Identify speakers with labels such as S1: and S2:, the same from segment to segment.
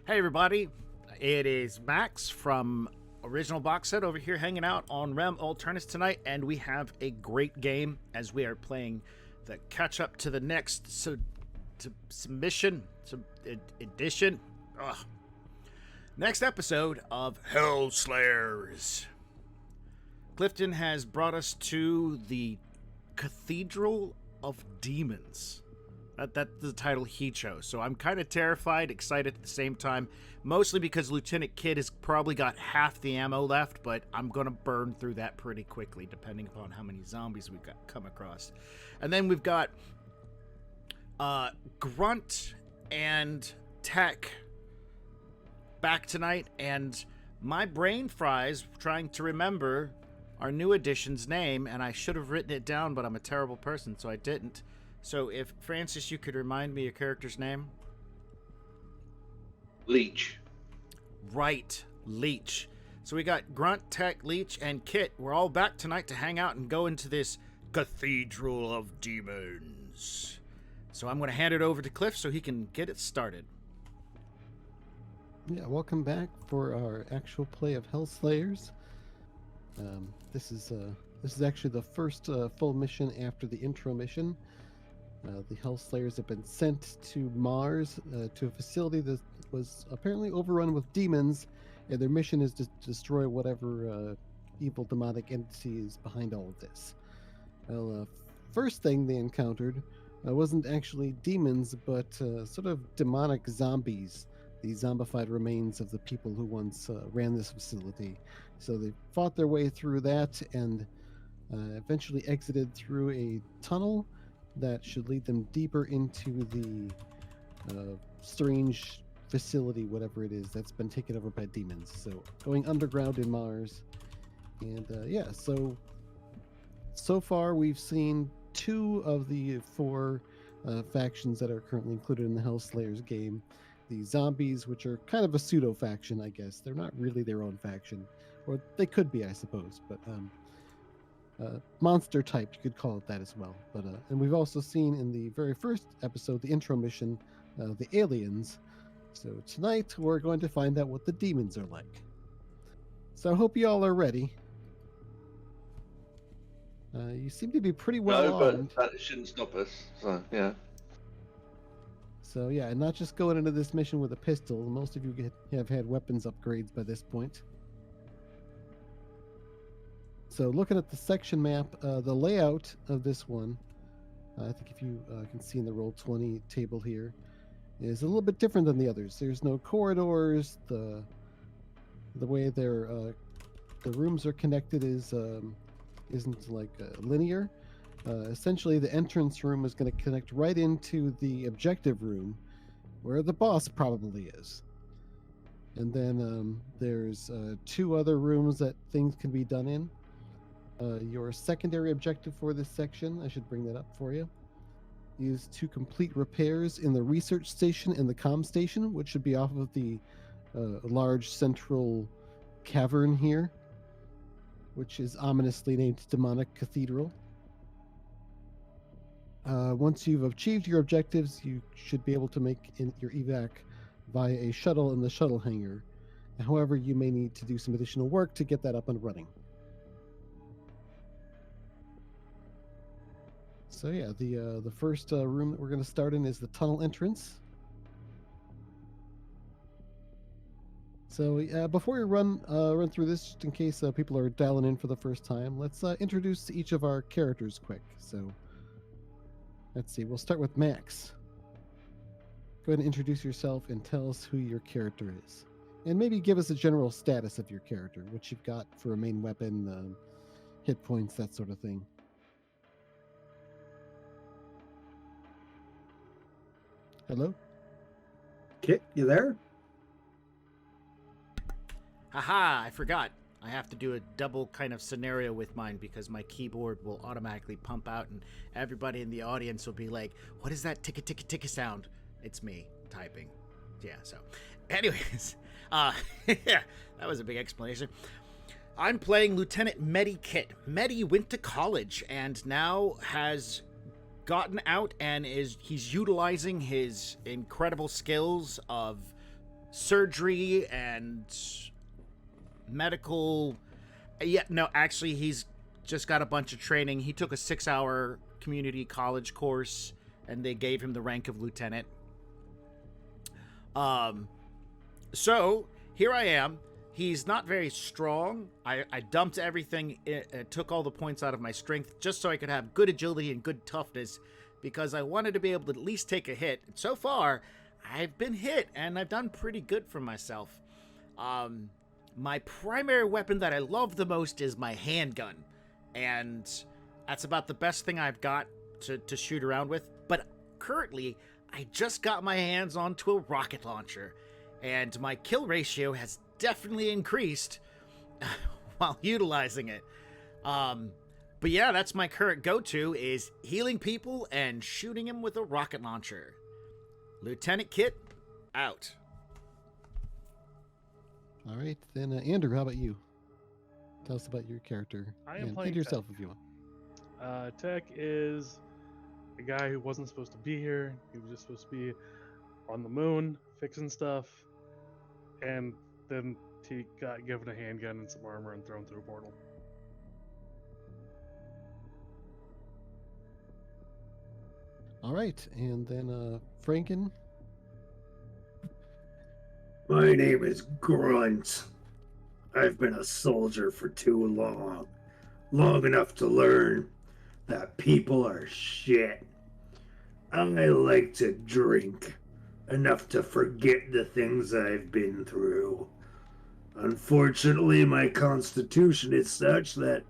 S1: Hey everybody, it is Max from Original Box Set over here hanging out on Rem Alternis tonight, and we have a great game as we are playing the catch up to the next edition. Next episode of Hellslayers. Clifton has brought us to the Cathedral of Demons. That's the title he chose. So I'm kind of terrified, excited at the same time. Mostly because Lieutenant Kidd has probably got half the ammo left, but I'm going to burn through that pretty quickly, depending upon how many zombies we've come across. And then we've got Grunt and Tech back tonight, and my brain fries trying to remember our new edition's name, and I should have written it down, but I'm a terrible person, so I didn't. So if, Francis, you could remind me your character's name?
S2: Leech.
S1: Right, Leech. So we got Grunt, Tech, Leech, and Kit. We're all back tonight to hang out and go into this Cathedral of Demons. So I'm going to hand it over to Cliff so he can get it started.
S3: Yeah, welcome back for our actual play of Hellslayers. This is actually the first full mission after the intro mission. The Hellslayers have been sent to Mars, to a facility that was apparently overrun with demons, and their mission is to destroy whatever evil demonic entity is behind all of this. Well, first thing they encountered wasn't actually demons, but sort of demonic zombies, the zombified remains of the people who once ran this facility. So they fought their way through that and eventually exited through a tunnel that should lead them deeper into the strange facility, whatever it is, that's been taken over by demons. So going underground in Mars. And so far we've seen 2 of the 4 factions that are currently included in the Hellslayers game. The zombies, which are kind of a pseudo faction, I guess. They're not really their own faction, or they could be, I suppose, but monster type, you could call it that as well. But and we've also seen in the very first episode, the intro mission, the aliens. So tonight we're going to find out what the demons are like. So I hope you all are ready. You seem to be pretty well armed.
S2: But that shouldn't stop us. So yeah.
S3: So yeah, and not just going into this mission with a pistol. Most of you have had weapons upgrades by this point. So looking at the section map, the layout of this one, I think if you can see in the Roll20 table here, is a little bit different than the others. There's no corridors. The way the rooms are connected isn't like linear. Essentially, the entrance room is going to connect right into the objective room, where the boss probably is. And then there's 2 other rooms that things can be done in. Your secondary objective for this section, I should bring that up for you, is to complete repairs in the research station and the comm station, which should be off of the large central cavern here, which is ominously named Demonic Cathedral. Once you've achieved your objectives, you should be able to make your evac via a shuttle in the shuttle hangar. However, you may need to do some additional work to get that up and running. So yeah, the first room that we're going to start in is the tunnel entrance. So before we run through this, just in case people are dialing in for the first time, let's introduce each of our characters quick. So let's see, we'll start with Max. Go ahead and introduce yourself and tell us who your character is. And maybe give us a general status of your character, what you've got for a main weapon, hit points, that sort of thing. Hello?
S4: Kit, you there?
S1: Haha, I forgot. I have to do a double kind of scenario with mine because my keyboard will automatically pump out and everybody in the audience will be like, what is that ticka ticka ticka sound? It's me typing. Yeah, so anyways, yeah, that was a big explanation. I'm playing Lieutenant Medi Kit. Medi went to college and now has gotten out and he's utilizing his incredible skills of surgery and medical. Yeah, no, actually, he's just got a bunch of training. He took a 6-hour community college course, and they gave him the rank of lieutenant. So here I am. He's not very strong. I dumped everything, took all the points out of my strength just so I could have good agility and good toughness, because I wanted to be able to at least take a hit. And so far, I've been hit, and I've done pretty good for myself. My primary weapon that I love the most is my handgun, and that's about the best thing I've got to shoot around with. But currently, I just got my hands onto a rocket launcher, and my kill ratio has definitely increased while utilizing it. But yeah, that's my current go-to, is healing people and shooting them with a rocket launcher. Lieutenant Kit, out.
S3: All right, then Andrew, how about you? Tell us about your character.
S5: I am
S3: and
S5: playing
S3: yourself if you want.
S5: Tech is a guy who wasn't supposed to be here. He was just supposed to be on the moon, fixing stuff, and then he got given a handgun and some armor and thrown through a portal.
S3: All right, and then Franken.
S4: My name is Grunt. I've been a soldier for too long. Long enough to learn that people are shit. I like to drink. Enough to forget the things I've been through. Unfortunately, my constitution is such that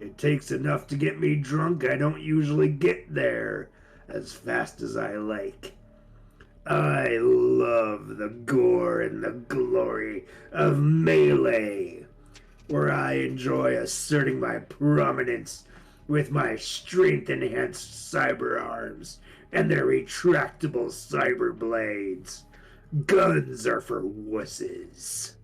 S4: it takes enough to get me drunk. I don't usually get there as fast as I like. I love the gore and the glory of melee, where I enjoy asserting my prominence with my strength-enhanced cyber arms and their retractable cyber blades. Guns are for wusses.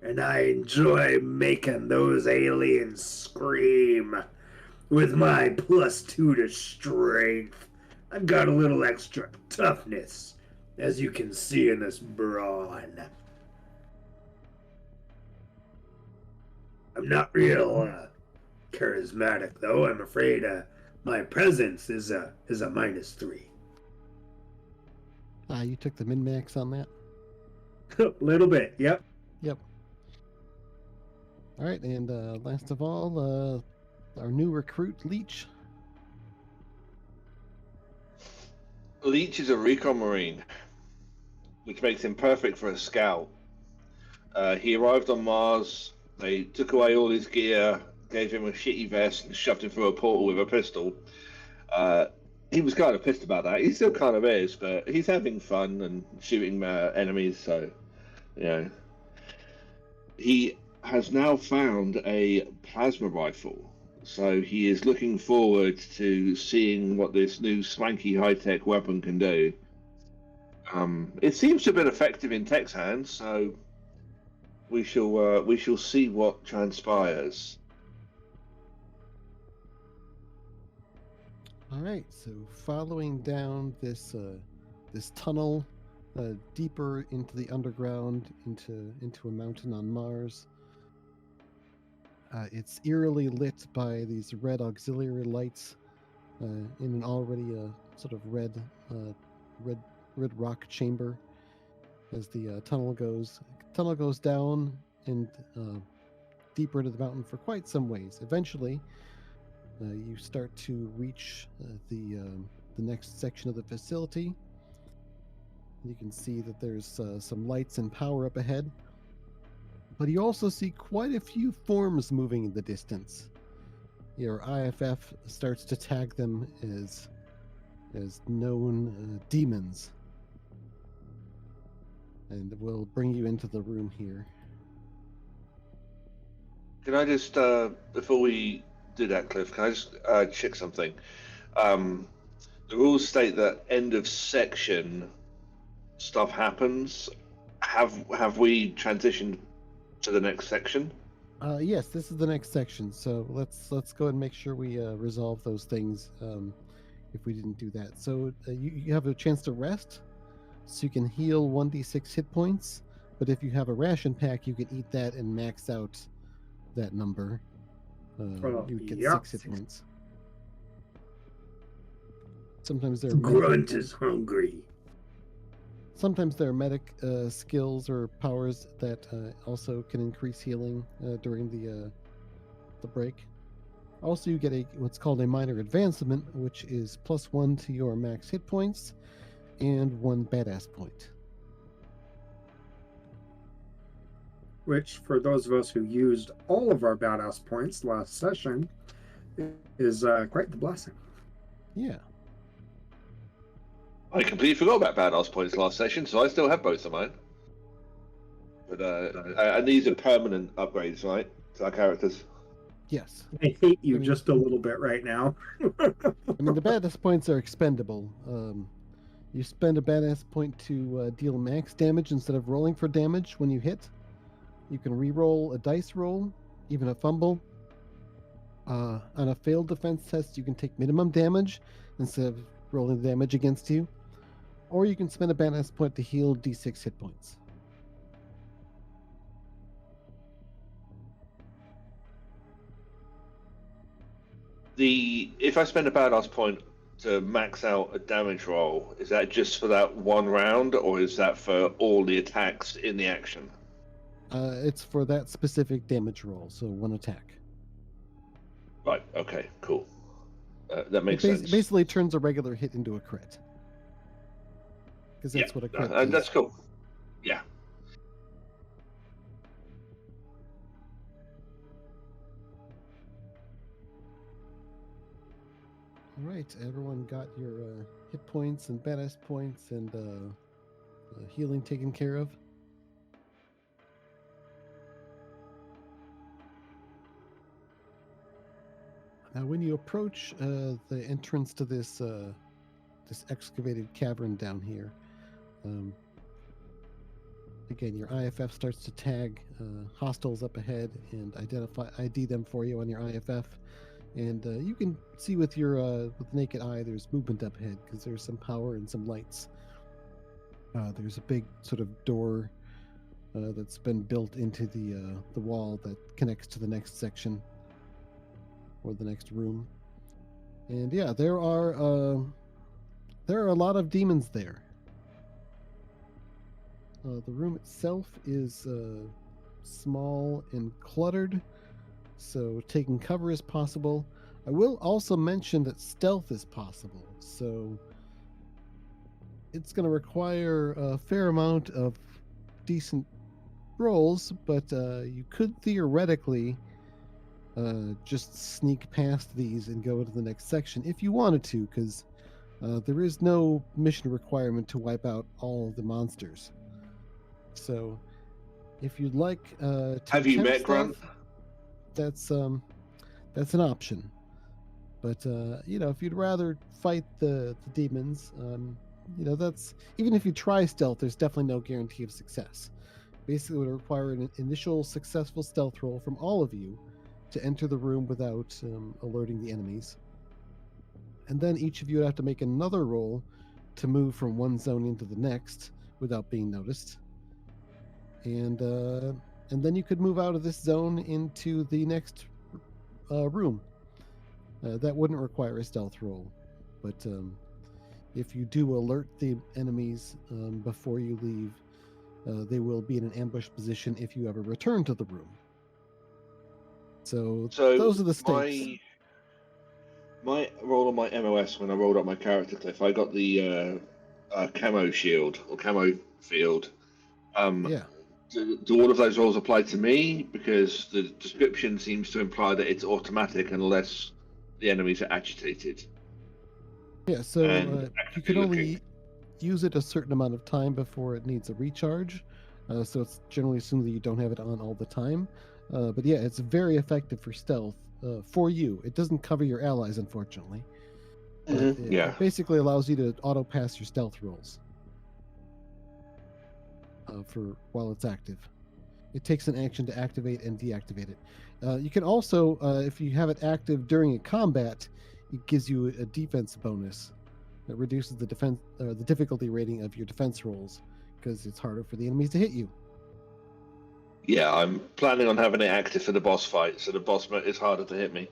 S4: And I enjoy making those aliens scream. With my +2 to strength, I've got a little extra toughness, as you can see in this brawn. I'm not real charismatic, though. I'm afraid my presence is a -3.
S3: You took the min-max on that?
S4: A little bit, yep.
S3: Yep. All right, and last of all, our new recruit, Leech.
S2: Leech is a recon marine, which makes him perfect for a scout. He arrived on Mars. They took away all his gear, gave him a shitty vest, and shoved him through a portal with a pistol. He was kind of pissed about that. He still kind of is, but he's having fun and shooting enemies. So, you know, he has now found a plasma rifle. So he is looking forward to seeing what this new swanky high-tech weapon can do. It seems to have been effective in Tech's hands, so we shall see what transpires.
S3: All right, so following down this this tunnel deeper into the underground, into a mountain on Mars. It's eerily lit by these red auxiliary lights in an already sort of red rock chamber. As the tunnel goes down and deeper into the mountain for quite some ways. Eventually, you start to reach the next section of the facility. You can see that there's some lights and power up ahead. But you also see quite a few forms moving in the distance. Your IFF starts to tag them as known demons. And we'll bring you into the room here.
S2: Can I just, before we do that, Cliff, can I just check something? The rules state that end of section stuff happens. Have we transitioned to the next section?
S3: Yes, this is the next section. So let's go and make sure we resolve those things if we didn't do that. So you have a chance to rest So you can heal 1d6 hit points, but if you have a ration pack, you can eat that and max out that number. You would get 6 hit points. Sometimes there are
S4: Grunt is hungry.
S3: Sometimes there are medic skills or powers that also can increase healing during the break. Also, you get what's called a minor advancement, which is +1 to your max hit points and 1 badass point.
S6: Which, for those of us who used all of our badass points last session, is quite the blessing.
S3: Yeah.
S2: I completely forgot about badass points last session, so I still have both of mine. But and these are permanent upgrades, right, to our characters?
S3: Yes.
S6: I hate you just a little bit right now.
S3: I mean, the badass points are expendable. You spend a badass point to deal max damage instead of rolling for damage when you hit. You can re-roll a dice roll, even a fumble. On a failed defense test, you can take minimum damage instead of rolling the damage against you. Or you can spend a badass point to heal d6 hit points.
S2: If I spend a badass point to max out a damage roll, is that just for that one round, or is that for all the attacks in the action?
S3: It's for that specific damage roll, so one attack.
S2: Right. Okay. Cool. That makes sense.
S3: Basically, turns a regular hit into a crit. Because that's what a crit is.
S2: That's cool. Yeah.
S3: All right, everyone got your hit points and badass points and healing taken care of. Now, when you approach the entrance to this excavated cavern down here, again, your IFF starts to tag hostiles up ahead and ID them for you on your IFF. And you can see with your with the naked eye, there's movement up ahead because there's some power and some lights. There's a big sort of door that's been built into the wall that connects to the next section or the next room. And yeah, there are a lot of demons there. The room itself is small and cluttered, so taking cover is possible. I will also mention that stealth is possible, so it's going to require a fair amount of decent rolls, but you could theoretically just sneak past these and go to the next section if you wanted to, because there is no mission requirement to wipe out all of the monsters. So if you'd like to
S2: have you met
S3: stealth,
S2: Grunt?
S3: that's an option. But if you'd rather fight the demons, that's, even if you try stealth, there's definitely no guarantee of success. Basically, it would require an initial successful stealth roll from all of you to enter the room without alerting the enemies. And then each of you would have to make another roll to move from one zone into the next without being noticed. And then you could move out of this zone into the next room. That wouldn't require a stealth roll, but if you do alert the enemies before you leave, they will be in an ambush position if you ever return to the room. So those are the stakes.
S2: My roll on my MOS, when I rolled up my character cliff, I got the camo shield or camo field.
S3: Yeah.
S2: Do all of those rolls apply to me? Because the description seems to imply that it's automatic unless the enemies are agitated.
S3: Yeah, so you can only use it a certain amount of time before it needs a recharge. So it's generally assumed that you don't have it on all the time. But yeah, it's very effective for stealth for you. It doesn't cover your allies, unfortunately. It basically allows you to auto pass your stealth rolls for while it's active. It takes an action to activate and deactivate it. You can also, if you have it active during a combat, it gives you a defense bonus It reduces the the difficulty rating of your defense rolls because it's harder for the enemies to hit you.
S2: Yeah, I'm planning on having it active for the boss fight, so the boss is harder to hit me.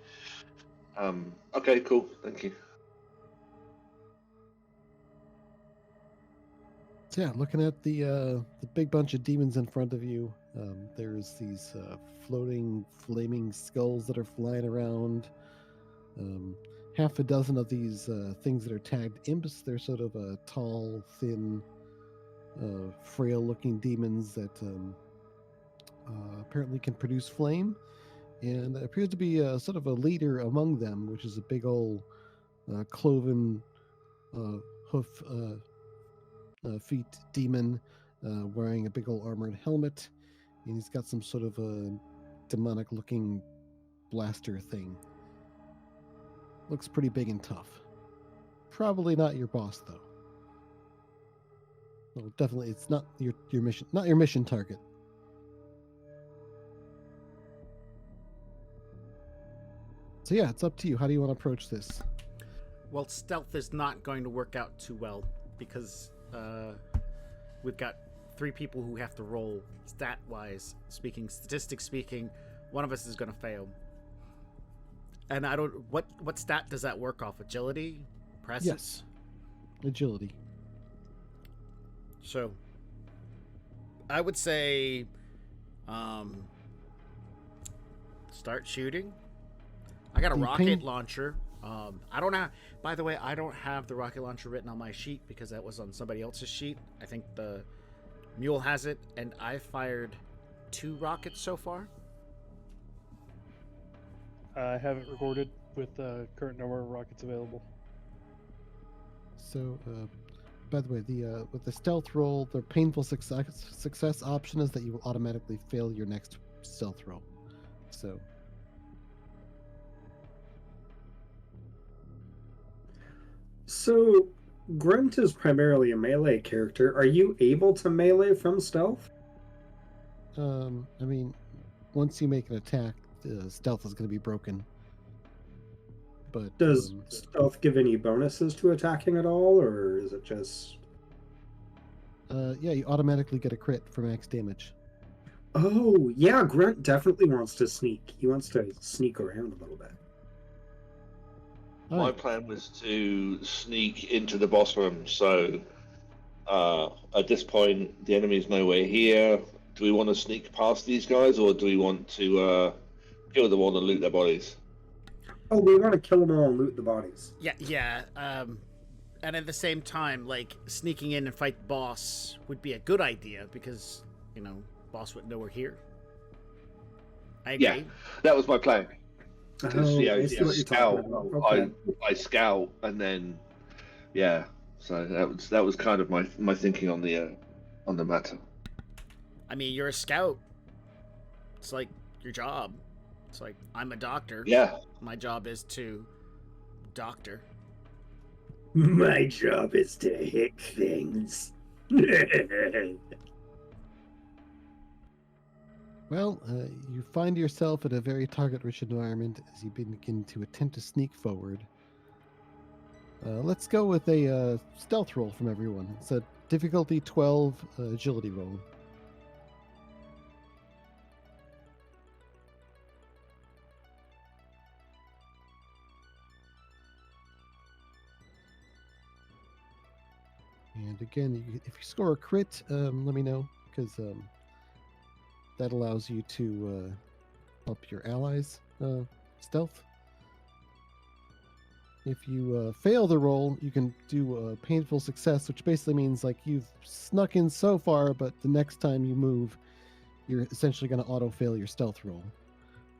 S2: Okay, cool. Thank you.
S3: So yeah, looking at the big bunch of demons in front of you, there's these floating, flaming skulls that are flying around. Half a dozen of these things that are tagged imps. They're sort of tall, thin, frail-looking demons that apparently can produce flame, and appears to be sort of a leader among them, which is a big old cloven hoof feet demon wearing a big old armored helmet, and he's got some sort of a demonic looking blaster thing. Looks pretty big and tough. Probably not your boss though. Well, definitely it's not your mission target. So yeah, it's up to you. How do you want to approach this?
S1: Well, stealth is not going to work out too well because we've got 3 people who have to roll stat-wise speaking. Statistics speaking, one of us is going to fail. And I don't. What stat does that work off? Agility, presence.
S3: Yes, agility.
S1: So, I would say, start shooting. I got a rocket launcher. I don't have. By the way, I don't have the rocket launcher written on my sheet because that was on somebody else's sheet. I think the mule has it, and I fired 2 rockets so far.
S5: I haven't recorded with the current number of rockets available.
S3: So, by the way, the with the stealth roll, the painful success option is that you will automatically fail your next stealth roll. So,
S6: Grunt is primarily a melee character. Are you able to melee from stealth?
S3: I mean, once you make an attack, stealth is going to be broken. But
S6: does stealth give any bonuses to attacking at all, or is it just?
S3: Yeah, you automatically get a crit for max damage.
S6: Oh yeah, Grunt definitely wants to sneak. He wants to sneak around a little bit.
S2: My plan was to sneak into the boss room, so at this point, the enemy's nowhere here. Do we want to sneak past these guys, or do we want to kill them all and loot their bodies?
S6: Oh, we want to kill them all and loot the bodies.
S1: Yeah. And at the same time, like, sneaking in and fight the boss would be a good idea because, boss would know we're here. I agree.
S2: Yeah, that was my plan.
S6: I see what you're talking about. Okay.
S2: I scout, and then, yeah. So that was kind of my thinking on the matter.
S1: I mean, you're a scout. It's like your job. It's like, I'm a doctor.
S2: Yeah.
S1: My job is to doctor.
S4: My job is to hit things.
S3: Well, you find yourself in a very target-rich environment as you begin to attempt to sneak forward. Let's go with a stealth roll from everyone. It's a difficulty 12 agility roll. And again, if you score a crit, let me know, because that allows you to help your allies stealth. If you fail the roll, you can do a painful success, which basically means like you've snuck in so far, but the next time you move, you're essentially going to auto-fail your stealth roll.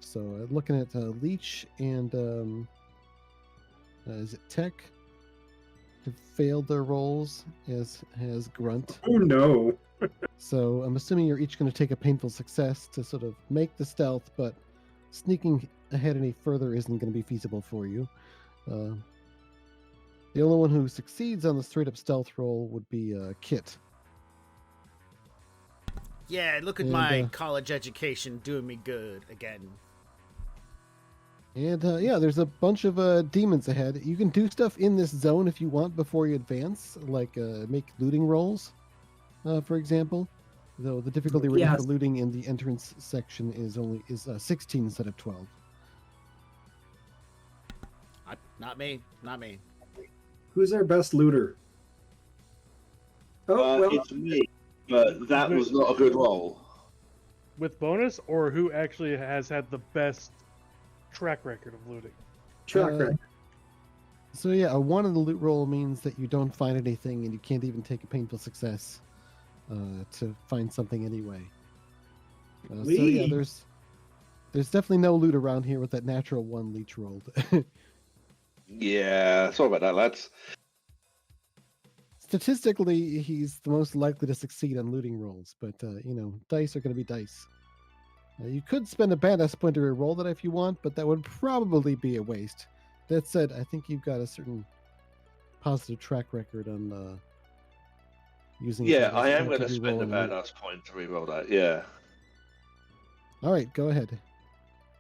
S3: So looking at Leech and is it Tech? Have failed their rolls, as has Grunt.
S6: Oh no.
S3: So I'm assuming you're each going to take a painful success to sort of make the stealth, but sneaking ahead any further isn't going to be feasible for you. The only one who succeeds on the straight-up stealth roll would be Kit.
S1: Yeah, look at my college education doing me good again.
S3: And yeah, there's a bunch of demons ahead. You can do stuff in this zone if you want before you advance, like make looting rolls, for example. Though the difficulty rating for
S4: Yes.
S3: looting in the entrance section is 16 instead of 12.
S1: Not me. Not me.
S6: Who's our best looter? Oh, well,
S2: It's me, but that was not a good roll.
S5: With bonus, or who actually has had the best track record of looting?
S6: track record.
S3: So yeah, a 1 in the loot roll means that you don't find anything and you can't even take a painful success to find something anyway. So yeah, there's definitely no loot around here with that natural 1 leech rolled.
S2: Yeah, sorry about that, lads.
S3: Statistically, he's the most likely to succeed on looting rolls, but you know, dice are going to be dice. You could spend a badass point to reroll that if you want, but that would probably be a waste. That said, I think you've got a certain positive track record on using.
S2: Yeah,
S3: badass
S2: I am
S3: point
S2: going to spend a
S3: reroll and-
S2: badass point to reroll that, yeah.
S3: All right, go ahead.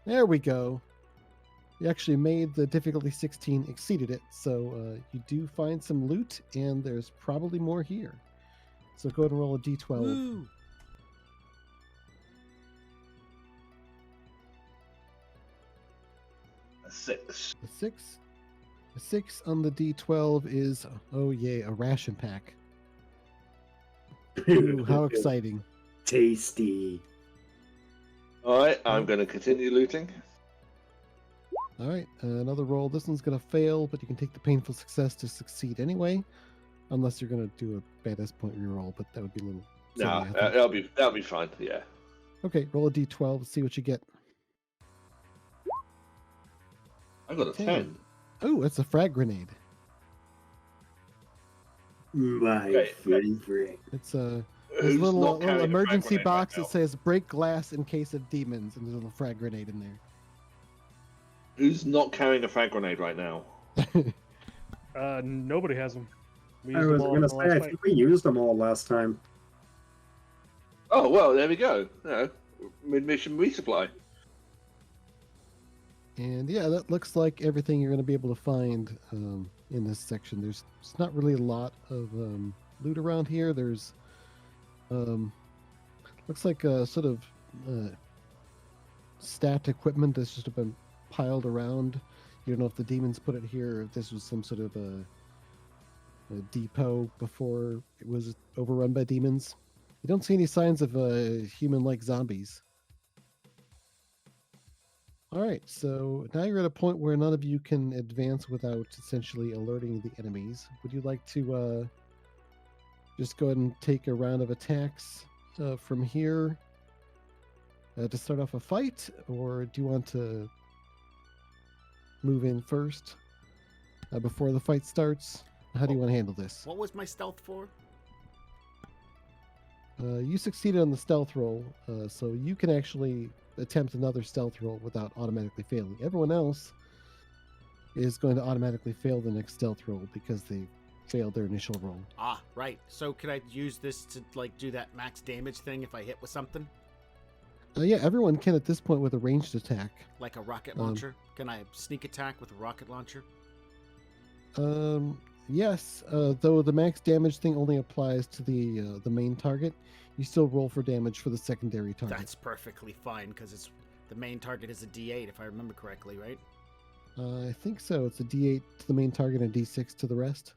S3: There we go. You actually made the difficulty 16, exceeded it, so you do find some loot, and there's probably more here. So go ahead and roll a d12.
S1: Woo!
S2: A 6.
S3: A 6? A 6 on the d12 is, oh yay, a ration pack. Ooh, how exciting.
S4: Tasty.
S2: Alright, I'm going to continue looting.
S3: All right, another roll. This one's going to fail, but you can take the painful success to succeed anyway. Unless you're going to do a badass point reroll, but that would be a little silly,
S2: No,
S3: I think.
S2: that'll be fine, yeah.
S3: Okay, roll a d12, see what you get.
S2: I got a 10.
S3: Oh, it's a frag grenade.
S4: My
S2: Okay.
S4: favorite.
S3: It's a
S2: Who's
S3: there's a
S2: not
S3: little
S2: carrying a frag
S3: emergency
S2: grenade right
S3: box
S2: now?
S3: that says break glass in case of demons, and there's a little frag grenade in
S2: Who's not carrying a frag grenade right now?
S3: there.
S5: Nobody has them. We
S6: I
S5: used
S6: was
S5: them all
S6: going to
S5: in the
S6: say,
S5: last
S6: I
S5: fight.
S6: think we used them all last time.
S2: Oh, well, there we go. Mid-mission resupply.
S3: And yeah, that looks like everything you're going to be able to find in this section. There's not really a lot of loot around here. There's looks like a sort of stat equipment that's just been piled around. You don't know if the demons put it here, or if this was some sort of a depot before it was overrun by demons. You don't see any signs of human-like zombies. All right, so now you're at a point where none of you can advance without essentially alerting the enemies. Would you like to just go ahead and take a round of attacks from here to start off a fight, or do you want to move in first before the fight starts? How do you want to handle this?
S1: What was my stealth for?
S3: You succeeded on the stealth roll, so you can actually attempt another stealth roll without automatically failing. Everyone else is going to automatically fail the next stealth roll because they failed their initial roll.
S1: Ah, right. So could I use this to like do that max damage thing if I hit with something?
S3: Yeah, everyone can at this point with a ranged attack.
S1: Like a rocket launcher? Can I sneak attack with a rocket launcher?
S3: Yes, though the max damage thing only applies to the main target. You still roll for damage for the secondary target.
S1: That's perfectly fine because it's the main target is a D8 if I remember correctly, right?
S3: I think so. It's a D8 to the main target and a D6 to the rest.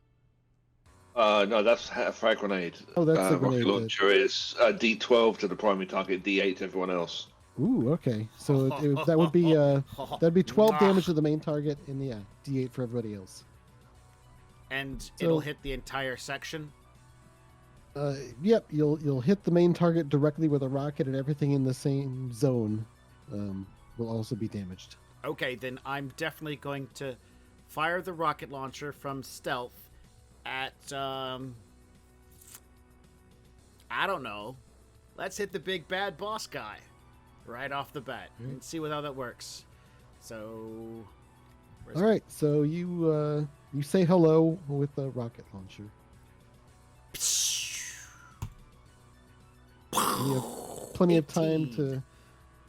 S2: No, that's a frag grenade.
S3: Oh, that's the
S2: rocket
S3: grenade.
S2: launcher is D12 to the primary target, D8 to everyone else.
S3: Ooh, okay. So that would be that'd be 12 damage to the main target and yeah, D8 for everybody else.
S1: And
S3: So-
S1: it'll hit the entire section.
S3: Yep, you'll hit the main target directly with a rocket, and everything in the same zone will also be damaged.
S1: Okay, then I'm definitely going to fire the rocket launcher from stealth at I don't know. Let's hit the big bad boss guy right off the bat and see how that works. So where's
S3: All right, so you say hello with a rocket launcher. You have plenty of time to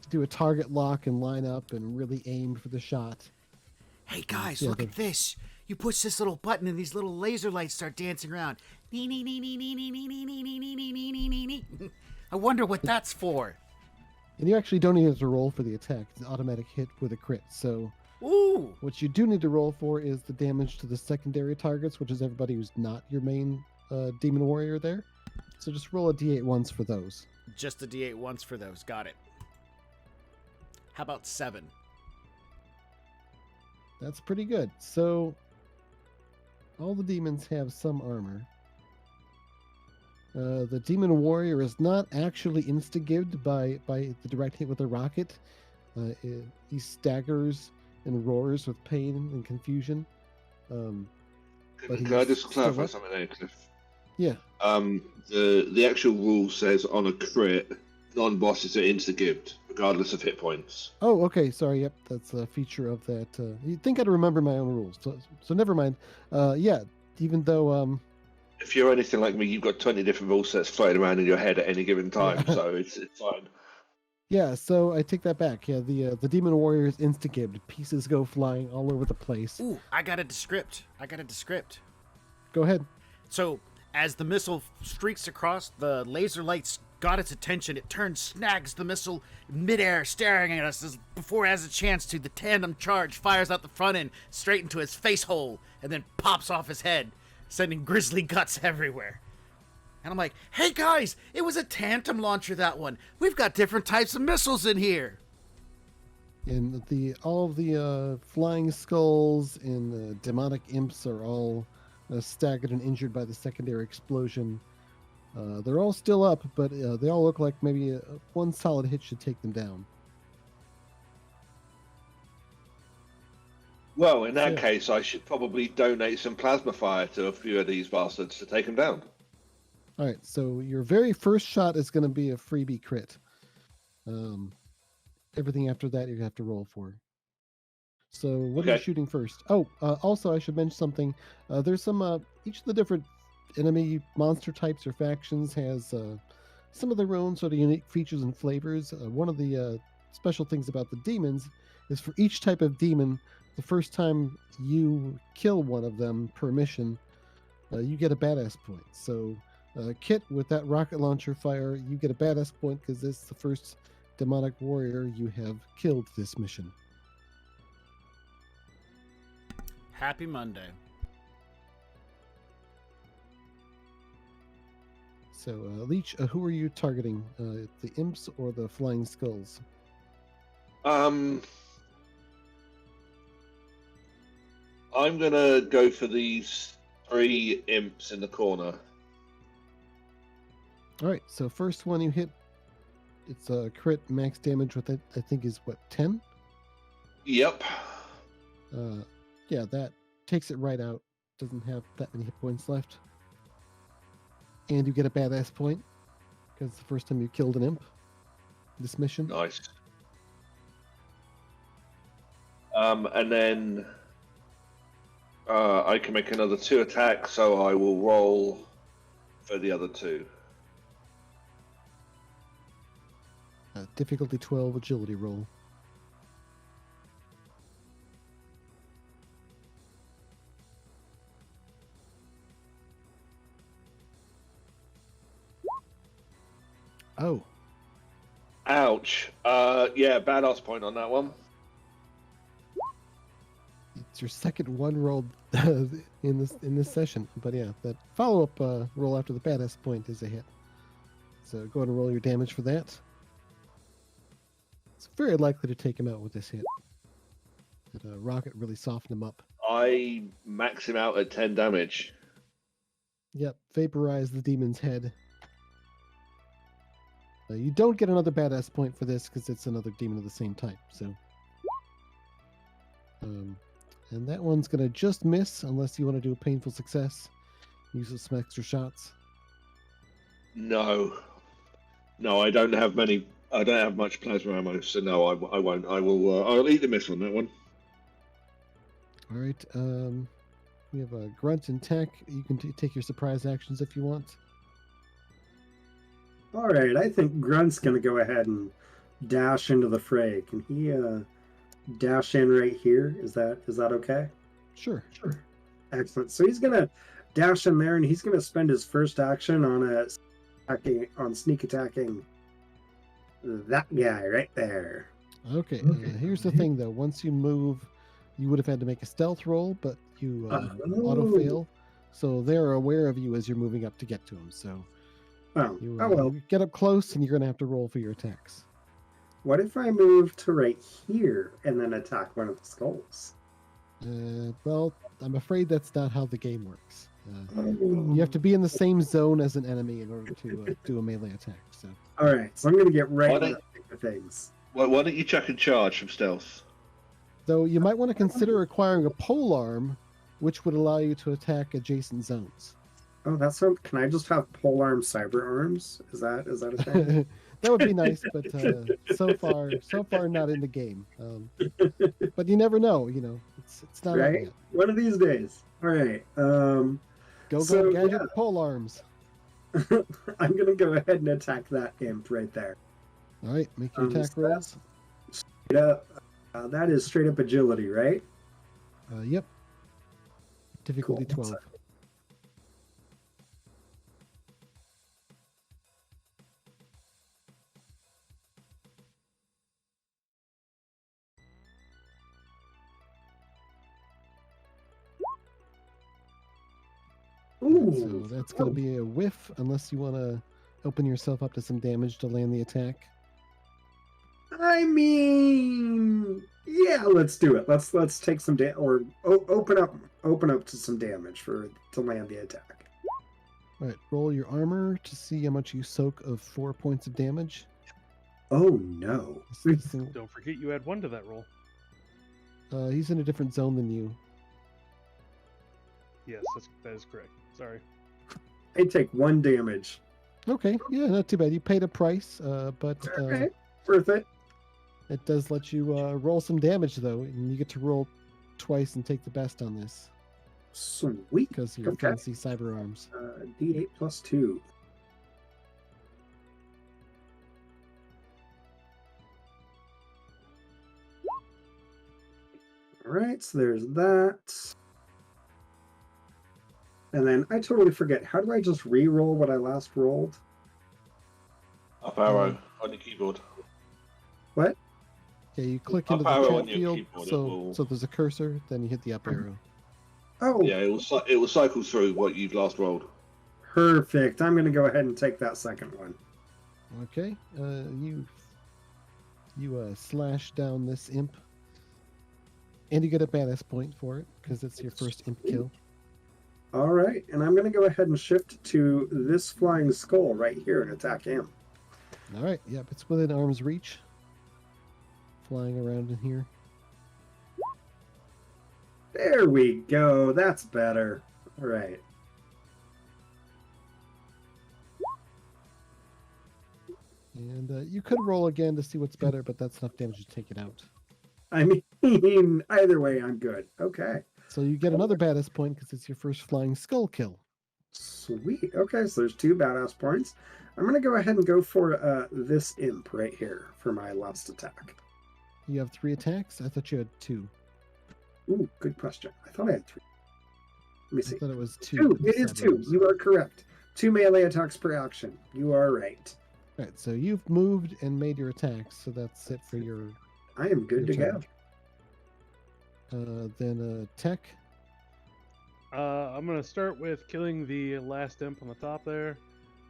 S3: do a target lock and line up and really aim for the shot.
S1: Hey guys,
S3: Yeah,
S1: look at this. You push this little button and these little laser lights start dancing around. Nee, nee, nee, nee, nee, nee, nee, nee, nee, nee, nee, nee, nee, nee, nee. I wonder what that's for.
S3: And you actually don't even have to roll for the attack. It's an automatic hit with a crit. So
S1: Ooh.
S3: what you do need to roll for is the damage to the secondary targets, which is everybody who's not your main demon warrior there. So just roll a d8 once for those.
S1: Just a d8 once for those. Got it. How about 7?
S3: That's pretty good. So all the demons have some armor. The demon warrior is not actually instigated by the direct hit with a rocket. He staggers and roars with pain and confusion. But
S2: Can I just
S3: he's
S2: clarify
S3: still up.
S2: something there, Cliff?
S3: Yeah.
S2: The actual rule says on a crit, non-bosses are insta-gibbed, regardless of hit points.
S3: Oh, okay. Sorry. Yep, that's a feature of that. You'd think I'd remember my own rules. So never mind. Yeah. Even though
S2: If you're anything like me, you've got 20 different rule sets floating around in your head at any given time,
S3: Yeah.
S2: so it's fine.
S3: yeah, so I take that back. Yeah, the demon warrior is instigated. Pieces go flying all over the place.
S1: Ooh, I got a descript.
S3: Go ahead.
S1: So, as the missile streaks across, the laser lights got its attention. It turns, snags the missile midair, staring at us before it has a chance to. The tandem charge fires out the front end, straight into his face hole, and then pops off his head, sending grisly guts everywhere. And I'm like, hey guys, it was a tandem launcher, that one. We've got different types of missiles in here.
S3: And all of the flying skulls and the demonic imps are all staggered and injured by the secondary explosion. They're all still up, but they all look like maybe one solid hit should take them down.
S2: Well, in that
S3: Yeah.
S2: case, I should probably donate some plasma fire to a few of these bastards to take them down.
S3: All right, so your very first shot is going to be a freebie crit. Everything after that you have to roll for. So what are you
S2: Okay.
S3: shooting first? Oh, also I should mention something. There's some each of the different enemy monster types or factions has some of their own sort of unique features and flavors. One of the special things about the demons is for each type of demon, the first time you kill one of them per mission, you get a badass point. So Kit, with that rocket launcher fire, you get a badass point because this is the first demonic warrior you have killed this mission.
S1: Happy Monday.
S3: So, Leech, who are you targeting? The imps or the flying skulls?
S2: I'm gonna go for these 3 imps in the corner.
S3: All right, so first one you hit, it's a crit max damage with it, I think is what, 10?
S2: Yep.
S3: Yeah, that takes it right out. Doesn't have that many hit points left. And you get a badass point because it's the first time you killed an imp this mission.
S2: Nice. And then I can make another 2 attacks, so I will roll for the other 2.
S3: Difficulty 12 agility roll. Oh,
S2: Ouch. Yeah, badass point on that one.
S3: it's your second one rolled in this session. But yeah, that follow-up roll after the badass point is a hit. So go ahead and roll your damage for that. It's very likely to take him out with this hit. That rocket really softened him up.
S2: I max him out at 10 damage.
S3: Yep, vaporize the demon's head. You don't get another badass point for this because it's another demon of the same type. So, and that one's gonna just miss unless you want to do a painful success. Use some extra shots.
S2: No, I don't have many. I don't have much plasma ammo, so no, I won't. I will. I'll eat the miss on that one.
S3: All right. We have a grunt and tech. You can take your surprise actions if you want.
S6: All right, I think Grunt's going to go ahead and dash into the fray. Can he dash in right here? Is that okay?
S3: Sure.
S6: Sure. Excellent. So he's gonna dash in there, and he's gonna spend his first action on sneak attacking that guy right there.
S3: Okay. Here's the thing, though. Once you move, you would have had to make a stealth roll, but you auto fail. So they're aware of you as you're moving up to get to them. So
S6: Oh,
S3: you,
S6: well.
S3: you get up close, and you're going to have to roll for your attacks.
S6: What if I move to right here and then attack one of the skulls?
S3: Well, I'm afraid that's not how the game works. You have to be in the same zone as an enemy in order to do a melee attack. So.
S6: All right, so I'm going to get right into the thick of things.
S2: Why don't you chuck and charge from stealth?
S3: Though you might want to consider acquiring a pole arm, which would allow you to attack adjacent zones.
S6: Oh, that's so. Can I just have polearm cyber arms? Is that a thing?
S3: That would be nice, but so far not in the game. But you never know. It's not
S6: right.
S3: Yet.
S6: One of these days. All right.
S3: Go gadget pole arms.
S6: I'm gonna go ahead and attack that imp right there.
S3: All right, make your attack rolls.
S6: Straight up, that is straight up agility, right?
S3: Yep. Difficulty
S6: Cool.
S3: 12.
S6: Ooh.
S3: So that's going to be a whiff, unless you want to open yourself up to some damage to land the attack.
S6: I mean, yeah, let's do it. Let's take some open up to some damage to land the attack.
S3: All right, roll your armor to see how much you soak of 4 points of damage.
S6: Oh no!
S5: Don't forget you add 1 to that roll.
S3: He's in a different zone than you.
S5: Yes, that is correct. Sorry.
S6: I take 1 damage.
S3: Okay, yeah, not too bad. You paid a price, but
S6: Okay, worth it.
S3: It does let you roll some damage, though, and you get to roll twice and take the best on this
S6: Sweet.
S3: because of your
S6: Okay.
S3: fancy cyber arms.
S6: D8 plus 2. All right, so there's that. And then I totally forget. How do I just re-roll what I last rolled?
S2: Up arrow on your keyboard.
S6: What?
S3: Yeah, you click
S2: Up
S3: into the
S2: arrow
S3: chat
S2: on your
S3: field,
S2: keyboard, it
S3: so
S2: will-
S3: so there's a cursor, then you hit the up arrow.
S6: Oh,
S2: Yeah, it will cycle through what you've last rolled.
S6: perfect. I'm going to go ahead and take that second one.
S3: Okay, you slash down this imp, and you get a badass point for it because it's your first imp kill.
S6: All right, and I'm going to go ahead and shift to this flying skull right here and attack him.
S3: All right, yep, it's within arm's reach, flying around in here.
S6: There we go. That's better. All right.
S3: And you could roll again to see what's better, but that's enough damage to take it out.
S6: I mean, either way, I'm good. Okay.
S3: So you get another badass point because it's your first flying skull kill.
S6: Sweet. Okay, so there's 2 badass points. I'm going to go ahead and go for this imp right here for my last attack.
S3: You have 3 attacks? I thought you had 2.
S6: Ooh, good question. I thought I had 3. Let me
S3: I
S6: see.
S3: thought it was 2.
S6: 2.
S3: with the
S6: It is 2.
S3: cyber
S6: You are correct. 2 melee attacks per action. You are right.
S3: All right, so you've moved and made your attacks, so that's it for your
S6: I am good to
S3: Your
S6: go.
S3: turn. Then tech.
S5: I'm going to start with killing the last imp on the top there,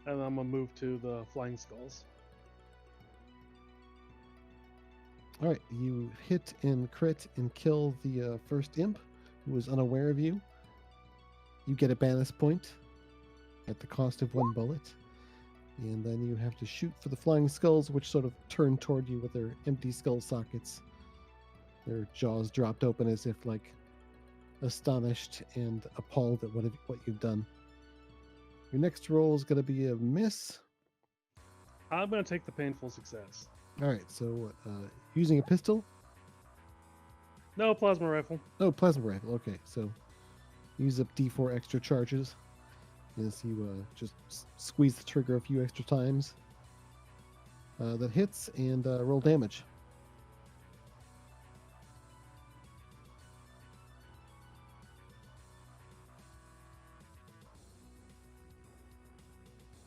S5: and then I'm going to move to the flying skulls.
S3: All right, you hit and crit and kill the first imp who was unaware of you. You get a bonus point at the cost of 1 bullet. And then you have to shoot for the flying skulls, which sort of turn toward you with their empty skull sockets. Their jaws dropped open as if like astonished and appalled at what you've done. Your next roll is going to be a miss.
S5: I'm going to take the painful success.
S3: All right, so using a pistol.
S5: No, plasma rifle.
S3: Oh, plasma rifle. Okay, so use up D4 extra charges as you just squeeze the trigger a few extra times. that hits and roll damage.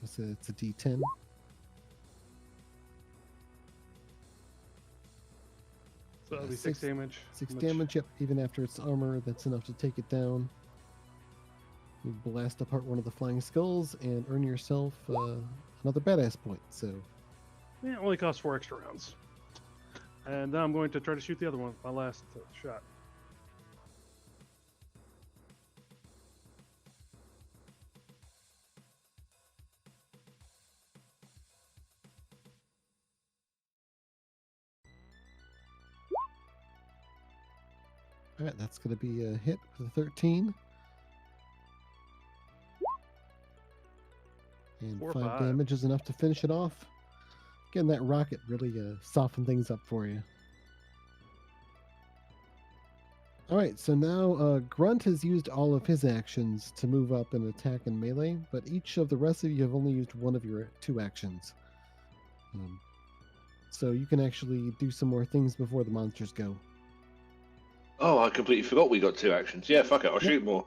S3: It's a D10.
S5: So that'll be 6 damage.
S3: 6
S5: which-
S3: damage, yep. Even after its armor, that's enough to take it down. You blast apart one of the flying skulls and earn yourself another badass point. So,
S5: Yeah, it only costs 4 extra rounds. And then I'm going to try to shoot the other one, my last shot.
S3: all right, that's going to be a hit with a 13. And
S5: 4 or
S3: 5
S5: 5.
S3: damage is enough to finish it off. Again, that rocket really softened things up for you. All right, so now Grunt has used all of his actions to move up and attack in melee, but each of the rest of you have only used one of your 2 actions. So you can actually do some more things before the monsters go.
S2: Oh, I completely forgot we got 2 actions. Yeah, fuck it, I'll
S3: Yep.
S2: shoot more.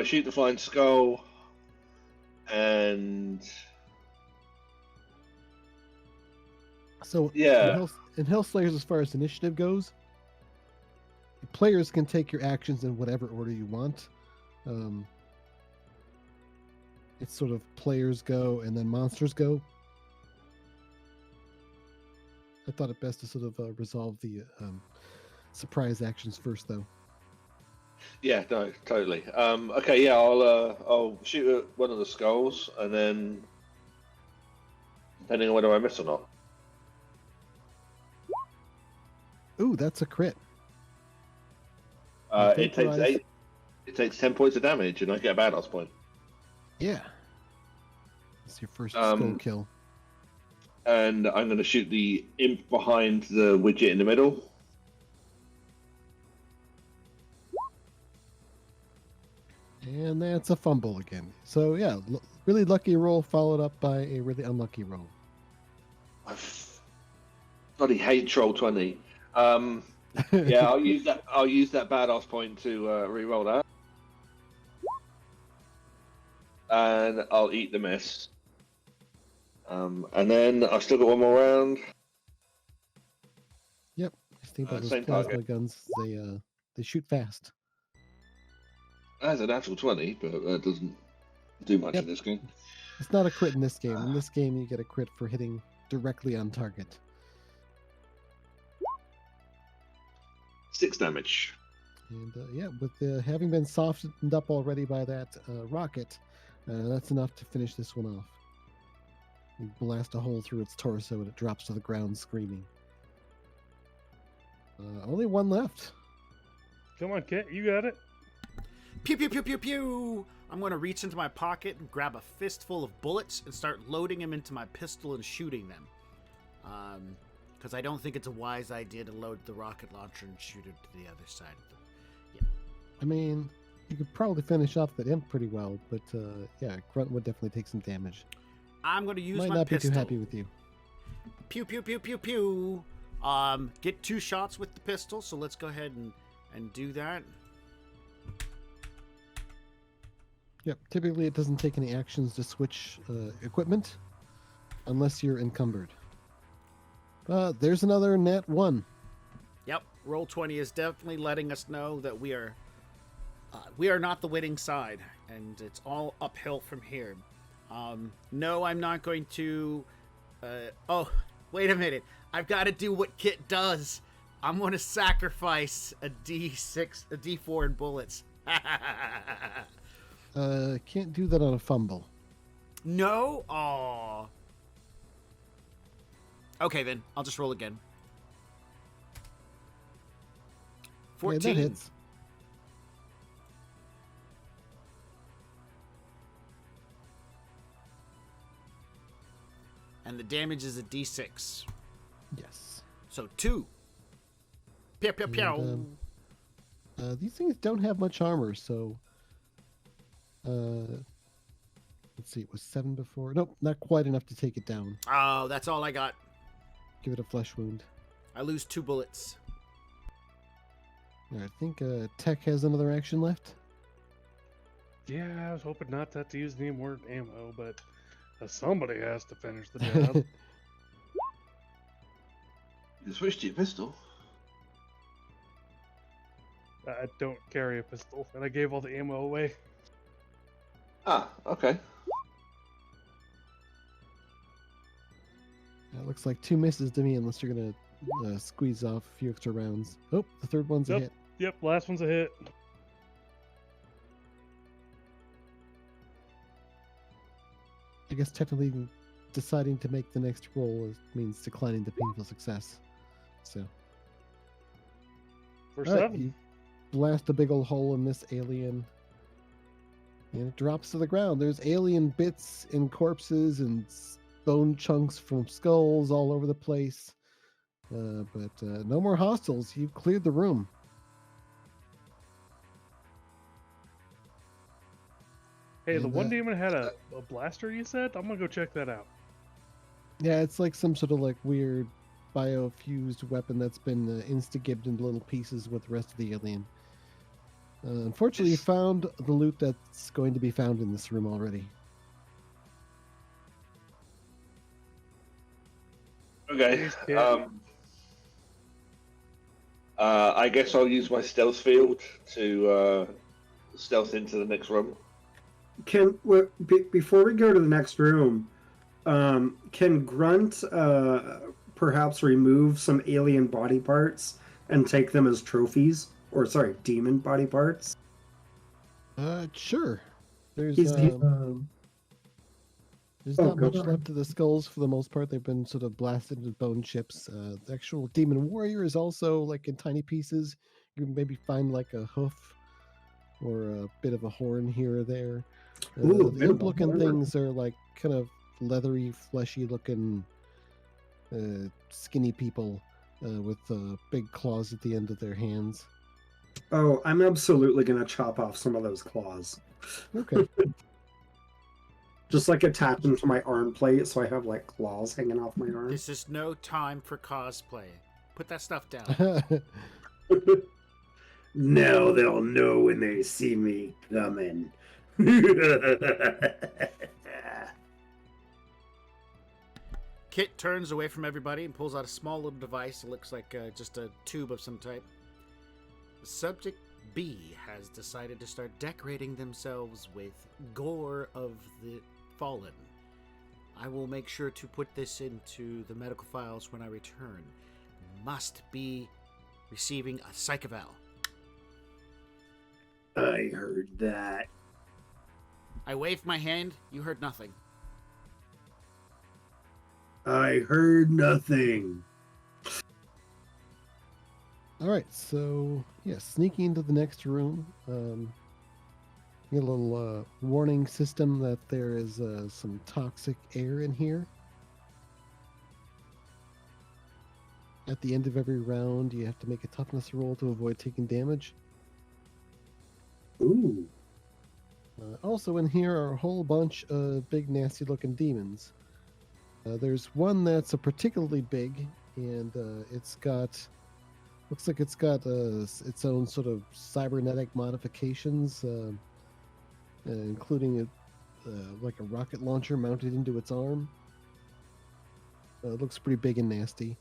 S2: Shoot the flying skull, and
S3: So
S2: Yeah.
S3: in Hellslayers, as far as initiative goes, players can take your actions in whatever order you want. It's sort of players go and then monsters go. I thought it best to sort of resolve the surprise actions first, though.
S2: yeah, no, totally. Okay, yeah, I'll shoot at one of the skulls, and then depending on whether I miss or not.
S3: Ooh, that's a crit.
S2: It takes
S3: Vaporize.
S2: 8. It takes 10 points of damage, and I get a badass point.
S3: Yeah. It's your first skull kill.
S2: And I'm going to shoot the imp behind the widget in the middle.
S3: And that's a fumble again. So, yeah, really lucky roll followed up by a really unlucky roll.
S2: I bloody hate Troll 20. Yeah, I'll use that. I'll use that badass point to re-roll that, and I'll eat the miss. And then I've still got one more round.
S3: Yep. Just think about those
S2: Same
S3: plasma
S2: target.
S3: guns. They shoot fast.
S2: That's a natural 20, but that doesn't do much
S3: Yep.
S2: in this game.
S3: It's not a crit in this game. In this game, you get a crit for hitting directly on target.
S2: 6 damage.
S3: And yeah, with having been softened up already by that rocket, that's enough to finish this one off. You blast a hole through its torso and it drops to the ground screaming. Only one left.
S5: Come on, Kit, you got it.
S1: Pew, pew, pew, pew, pew! I'm going to reach into my pocket and grab a fistful of bullets and start loading them into my pistol and shooting them. Because I don't think it's a wise idea to load the rocket launcher and shoot it to the other side of the... Yeah.
S3: I mean, you could probably finish off that imp pretty well, but yeah, Grunt would definitely take some damage.
S1: I'm going to use
S3: Might
S1: my
S3: not
S1: pistol.
S3: be too happy with you.
S1: Pew, pew, pew, pew, pew. Get 2 shots with the pistol, so let's go ahead and do that.
S3: Yep, typically it doesn't take any actions to switch equipment unless you're encumbered. There's another nat 1.
S1: Yep, roll 20 is definitely letting us know that we are not the winning side, and it's all uphill from here. No, I'm not going to... oh, wait a minute. I've got to do what Kit does. I'm going to sacrifice a D6, a D4 in bullets.
S3: Can't do that on a fumble.
S1: No? Aw. Okay, then. I'll just roll again. 14.
S3: Okay, that hits.
S1: And the damage is a D6.
S3: Yes.
S1: So 2. Pew, pew, pew.
S3: And, these things don't have much armor, so Let's see, it was 7 before. Nope, not quite enough to take it down.
S1: Oh, that's all I got.
S3: Give it a flesh wound.
S1: I lose 2 bullets.
S3: All right, I think Tech has another action left.
S5: Yeah, I was hoping not to have to use any more ammo, but somebody has to finish the job.
S2: You switched to your pistol.
S5: I don't carry a pistol, and I gave all the ammo away.
S2: Ah, okay.
S3: It looks like 2 misses to me, unless you're gonna squeeze off a few extra rounds. Oh, the third one's a
S5: Yep.
S3: hit.
S5: Yep, last one's a hit.
S3: I guess technically deciding to make the next roll means declining the painful success. So,
S5: For
S3: all right,
S5: 7.
S3: you blast a big old hole in this alien, and it drops to the ground. There's alien bits and corpses and bone chunks from skulls all over the place. But no more hostiles. You've cleared the room.
S5: Hey, the
S3: And,
S5: one demon had a blaster, you said? I'm gonna go check that out.
S3: Yeah, it's like some sort of like weird biofused weapon that's been instigated into little pieces with the rest of the alien. Unfortunately, you found the loot that's going to be found in this room already.
S2: Okay.
S5: Yeah.
S2: I guess I'll use my stealth field to stealth into the next room.
S6: Before we go to the next room, can Grunt perhaps remove some alien body parts and take them as trophies? Or sorry, demon body parts?
S3: Sure. There's
S6: He's,
S3: there's
S6: Oh,
S3: not
S6: go
S3: much
S6: on.
S3: left of the skulls for the most part. They've been sort of blasted into bone chips. The actual demon warrior is also like in tiny pieces. You can maybe find like a hoof or a bit of a horn here or there.
S6: Ooh, a
S3: The
S6: bit of a
S3: imp-looking
S6: horn.
S3: things are like kind of leathery, fleshy-looking, skinny people with big claws at the end of their hands.
S6: Oh, I'm absolutely gonna chop off some of those claws.
S3: Okay.
S6: Just like attach them to my arm plate so I have like claws hanging off my arm.
S1: This is no time for cosplay. Put that stuff down.
S4: Now they'll know when they see me coming.
S1: Kit turns away from everybody and pulls out a small little device. It looks like just a tube of some type. Subject B has decided to start decorating themselves with gore of the fallen. I will make sure to put this into the medical files when I return. Must be receiving a psych eval.
S4: I heard that.
S1: I waved my hand. You heard nothing.
S4: I heard nothing.
S3: All right, so yeah, sneaking into the next room. You get a little warning system that there is some toxic air in here. At the end of every round, you have to make a toughness roll to avoid taking damage.
S6: Ooh.
S3: Also in here are a whole bunch of big, nasty-looking demons. There's one that's a particularly big, and it's got... Looks like it's got its own sort of cybernetic modifications, including like a rocket launcher mounted into its arm. It looks pretty big and nasty.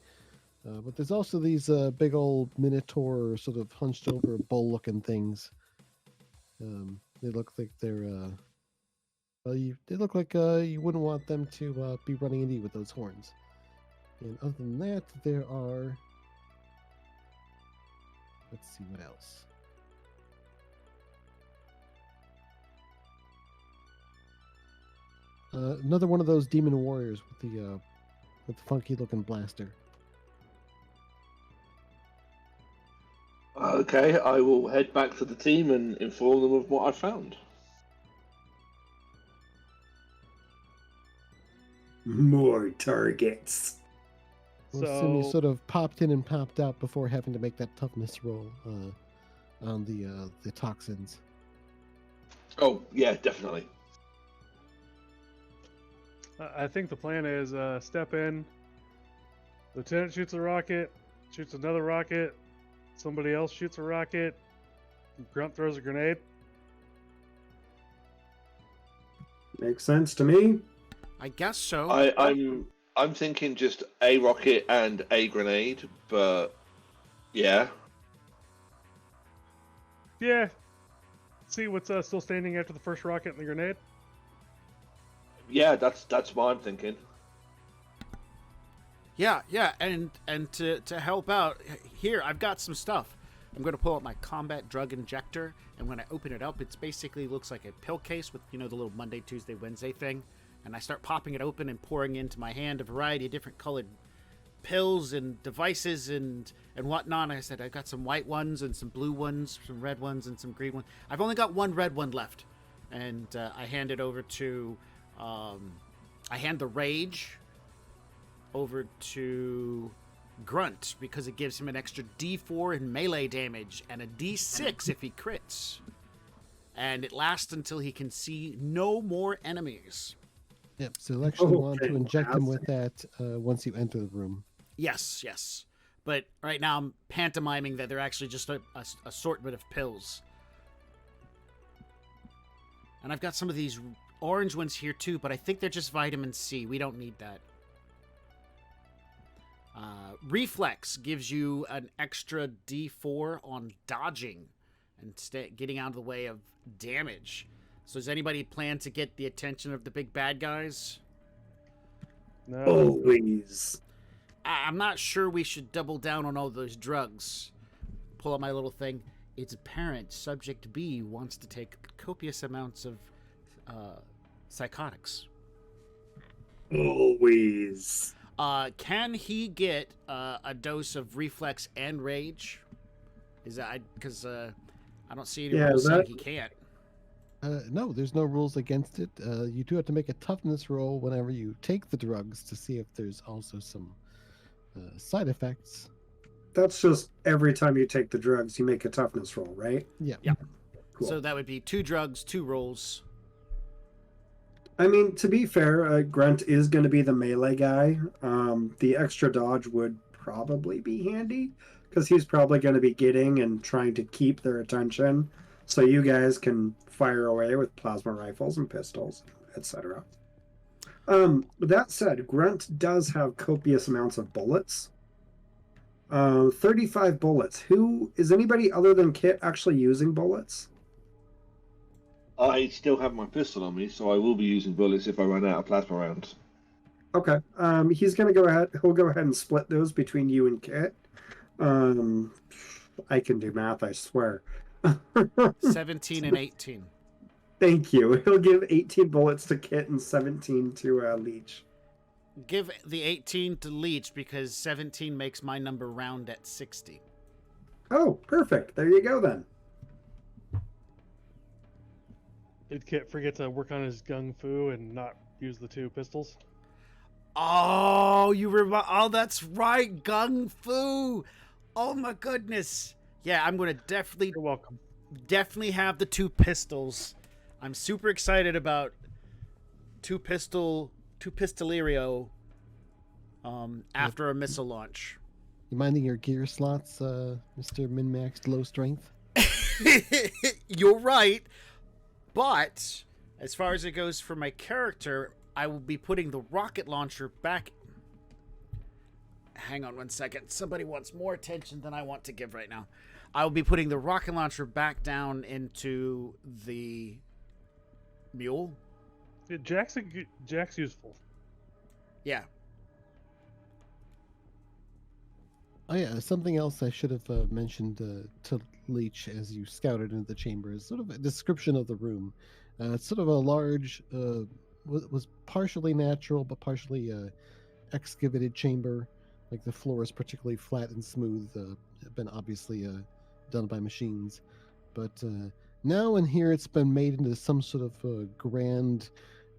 S3: But there's also these big old minotaur sort of hunched over bull-looking things. They look like they're... they look like you wouldn't want them to be running into you with those horns. And other than that, there are... Let's see what else. Another one of those demon warriors with the funky looking blaster.
S2: Okay, I will head back to the team and inform them of what I found.
S4: More targets.
S3: Well, assume you
S5: So,
S3: sort of popped in and popped out before having to make that toughness roll on the toxins.
S2: Oh, yeah, definitely.
S5: I think the plan is step in. Lieutenant shoots a rocket, shoots another rocket. Somebody else shoots a rocket. Grunt throws a grenade.
S6: Makes sense to me.
S1: I guess so.
S2: I'm thinking just a rocket and a grenade, but yeah.
S5: Yeah. See what's still standing after the first rocket and the grenade.
S2: Yeah, that's what I'm thinking.
S1: Yeah, and to help out, here I've got some stuff. I'm going to pull out my combat drug injector, and when I open it up, it basically looks like a pill case with, the little Monday, Tuesday, Wednesday thing. And I start popping it open and pouring into my hand a variety of different colored pills and devices and whatnot. I said, I've got some white ones and some blue ones, some red ones and some green ones. I've only got one red one left. And I hand it over to, I hand the rage over to Grunt because it gives him an extra D4 in melee damage and a D6 if he crits. And it lasts until he can see no more enemies.
S3: Yep. So you'll actually want to
S6: Okay,
S3: inject him with
S6: fantastic.
S3: that once you enter the room.
S1: Yes. But right now I'm pantomiming that they're actually just a assortment of pills. And I've got some of these orange ones here too, but I think they're just vitamin C. We don't need that. Reflex gives you an extra D4 on dodging and getting out of the way of damage. So does anybody plan to get the attention of the big bad guys?
S5: No.
S6: Always.
S1: I'm not sure we should double down on all those drugs. Pull out my little thing. It's apparent Subject B wants to take copious amounts of psychotics.
S6: Always.
S1: Can he get a dose of reflex and rage? Is that because I don't see any rules saying he can't.
S3: No, there's no rules against it. You do have to make a toughness roll whenever you take the drugs to see if there's also some side effects.
S6: That's just every time you take the drugs, you make a toughness roll, right?
S3: Yeah.
S6: Cool.
S1: So that would be 2 drugs, 2 rolls.
S6: I mean, to be fair, Grunt is going to be the melee guy. The extra dodge would probably be handy because he's probably going to be getting and trying to keep their attention. So you guys can fire away with plasma rifles and pistols, etc. That said, Grunt does have copious amounts of bullets. 35 bullets. Who is anybody other than Kit actually using bullets?
S2: I still have my pistol on me, so I will be using bullets if I run out of plasma rounds.
S6: Okay. He's gonna go ahead. He'll go ahead and split those between you and Kit. I can do math, I swear.
S1: 17 and 18.
S6: Thank you. He'll give 18 bullets to Kit and 17 to Leech.
S1: Give the 18 to Leech because 17 makes my number round at 60.
S6: Oh, perfect. There you go then.
S5: Did Kit forget to work on his gung fu and not use the 2 pistols?
S1: Oh, oh, that's right, Gung Fu. Oh my goodness. Yeah, I'm gonna definitely
S5: You're welcome.
S1: have the 2 pistols. I'm super excited about two pistolerio after a missile launch.
S3: You minding your gear slots, Mr. Min-Maxed Low Strength?
S1: You're right. But as far as it goes for my character, I will be putting the rocket launcher back. Hang on one second. Somebody wants more attention than I want to give right now. I will be putting the rocket launcher back down into the mule.
S5: Yeah, Jack's useful.
S1: Yeah.
S3: Oh yeah, something else I should have mentioned to Leech as you scouted into the chamber is sort of a description of the room. It's sort of a large, was partially natural but partially excavated chamber. Like the floor is particularly flat and smooth, been obviously done by machines. But now in here it's been made into some sort of grand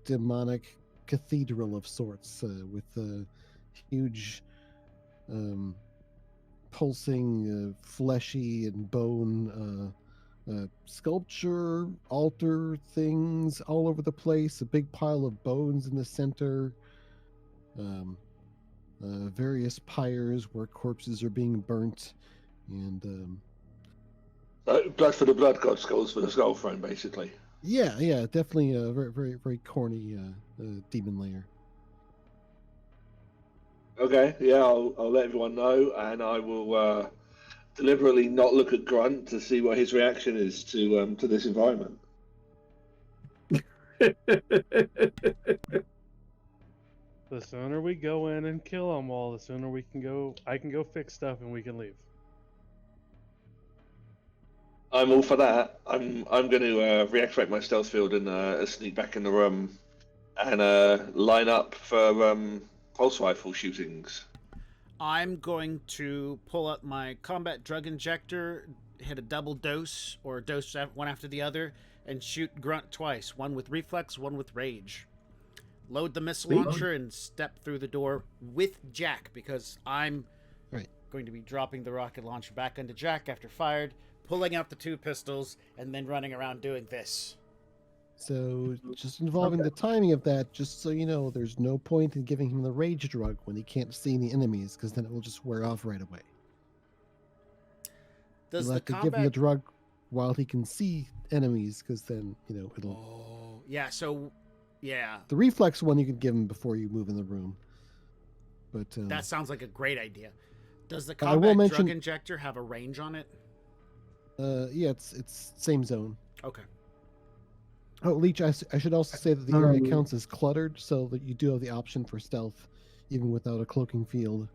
S3: demonic cathedral of sorts with huge pulsing fleshy and bone sculpture, altar things all over the place. A big pile of bones in the center. Various pyres where corpses are being burnt, and
S2: Blood for the blood god, skulls for the skull throne, basically.
S3: yeah, definitely a very, very, very corny demon lair.
S2: Okay, yeah, I'll let everyone know, and I will deliberately not look at Grunt to see what his reaction is to this environment.
S5: The sooner we go in and kill them all, the sooner we can go. I can go fix stuff and we can leave.
S2: I'm all for that. I'm going to reactivate my stealth field and sneak back in the room and line up for pulse rifle shootings.
S1: I'm going to pull up my combat drug injector, hit a double dose, or dose one after the other, and shoot Grunt twice. One with reflex, one with rage. Load the missile launcher and step through the door with Jack, because I'm going to be dropping the rocket launcher back into Jack after fired, pulling out the 2 pistols, and then running around doing this.
S3: So, just involving the timing of that, just so you know, there's no point in giving him the rage drug when he can't see any enemies, because then it will just wear off right away. You'll have to give him the drug while he can see enemies, because then, it'll...
S1: Oh, yeah, so... Yeah.
S3: The reflex one you can give him before you move in the room. But
S1: that sounds like a great idea. Does the combat drug injector have a range on it?
S3: Yeah, it's same zone.
S1: Okay.
S3: Oh, Leech, I should also say that the area counts as cluttered, so that you do have the option for stealth, even without a cloaking field.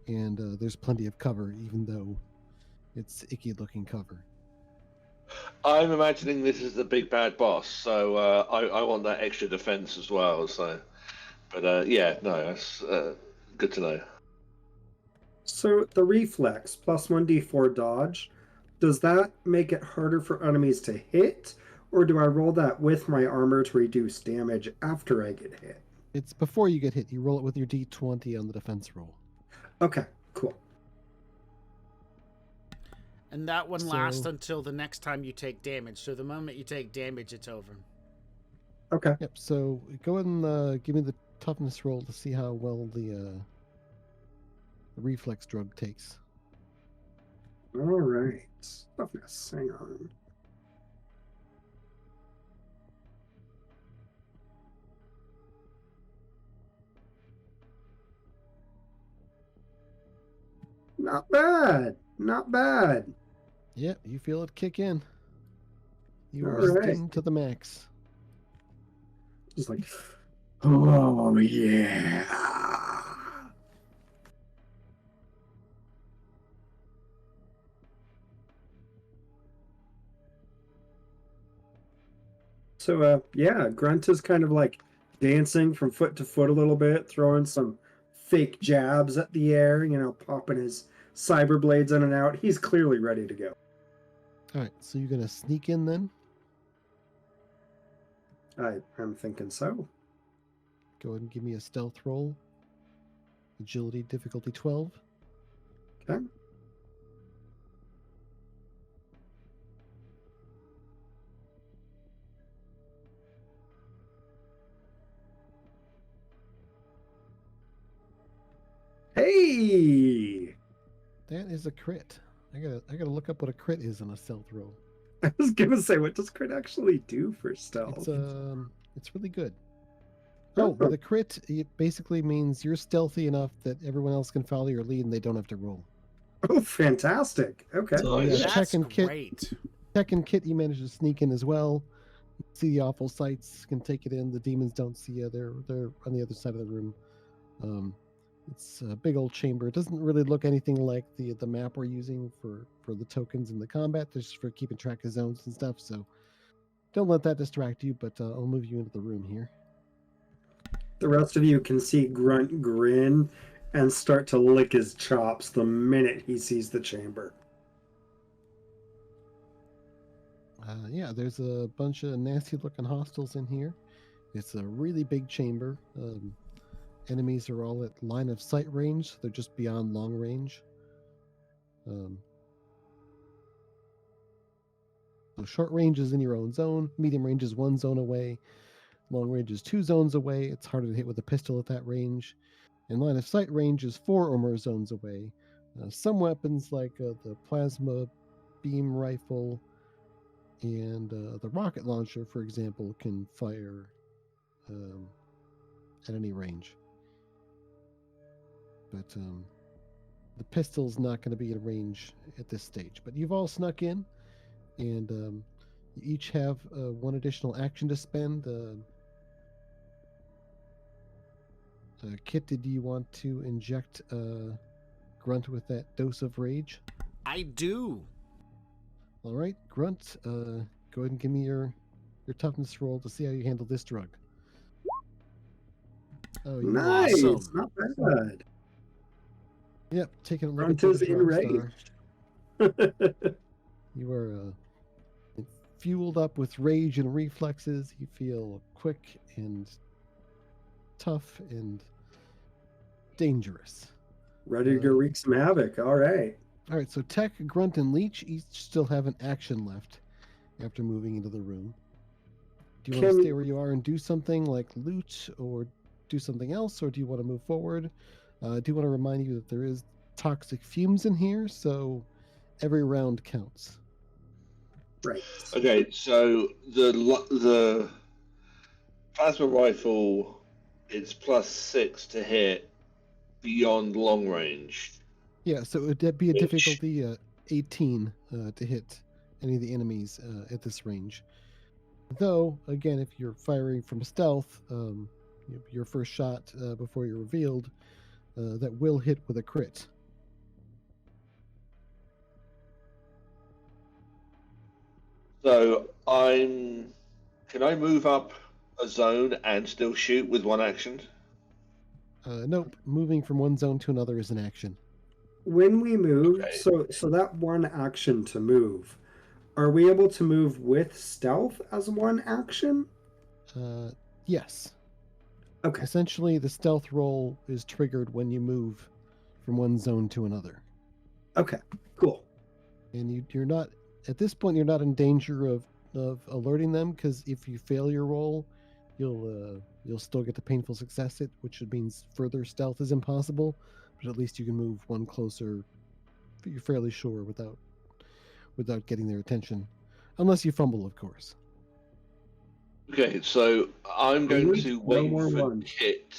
S3: And there's plenty of cover, even though it's icky-looking cover.
S2: I'm imagining this is the big bad boss, so I want that extra defense as well. So, but yeah, no, that's good to know.
S6: So the reflex plus 1d4 dodge, does that make it harder for enemies to hit, or do I roll that with my armor to reduce damage after I get hit?
S3: It's before you get hit. You roll it with your d20 on the defense roll.
S6: Okay, cool.
S1: And that one lasts until the next time you take damage. So the moment you take damage, it's over.
S6: Okay.
S3: Yep, so go ahead and give me the toughness roll to see how well the reflex drug takes.
S6: All right. Toughness, hang on. Not bad. Not bad.
S3: Yeah, you feel it kick in. You are
S6: All right.
S3: stinged to the max.
S6: Just like, oh yeah. So, yeah, Grunt is kind of like dancing from foot to foot a little bit, throwing some fake jabs at the air, popping his cyber blades in and out. He's clearly ready to go.
S3: All right, so you're going to sneak in then?
S6: I'm thinking so.
S3: Go ahead and give me a stealth roll. Agility difficulty 12.
S6: Okay. Hey!
S3: That is a crit. I gotta look up what a crit is on a stealth roll.
S6: I was gonna say, what does crit actually do for stealth?
S3: It's really good. Oh, with a crit, it basically means you're stealthy enough that everyone else can follow your lead and they don't have to roll.
S6: Oh, fantastic. Okay.
S3: So, yeah,
S1: That's
S3: check and kit.
S1: great.
S3: Check and kit, you manage to sneak in as well. You see the awful sights, can take it in. The demons don't see you. They're on the other side of the room. It's a big old chamber. It doesn't really look anything like the map we're using for the tokens and the combat, just for keeping track of zones and stuff. So don't let that distract you, but I'll move you into the room here.
S6: The rest of you can see Grunt grin and start to lick his chops the minute he sees the chamber.
S3: Yeah, there's a bunch of nasty looking hostiles in here. It's a really big chamber. Enemies are all at line of sight range. So they're just beyond long range. So short range is in your own zone, medium range is 1 zone away, long range is 2 zones away. It's harder to hit with a pistol at that range. And line of sight range is 4 or more zones away. Some weapons like the plasma beam rifle and the rocket launcher, for example, can fire at any range. But the pistol's not going to be in range at this stage. But you've all snuck in, and you each have 1 additional action to spend. Kit, did you want to inject Grunt with that dose of rage?
S1: I do.
S3: All right, Grunt, go ahead and give me your toughness roll to see how you handle this drug. Oh, you
S6: Nice,
S1: awesome.
S6: not bad.
S3: Yep, taking a little
S6: Grunt
S3: bit
S6: is
S3: of
S6: enraged.
S3: You are fueled up with rage and reflexes. You feel quick and tough and dangerous.
S6: Ready to wreak some havoc. All right.
S3: All right, so Tech, Grunt, and Leech each still have an action left after moving into the room. Do you want to stay where you are and do something like loot or do something else, or do you want to move forward? I do want to remind you that there is toxic fumes in here, so every round counts.
S6: Right.
S2: Okay, so the plasma rifle is +6 to hit beyond long range.
S3: Yeah, so it would be a
S2: Which-
S3: difficulty 18 to hit any of the enemies at this range. Though, again, if you're firing from stealth, your first shot before you're revealed, that will hit with a crit.
S2: So can I move up a zone and still shoot with 1 action?
S3: Nope, moving from one zone to another is an action.
S6: When we move,
S2: Okay.
S6: so that 1 action to move, are we able to move with stealth as 1 action?
S3: Yes.
S6: Okay.
S3: Essentially, the stealth roll is triggered when you move from one zone to another.
S6: Okay. Cool.
S3: And you're not, at this point, you're not in danger of alerting them, because if you fail your roll, you'll still get the painful success hit, which means further stealth is impossible, but at least you can move 1 closer, you're fairly sure, without getting their attention. Unless you fumble, of course.
S2: Okay, so I'm going
S6: need
S2: to
S6: no
S2: wait
S6: more
S2: for
S6: ones.
S2: Kit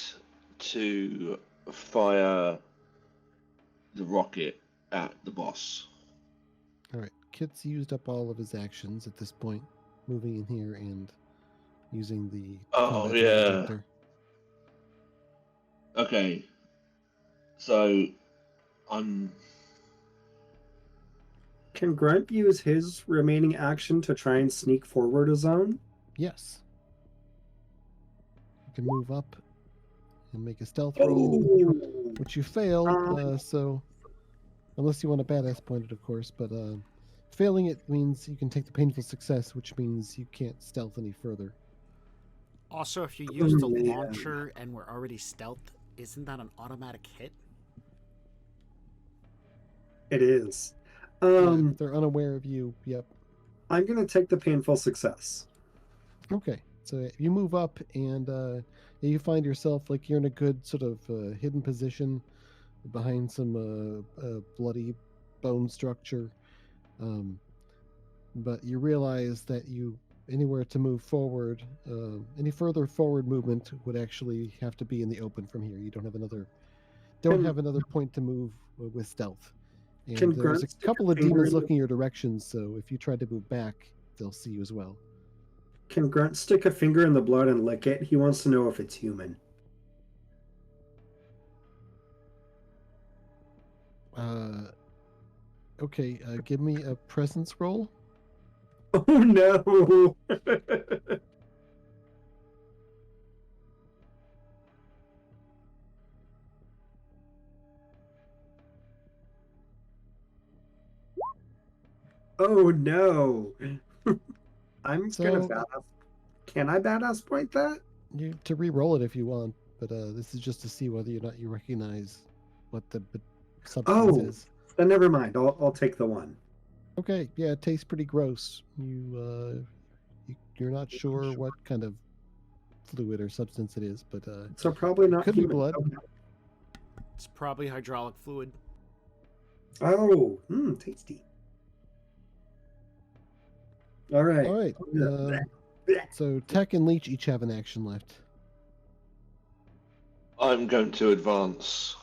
S2: to fire the rocket at the boss.
S3: All right, Kit's used up all of his actions at this point, moving in here and using the
S2: Oh,
S3: combat
S2: yeah.
S3: detector.
S2: Okay, so I'm
S6: Can Grunt use his remaining action to try and sneak forward a zone?
S3: Yes. You can move up and make a stealth roll,
S6: Oh.
S3: which you failed, so unless you want a badass point it, of course, but failing it means you can take the painful success, which means you can't stealth any further.
S1: Also, if you use the
S6: man.
S1: launcher and we're already stealth, isn't that an automatic hit?
S6: It is.
S3: If they're unaware of you, yep.
S6: I'm gonna take the painful success.
S3: Okay, so you move up and you find yourself like you're in a good sort of hidden position behind some bloody bone structure, but you realize that anywhere to move forward, any further forward movement would actually have to be in the open from here. You don't have another point to move with stealth. And
S6: Can
S3: there's
S6: Grunt
S3: a
S6: stick
S3: couple
S6: a
S3: of
S6: finger
S3: demons
S6: in the-
S3: looking your direction, so if you try to move back, they'll see you as well.
S6: Can Grunt stick a finger in the blood and lick it? He wants to know if it's human.
S3: Okay, give me a presence roll.
S6: Oh no! Oh no! I'm gonna
S3: So-
S6: badass. Can I badass point that?
S3: To re-roll it if you want, but this is just to see whether or not you recognize what the substance
S6: Oh.
S3: is.
S6: Then never mind. I'll take the 1.
S3: Okay, yeah, it tastes pretty gross. You're not sure what kind of fluid or substance it is, but
S6: So probably
S3: it
S6: not
S3: could be
S6: human.
S3: blood.
S6: Okay.
S1: It's probably hydraulic fluid.
S6: Oh, tasty. All right.
S3: All right. So Tech and Leech each have an action left.
S2: I'm going to advance.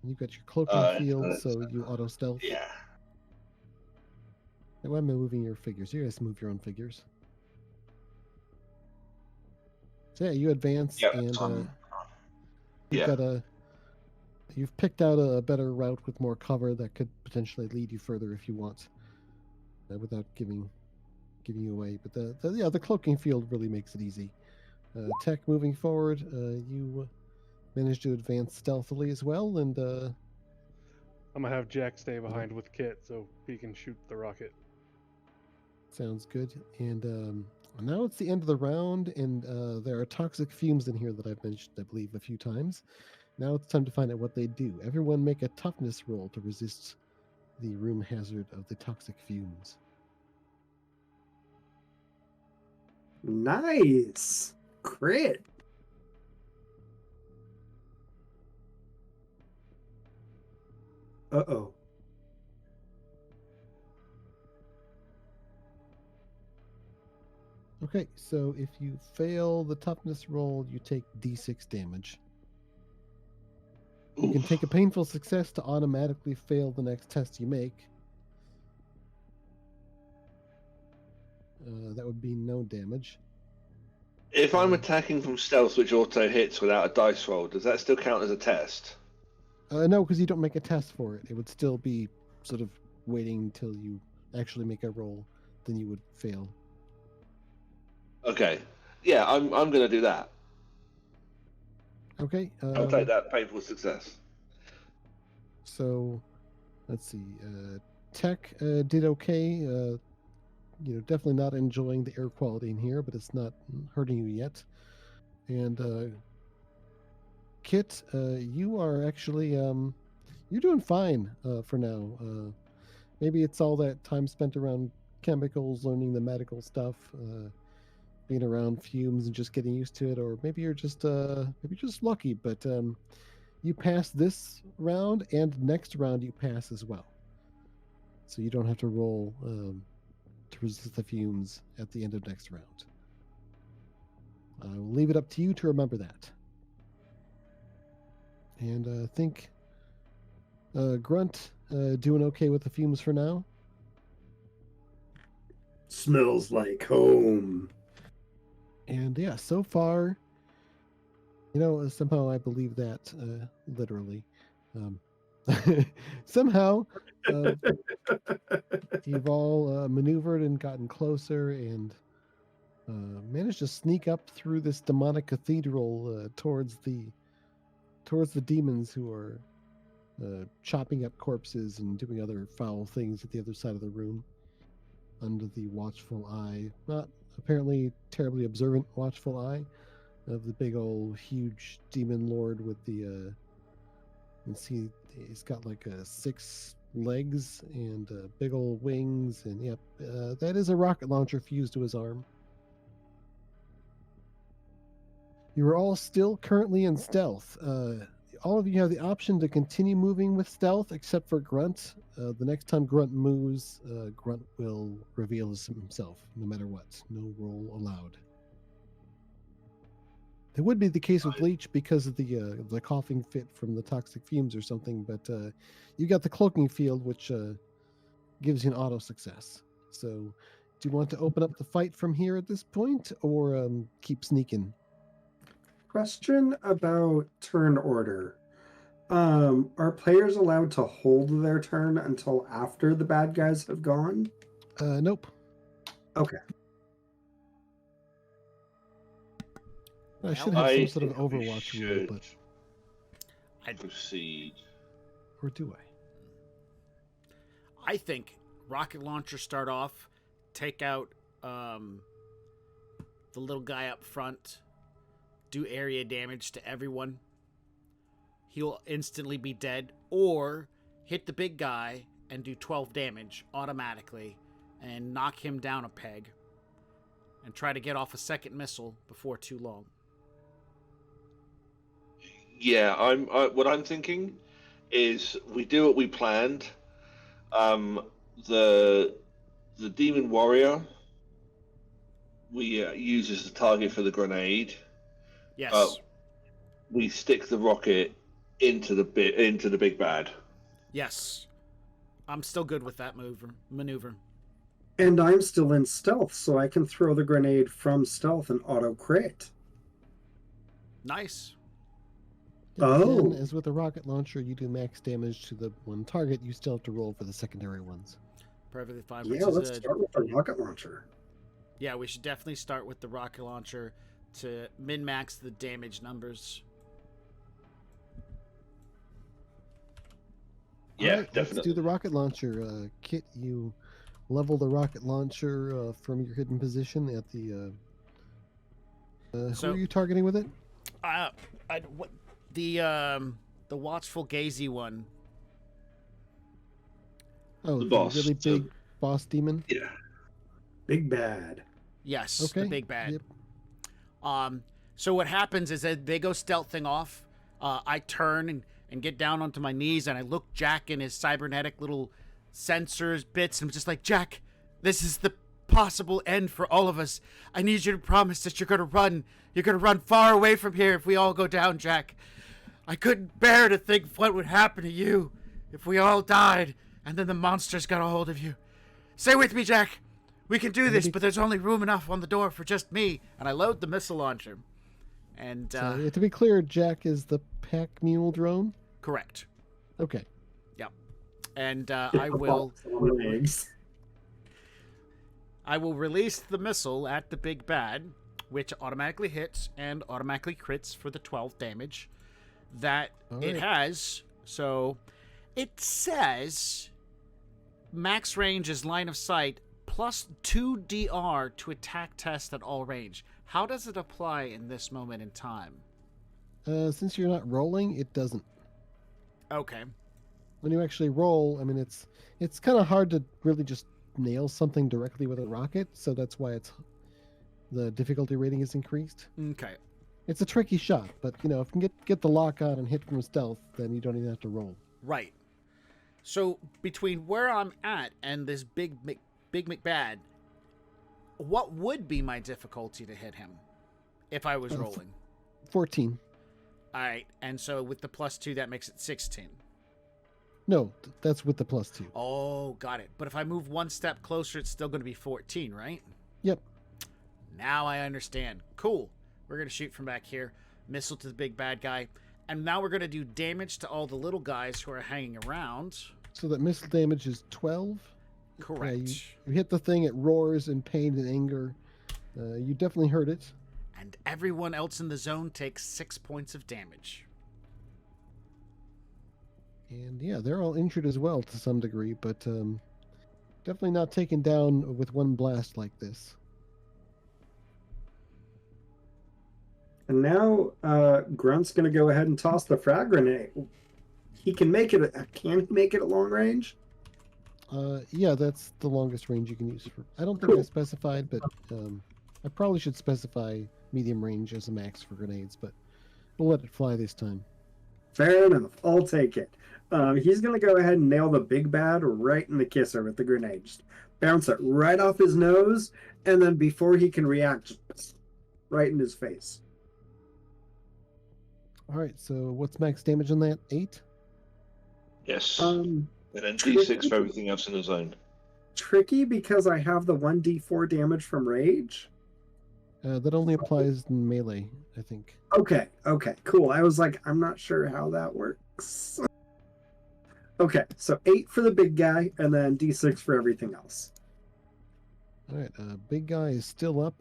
S3: You've got your cloaking field, so you auto stealth.
S2: Yeah.
S3: Why am I moving your figures? You guys move your own figures. So yeah, you advance,
S2: Yeah.
S3: and
S2: Yeah.
S3: you've picked out a better route with more cover that could potentially lead you further if you want, without giving you away. But the cloaking field really makes it easy. Tech moving forward, you managed to advance stealthily as well, and
S5: I'm gonna have Jack stay behind with Kit so he can shoot the rocket.
S3: sounds good. And now it's the end of the round, and there are toxic fumes in here that I've mentioned, I believe, a few times. Now it's time to find out what they do. Everyone make a toughness roll to resist the room hazard of the toxic fumes.
S6: Nice. Crit. Uh-oh.
S3: Okay, so if you fail the toughness roll, you take d6 damage. You can take a painful success to automatically fail the next test you make. That would be no damage.
S2: If I'm attacking from stealth, which auto hits without a dice roll, does that still count as a test?
S3: No, because you don't make a test for it. It would still be sort of waiting until you actually make a roll, then you would fail.
S2: Okay. Yeah, I'm going to do that.
S3: Okay.
S2: I'll take that painful success.
S3: So, let's see. Tech did okay. Definitely not enjoying the air quality in here, but it's not hurting you yet. And Kit, you are actually you're doing fine for now. Maybe it's all that time spent around chemicals, learning the medical stuff, being around fumes and just getting used to it, or maybe you're just lucky. But you pass this round, and next round you pass as well. So you don't have to roll to resist the fumes at the end of next round. I will leave it up to you to remember that. And I think Grunt doing okay with the fumes for now.
S4: Smells like home.
S3: And yeah, so far, somehow I believe that literally. Somehow, you've all maneuvered and gotten closer and managed to sneak up through this demonic cathedral towards the demons who are chopping up corpses and doing other foul things at the other side of the room under the watchful eye, not apparently terribly observant watchful eye of the big old huge demon lord with the you can see he's got like 6 legs and big old wings, and yep, that is a rocket launcher fused to his arm. You are all still currently in stealth. All of you have the option to continue moving with stealth, except for Grunt. The next time Grunt moves, Grunt will reveal himself, no matter what. No roll allowed. It would be the case with Leech because of the coughing fit from the toxic fumes or something, but you got the cloaking field, which gives you an auto success. So, do you want to open up the fight from here at this point, or keep sneaking?
S6: Question about turn order. Are players allowed to hold their turn until after the bad guys have gone?
S3: Nope.
S6: Okay.
S3: I should have some sort of Overwatch rule, but
S2: I proceed.
S3: Or do I?
S1: I think rocket launcher start off, take out the little guy up front, do area damage to everyone. He'll instantly be dead, or hit the big guy and do 12 damage automatically and knock him down a peg and try to get off a second missile before too long.
S2: Yeah, what I'm thinking is we do what we planned. The demon warrior we use as the target for the grenade.
S1: Yes.
S2: We stick the rocket into the big bad.
S1: Yes. I'm still good with that maneuver.
S6: And I'm still in stealth, so I can throw the grenade from stealth and auto crit.
S1: Nice.
S3: Again, as with a rocket launcher, you do max damage to the one target. You still have to roll for the secondary ones.
S1: Perfectly fine.
S6: Yeah, let's start with the rocket launcher.
S1: Yeah, we should definitely start with the rocket launcher to min-max the damage numbers.
S2: Yeah,
S3: right,
S2: definitely.
S3: Let's do the rocket launcher. Kit, you level the rocket launcher from your hidden position at the... who are you targeting with it?
S1: The watchful gazy one.
S3: Oh,
S2: The boss.
S3: really big boss demon?
S2: Yeah.
S6: Big bad.
S1: Yes,
S3: Okay.
S1: the big bad.
S3: Yep.
S1: So what happens is that they go stealthing off. I turn and get down onto my knees, and I look Jack in his cybernetic little sensors bits, and I'm just like, Jack, this is the possible end for all of us. I need you to promise that you're gonna run. You're gonna run far away from here if we all go down, Jack. I couldn't bear to think what would happen to you if we all died, and then the monsters got a hold of you. Stay with me, Jack. We can do this, but there's only room enough on the door for just me. And I load the missile launcher. And
S3: So, to be clear, Jack is the pack mule drone?
S1: correct.
S3: Okay.
S1: Yep. And I will release the missile at the big bad, which automatically hits and automatically crits for the 12 damage that it has. So it says max range is line of sight plus 2 DR to attack test at all range. How does it apply in this moment in time?
S3: Since you're not rolling, it doesn't.
S1: Okay.
S3: When you actually roll, I mean, it's kind of hard to really just nail something directly with a rocket, so that's why the difficulty rating is increased.
S1: Okay.
S3: It's a tricky shot, but if you can get the lock on and hit from stealth, then you don't even have to roll.
S1: Right. So between where I'm at and this big McBad, what would be my difficulty to hit him if I was rolling?
S3: 14.
S1: All right. And so with the +2, that makes it 16.
S3: No, that's with the +2.
S1: Oh, got it. But if I move one step closer, it's still going to be 14, right?
S3: Yep.
S1: Now I understand. Cool. We're going to shoot from back here. Missile to the big bad guy. And now we're going to do damage to all the little guys who are hanging around.
S3: So that missile damage is 12.
S1: Correct.
S3: You hit the thing, it roars in pain and anger. You definitely heard it.
S1: And everyone else in the zone takes 6 points of damage.
S3: And yeah, they're all injured as well to some degree, but definitely not taken down with one blast like this.
S6: And now Grunt's going to go ahead and toss the frag grenade. He can make it. Can he make it at long range?
S3: Yeah, that's the longest range you can use. I don't think I specified, but I probably should specify medium range as a max for grenades, but we'll let it fly this time.
S6: Fair enough. I'll take it. He's going to go ahead and nail the big bad right in the kisser with the grenade. Just bounce it right off his nose, and then before he can react, just right in his face.
S3: All right, so what's max damage on that? 8?
S2: Yes.
S6: Um,
S2: and then D6 for everything else in the zone.
S6: Tricky because I have the 1d4 damage from rage.
S3: That only applies in melee, I think.
S6: Okay, cool. I was like, I'm not sure how that works. Okay, so 8 for the big guy, and then d6 for everything else.
S3: All right, big guy is still up.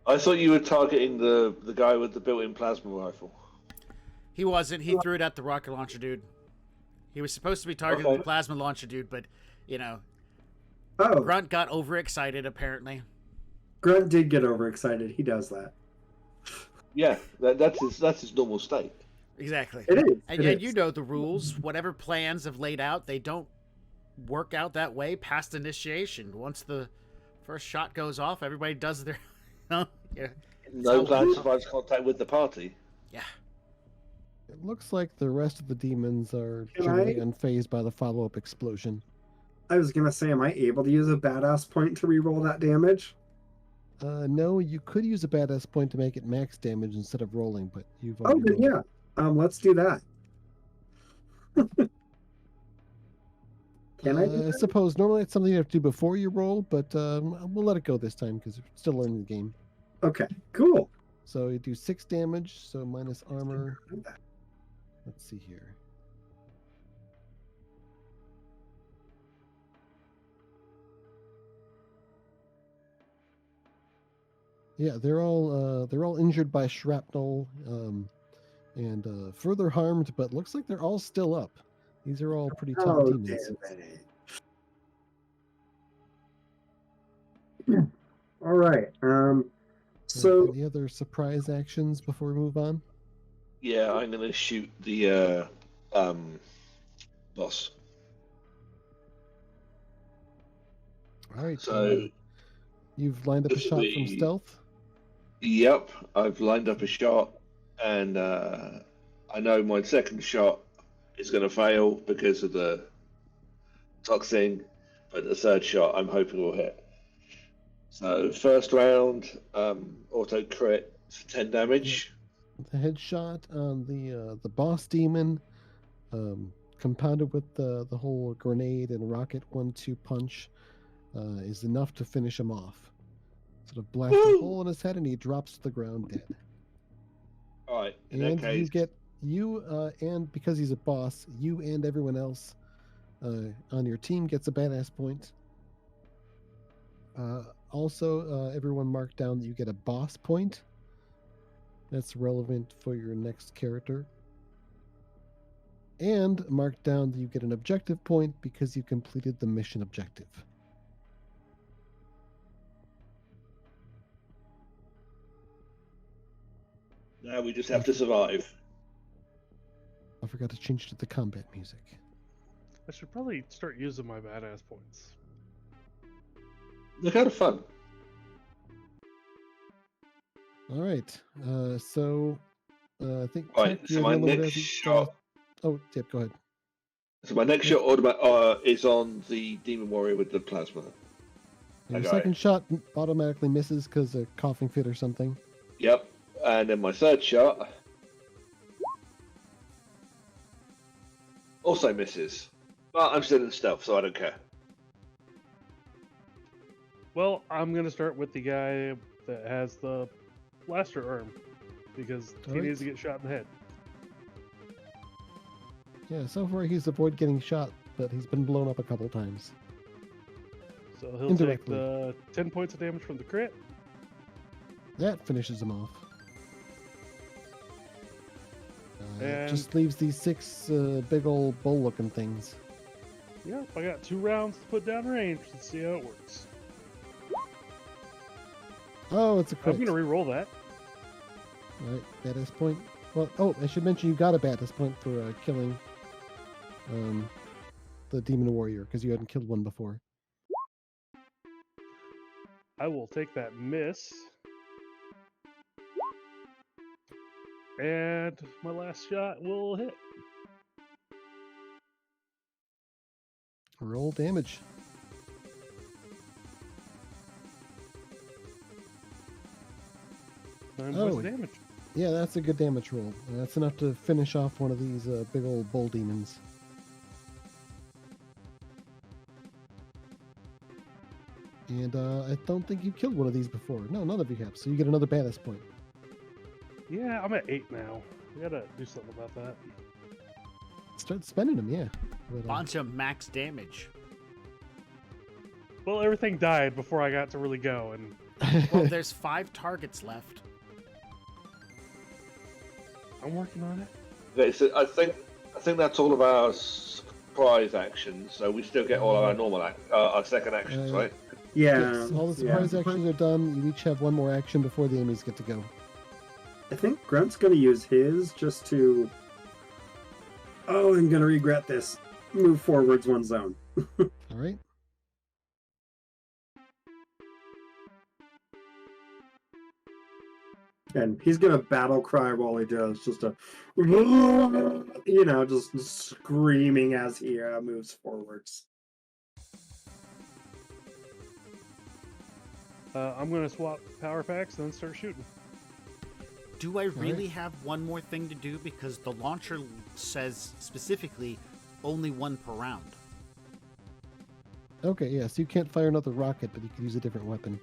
S2: I thought you were targeting the guy with the built-in plasma rifle.
S1: He wasn't. He threw it at the rocket launcher dude. He was supposed to be targeting the plasma launcher dude, but,
S6: Oh,
S1: Grunt got overexcited, apparently.
S6: Grunt did get overexcited. He does that.
S2: Yeah, that's his normal state.
S1: Exactly.
S6: It is.
S1: And,
S6: it
S1: and
S6: is.
S1: you know the rules. Whatever plans have laid out, they don't work out that way past initiation. Once the first shot goes off, everybody does their... yeah.
S2: No plan
S1: So-
S2: survives contact with the party.
S1: Yeah.
S3: It looks like the rest of the demons are
S6: Can
S3: generally
S6: I-
S3: unfazed by the follow-up explosion.
S6: I was gonna say, am I able to use a badass point to reroll that damage?
S3: No, you could use a badass point to make it max damage instead of rolling, but you've
S6: Oh,
S3: already
S6: then
S3: rolled.
S6: yeah. Let's do that. Can I do
S3: I
S6: that?
S3: suppose normally it's something you have to do before you roll, but we'll let it go this time because we're still learning the game.
S6: Okay, cool.
S3: So you do 6 damage, so minus armor. Let's see here. Yeah, they're all injured by shrapnel and further harmed, but looks like they're all still up. These are all pretty tough
S6: Oh,
S3: demons.
S6: damn it. All right. So
S3: Any other surprise actions before we move on?
S2: Yeah, I'm gonna shoot the boss.
S3: All right.
S2: So
S3: You've lined up a
S2: this will
S3: shot from
S2: be-
S3: stealth.
S2: Yep, I've lined up a shot, and I know my second shot is going to fail because of the toxin, but the third shot I'm hoping will hit. So first round, auto crit for 10 damage.
S3: The headshot on the boss demon, compounded with the whole grenade and rocket 1-2 punch, is enough to finish him off. Sort of blasts a
S2: Woo!
S3: hole in his head, and he drops to the ground dead.
S2: All right, in
S3: And
S2: that case,
S3: and because he's a boss, you and everyone else on your team gets a badass point. Also, everyone marked down that you get a boss point. That's relevant for your next character. And mark down that you get an objective point because you completed the mission objective.
S2: now we just have to survive.
S3: I forgot to change to the combat music.
S5: I should probably start using my badass points.
S2: They're kind of fun.
S3: All right. So I think
S2: All right,
S3: Tech,
S2: so
S3: you're the
S2: my
S3: only one that
S2: next
S3: hasn't,
S2: shot.
S3: Oh, yep. Go ahead.
S2: So my next shot is on the demon warrior with the plasma.
S3: Your
S2: Okay.
S3: second shot automatically misses because a coughing fit or something.
S2: Yep, and then my third shot also misses. But I'm still in stealth, so I don't care.
S5: Well, I'm gonna start with the guy that has the blaster arm because he
S3: Alright.
S5: needs to get shot in the head.
S3: Yeah, so far he's avoided getting shot, but he's been blown up a couple times.
S5: So he'll take
S3: Indirectly.
S5: the 10 points of damage from the crit.
S3: That finishes him off. It
S5: And-
S3: just leaves these 6 big old bull-looking things.
S5: Yep, I got 2 rounds to put down range. Let's see how it works.
S3: Oh, it's a crit.
S5: I'm gonna re-roll that.
S3: All right, badass point. Well, oh, I should mention you got a badass point for killing the demon warrior because you hadn't killed one before.
S5: I will take that miss. And my last shot will hit.
S3: Roll damage.
S5: 9
S3: Oh,
S5: points of damage.
S3: Yeah, that's a good damage roll. That's enough to finish off one of these big old bull demons. And I don't think you've killed one of these before. No, none of you have. So you get another badass point.
S5: Yeah, I'm at 8 now. We gotta do something about that.
S3: Start spending them, yeah. But,
S1: Bunch of max damage.
S5: Well, everything died before I got to really go, and
S1: Well, there's 5 targets left.
S5: I'm working on it.
S2: Okay, so I think that's all of our surprise actions. So we still get all of our normal our second actions,
S3: Uh,
S2: right?
S6: Yeah.
S3: yes, all the surprise actions are done. You each have one more action before the enemies get to go.
S6: I think Grunt's going to use his just to Oh, I'm gonna regret this. Move forwards 1 zone.
S3: All right.
S6: And he's gonna battle cry while he does, just a, you know, just screaming as he moves forwards.
S5: I'm gonna swap power packs and then start shooting.
S1: Do I really have one more thing to do? Because the launcher says specifically only 1 per round.
S3: Okay, yeah, so you can't fire another rocket, but you can use a different weapon.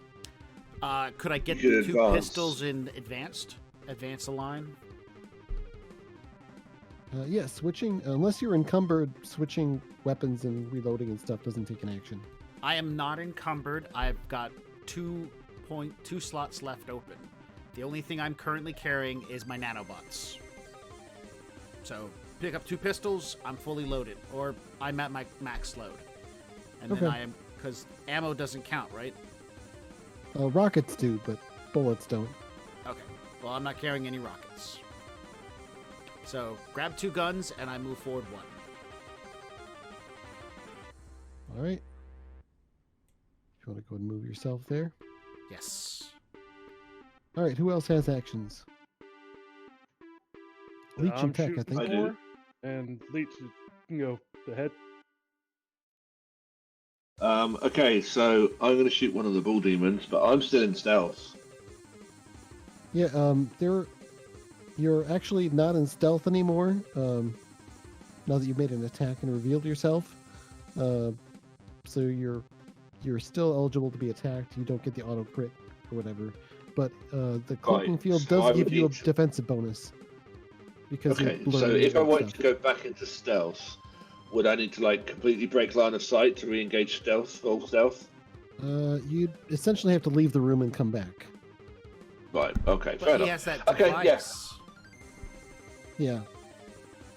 S1: Could I get
S2: You
S1: the
S2: could
S1: 2
S2: advance.
S1: pistols in advanced? Advance a line?
S3: Yeah, switching, unless you're encumbered, switching weapons and reloading and stuff doesn't take an action.
S1: I am not encumbered. I've got 2 slots left open. The only thing I'm currently carrying is my nanobots. So, pick up 2 pistols, I'm fully loaded. Or I'm at my max load. And then
S3: Okay.
S1: I am... Because ammo doesn't count, right?
S3: Rockets do, but bullets don't.
S1: Okay. Well, I'm not carrying any rockets. So, grab 2 guns, and I move forward 1.
S3: All right. If you want to go and move yourself there.
S1: Yes.
S3: All right, who else has actions? Leech
S5: I'm
S3: and Tech, I
S5: shooting
S3: think.
S2: I do.
S5: 4, and Leech, you can go ahead.
S2: Okay, so I'm going to shoot one of the bull demons, but I'm still in stealth.
S3: Yeah, you're actually not in stealth anymore. Now that you've made an attack and revealed yourself, so you're still eligible to be attacked. You don't get the auto crit or whatever, but the cloaking
S2: Right,
S3: field
S2: so
S3: does
S2: I
S3: give
S2: would
S3: you a
S2: need to-
S3: defensive bonus because
S2: Okay,
S3: you're
S2: so
S3: blurring
S2: if I
S3: and
S2: wanted
S3: stuff.
S2: to go back into stealth, would I need to like completely break line of sight to re-engage stealth, full stealth?
S3: You'd essentially have to leave the room and come back.
S2: Right. Okay.
S1: But
S2: Fair
S1: he
S2: enough.
S1: has that
S2: Okay,
S1: device.
S3: Yeah.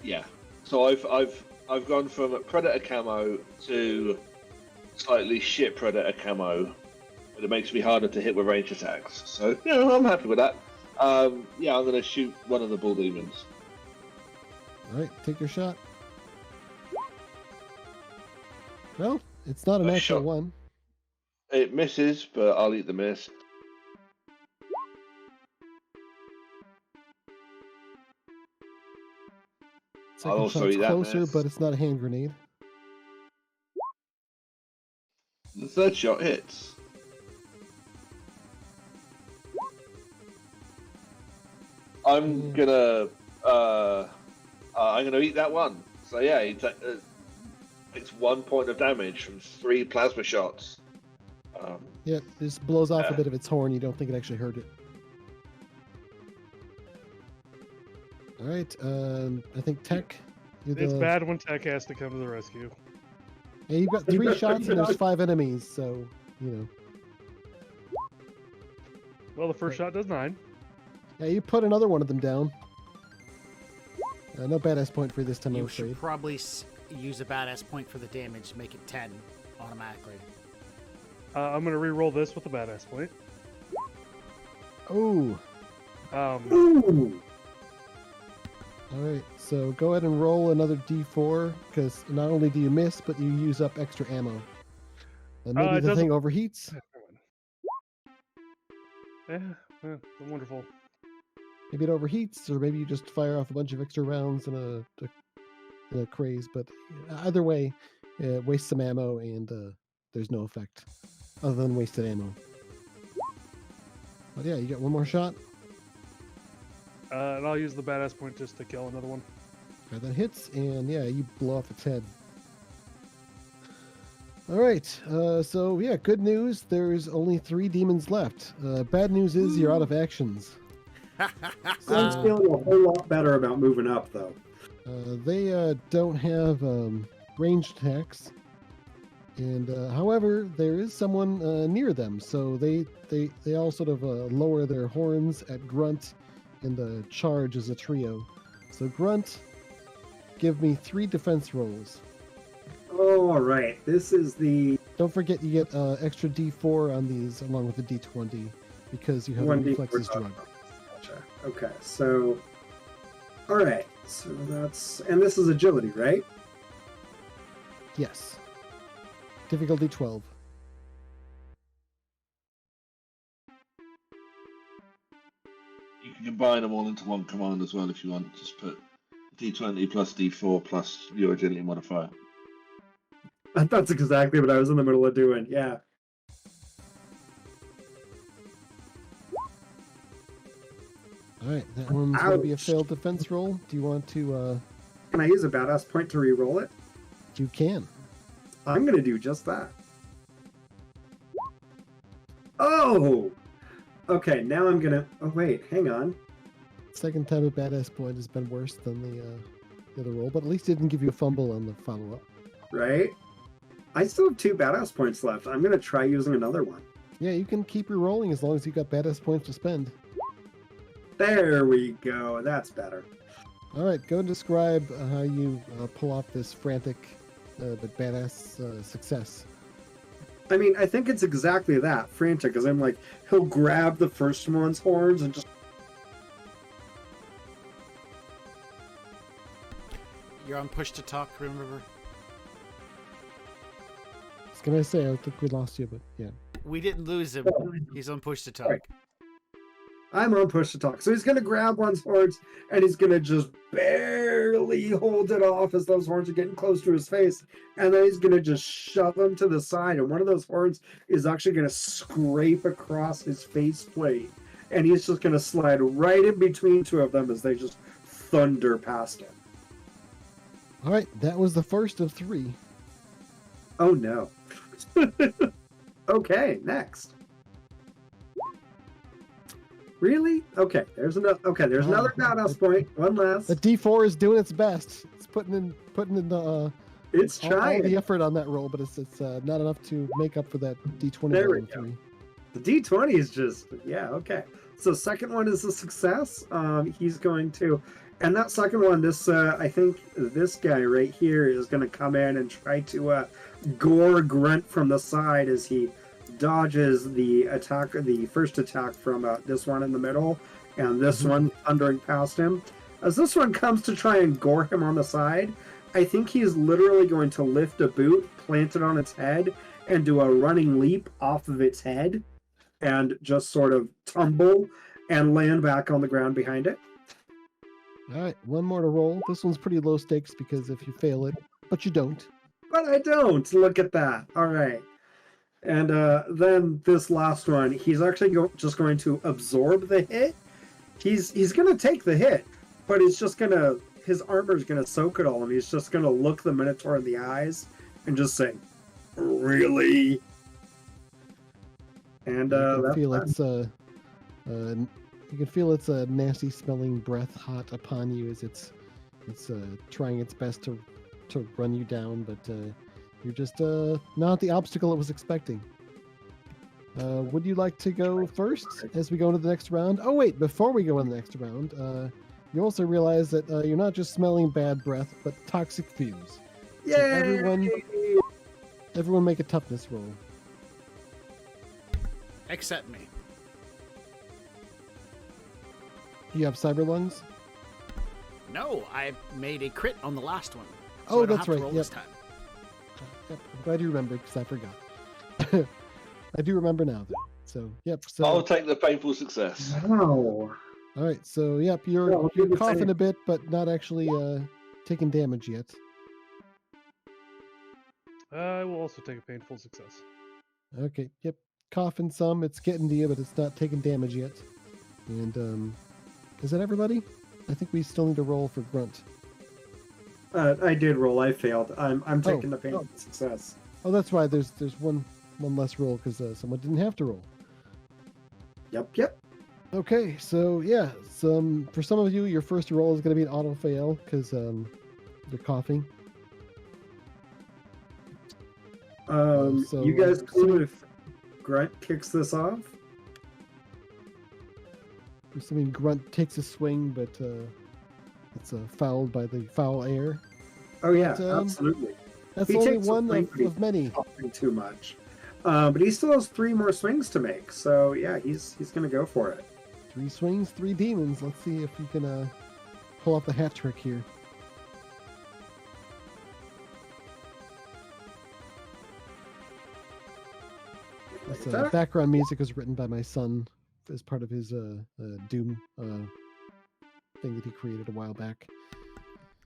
S2: Yeah. So I've gone from predator camo to slightly shit predator camo, but it makes me harder to hit with range attacks. So yeah, I'm happy with that. Yeah, I'm gonna shoot one of the bull demons.
S3: All right, take your shot. Well, it's not a
S2: A
S3: natural
S2: shot.
S3: one.
S2: It misses, but I'll eat the miss.
S3: Second
S2: also
S3: shot's
S2: eat that
S3: closer,
S2: miss.
S3: but it's not a hand grenade.
S2: The 3rd shot hits. I'm gonna eat that one. So yeah, it's 1 point of damage from 3 plasma shots.
S3: Yeah, just blows off a
S2: Yeah.
S3: bit of its horn. You don't think it actually hurt it. All right, I think Tech. You're
S5: It's
S3: the...
S5: bad when Tech has to come to the rescue.
S3: Yeah, you've got 3 shots and there's 5 enemies, so you know.
S5: Well, the first shot does 9.
S3: Yeah, you put another one of them down. No badass point for this time, I'm
S1: You
S3: afraid.
S1: should probably use a badass point for the damage, make it 10 automatically.
S5: I'm gonna re-roll this with a badass point.
S3: Oh,
S6: Ooh!
S3: all right. So go ahead and roll another D4 because not only do you miss, but you use up extra ammo. And maybe
S5: it
S3: the
S5: doesn't-
S3: thing overheats.
S5: Yeah, wonderful.
S3: Maybe it overheats, or maybe you just fire off a bunch of extra rounds in a craze. But either way, it wastes some ammo, and there's no effect other than wasted ammo. But yeah, you got one more shot.
S5: And I'll use the badass point just to kill another one.
S3: That hits, and yeah, you blow off its head. All right, so yeah, good news. There's only 3 demons left. Bad news is you're out of actions.
S6: I'm feeling a whole lot better about moving up, though.
S3: They don't have ranged attacks, and however, there is someone near them, so they all sort of lower their horns at Grunt and charge as a trio. So Grunt, give me 3 defense rolls.
S6: Oh, all right. This is the
S3: Don't forget you get extra D4 on these along with the D20 because you have a
S6: 1d4.
S3: reflexes drug.
S6: Gotcha. Okay, so all right. So that's, and this is agility, right?
S3: Yes. Difficulty 12.
S2: You can combine them all into one command as well if you want. Just put D20 plus D4 plus your agility modifier.
S6: That's exactly what I was in the middle of doing. Yeah.
S3: All right, that one's going to be a
S6: Ouch.
S3: failed defense roll. Do you want to?
S6: Can I use a badass point to re-roll it?
S3: You can.
S6: I'm going to do just that. Oh! Okay, now I'm going to... Oh, wait, hang on.
S3: Second time a badass point has been worse than the other roll, but at least it didn't give you a fumble on the follow-up.
S6: Right? I still have 2 badass points left. I'm going to try using another one.
S3: Yeah, you can keep re-rolling as long as you got badass points to spend.
S6: There we go. That's better.
S3: All right, go and describe how you pull off this frantic but badass success.
S6: I mean, I think it's exactly that, frantic, because I'm like, he'll grab the first one's horns and just...
S1: You're on push to talk, remember?
S3: I was going to say, I think we lost you, but yeah.
S1: We didn't lose him. He's on push to talk.
S6: Right. I'm on push to talk. So he's going to grab one's horns, and he's going to just barely hold it off as those horns are getting close to his face. And then he's going to just shove them to the side. And one of those horns is actually going to scrape across his faceplate. And he's just going to slide right in between 2 of them as they just thunder past him.
S3: All right, that was the first of 3.
S6: Oh, no. Okay, next. Really? Okay, there's another. Okay, there's another badass point. One last.
S3: The D4 is doing its best. It's putting in the
S6: It's
S3: all
S6: trying.
S3: the effort on that roll, but it's not enough to make up for that D20
S6: There
S3: roll
S6: we
S3: in
S6: go.
S3: 3.
S6: The D20 is just, yeah, okay. So second one is a success. He's going to, and that second one, this I think this guy right here is going to come in and try to gore Grunt from the side as he dodges the attack, the first attack from this one in the middle, and this one thundering past him. As this one comes to try and gore him on the side, I think he is literally going to lift a boot, plant it on its head, and do a running leap off of its head, and just sort of tumble and land back on the ground behind it.
S3: All right, one more to roll. This one's pretty low stakes because if you fail it, but you don't.
S6: But I don't. Look at that. All right. And then this last one, he's actually just going to absorb the hit. He's going to take the hit, but he's just going to, his armor's going to soak it all, and he's just going to look the Minotaur in the eyes and just say, "Really?" And
S3: You
S6: that's
S3: can feel
S6: that.
S3: you can feel its nasty smelling breath hot upon you as it's trying its best to run you down, but you're just not the obstacle it was expecting. Would you like to go first as we go into the next round? Oh wait, before we go in the next round, you also realize that you're not just smelling bad breath, but toxic fumes.
S6: Yay!
S3: So everyone make a toughness roll.
S1: Except me.
S3: You have cyber lungs?
S1: No, I made a crit on the last one.
S3: Oh,
S1: I don't
S3: that's
S1: have to
S3: right,
S1: roll
S3: yep.
S1: this time.
S3: Yep, I'm glad you remembered because I forgot. I do remember now, though. So, yep. So,
S2: I'll take the painful success.
S6: Wow.
S3: all right. So, yep,
S6: Well,
S3: you're
S6: you would
S3: coughing
S6: say-
S3: a bit, but not actually taking damage yet.
S5: I will also take a painful success.
S3: Okay. Yep. Coughing some. It's getting to you, but it's not taking damage yet. And is that everybody? I think we still need to roll for Grunt.
S6: I did roll. I failed. I'm taking the painful success.
S3: Oh, that's why there's one less roll because someone didn't have to roll.
S6: Yep.
S3: Okay, so yeah, for some of you, your first roll is going to be an auto fail because you're coughing. So,
S6: You guys
S3: so-
S6: cool if Grunt kicks this off?
S3: I'm assuming Grunt takes a swing, but it's fouled by the foul air.
S6: Oh yeah,
S3: But,
S6: absolutely.
S3: That's
S6: He
S3: only
S6: takes a
S3: one
S6: swing, but
S3: of many.
S6: Coughing too much, but he still has 3 more swings to make. So yeah, he's gonna go for it.
S3: 3 swings, 3 demons. Let's see if you can pull out the hat trick here. This background music was written by my son as part of his Doom thing that he created a while back.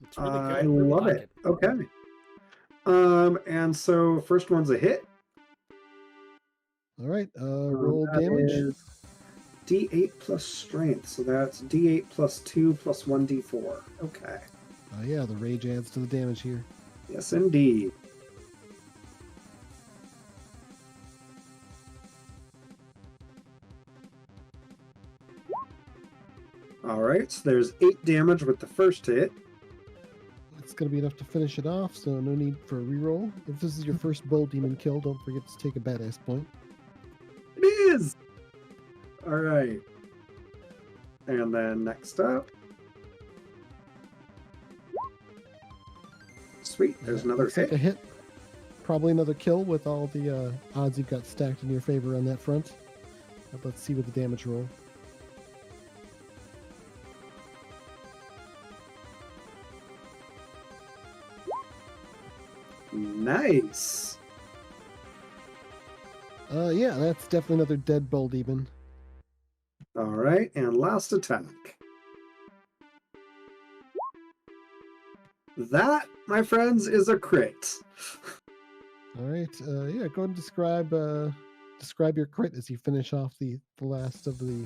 S1: It's really good.
S6: I love
S1: like
S6: it. Okay. And so first one's a hit.
S3: All right, roll
S6: That
S3: damage.
S6: is D8 plus strength, so that's D8 plus 2 plus 1D4. Okay.
S3: Oh yeah, the rage adds to the damage here.
S6: Yes, indeed. All right, so there's 8 damage with the first hit.
S3: It's going to be enough to finish it off, so no need for a reroll. If this is your first bull demon kill, don't forget to take a badass point.
S6: It is! All right. And then next up. Sweet, there's another
S3: Looks like
S6: hit.
S3: a hit. Probably another kill with all the odds you've got stacked in your favor on that front. But let's see what the damage roll.
S6: Nice.
S3: Yeah, that's definitely another dead bull demon.
S6: All right, and last attack. That, my friends, is a crit.
S3: All right, yeah, go ahead and describe your crit as you finish off the last of the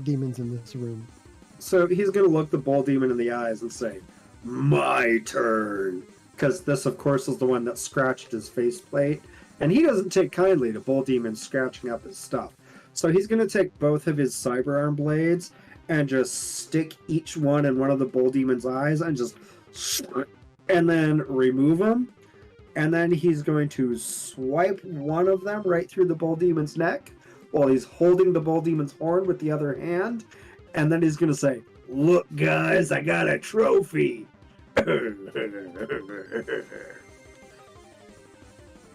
S3: demons in this room.
S6: So he's going to look the bull demon in the eyes and say, "My turn." Because this, of course, is the one that scratched his faceplate. And he doesn't take kindly to bull demons scratching up his stuff. So he's going to take both of his cyber arm blades and just stick each one in one of the bull demon's eyes and just... and then remove them. And then he's going to swipe one of them right through the bull demon's neck while he's holding the bull demon's horn with the other hand. And then he's going to say, "Look, guys, I got a trophy."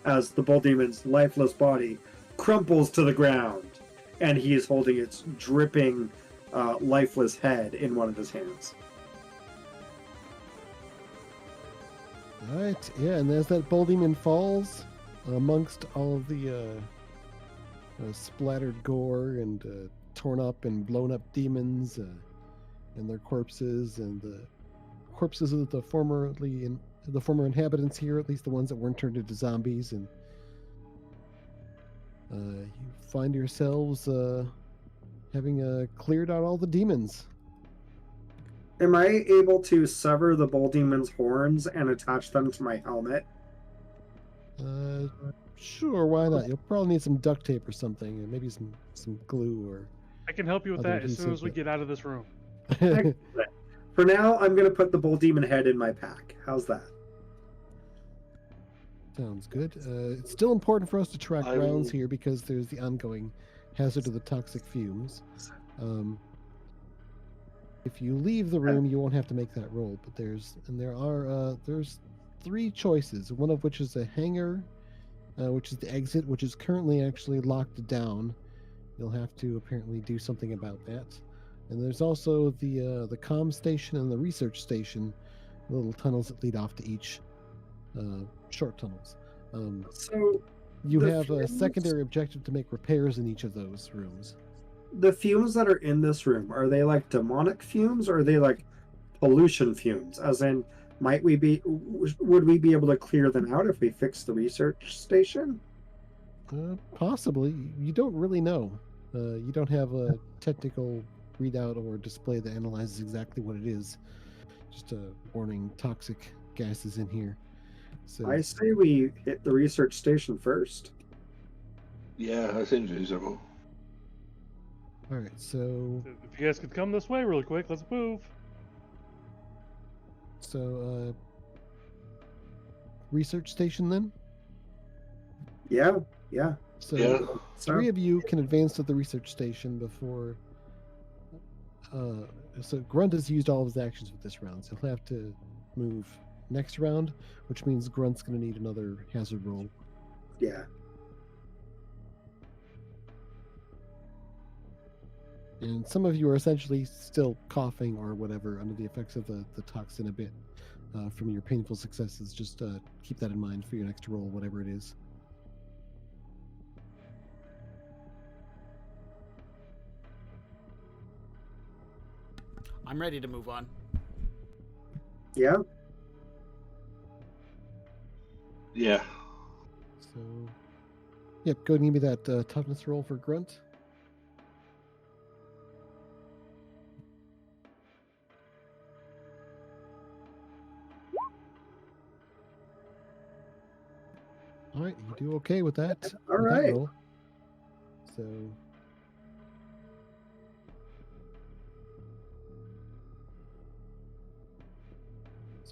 S6: As the bull demon's lifeless body crumples to the ground, and he is holding its dripping, lifeless head in one of his hands.
S3: All right, yeah, and as that bull demon falls, amongst all of the splattered gore and torn up and blown up demons and their corpses and the corpses of the former inhabitants here, at least the ones that weren't turned into zombies, and you find yourselves having cleared out all the demons.
S6: Am I able to sever the bull demon's horns and attach them to my helmet?
S3: Sure, why not? You'll probably need some duct tape or something, and maybe some glue or...
S5: I can help you with
S3: Other
S5: that as soon as we
S3: adhesive,
S5: get out of this room.
S6: Excellent. For now, I'm going to put the bull demon head in my pack. How's that?
S3: Sounds good. It's still important for us to track
S2: I'm-
S3: rounds here because there's the ongoing hazard of the toxic fumes. If you leave the room, you won't have to make that roll. But there's 3 choices. One of which is a hangar, which is the exit, which is currently actually locked down. You'll have to apparently do something about that. And there's also the comm station and the research station, little tunnels that lead off to each, short tunnels.
S6: So,
S3: You
S6: the
S3: have a
S6: fumes-
S3: secondary objective to make repairs in each of those rooms.
S6: the fumes that are in this room, are they like demonic fumes or are they like pollution fumes? As in, would we be able to clear them out if we fix the research station?
S3: Possibly. You don't really know. You don't have a technical readout or display that analyzes exactly what it is. Just a warning, toxic gases in here. So
S6: I say we hit the research station first.
S2: Yeah, that seems reasonable.
S3: all right, so
S5: If you guys could come this way really quick, let's move.
S3: Research station then.
S6: Yeah.
S3: So
S2: Yeah.
S3: 3 of you can advance to the research station before. So Grunt has used all of his actions with this round, so he'll have to move next round, which means Grunt's going to need another hazard roll.
S6: Yeah.
S3: And some of you are essentially still coughing or whatever under the effects of the toxin a bit from your painful successes. Just keep that in mind for your next roll, whatever it is.
S1: I'm ready to move on.
S6: Yeah.
S2: Yeah.
S3: So, yep, go and give me that toughness roll for Grunt. All right, you do okay with that.
S6: All
S3: with that
S6: right.
S3: roll. So,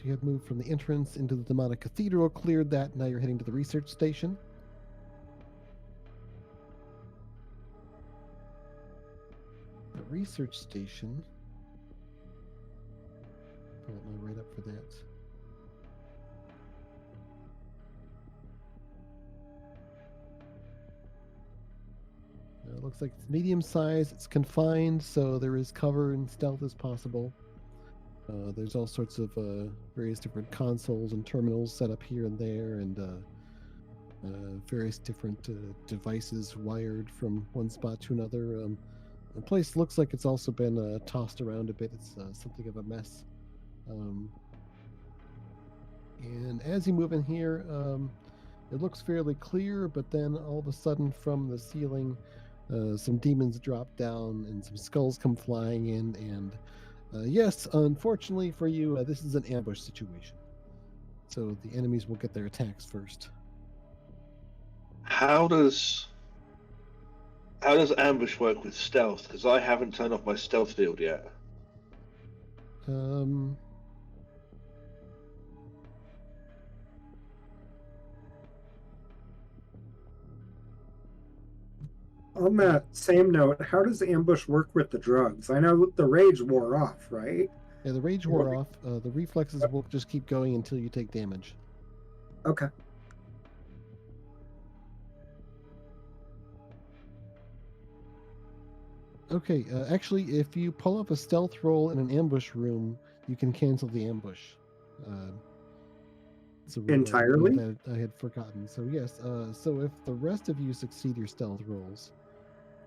S3: you have moved from the entrance into the demonic cathedral, cleared that. Now you're heading to the research station. The research station. Pull up my write up for that. It looks like it's medium size. It's confined, so there is cover and stealth as possible. There's all sorts of various different consoles and terminals set up here and there, and various different devices wired from one spot to another. The place looks like it's also been tossed around a bit. It's something of a mess. And as you move in here, it looks fairly clear, but then all of a sudden from the ceiling, some demons drop down and some skulls come flying in, and yes, unfortunately for you, this is an ambush situation. So the enemies will get their attacks first.
S2: How does ambush work with stealth? Because I haven't turned off my stealth field yet.
S6: On that same note, how does ambush work with the drugs? I know the rage wore off, right?
S3: Yeah, the rage wore off. The reflexes will just keep going until you take damage.
S6: Okay.
S3: Okay, actually, if you pull up a stealth roll in an ambush room, you can cancel the ambush. It's a rule
S6: Entirely?
S3: that I had forgotten. So yes, so if the rest of you succeed your stealth rolls,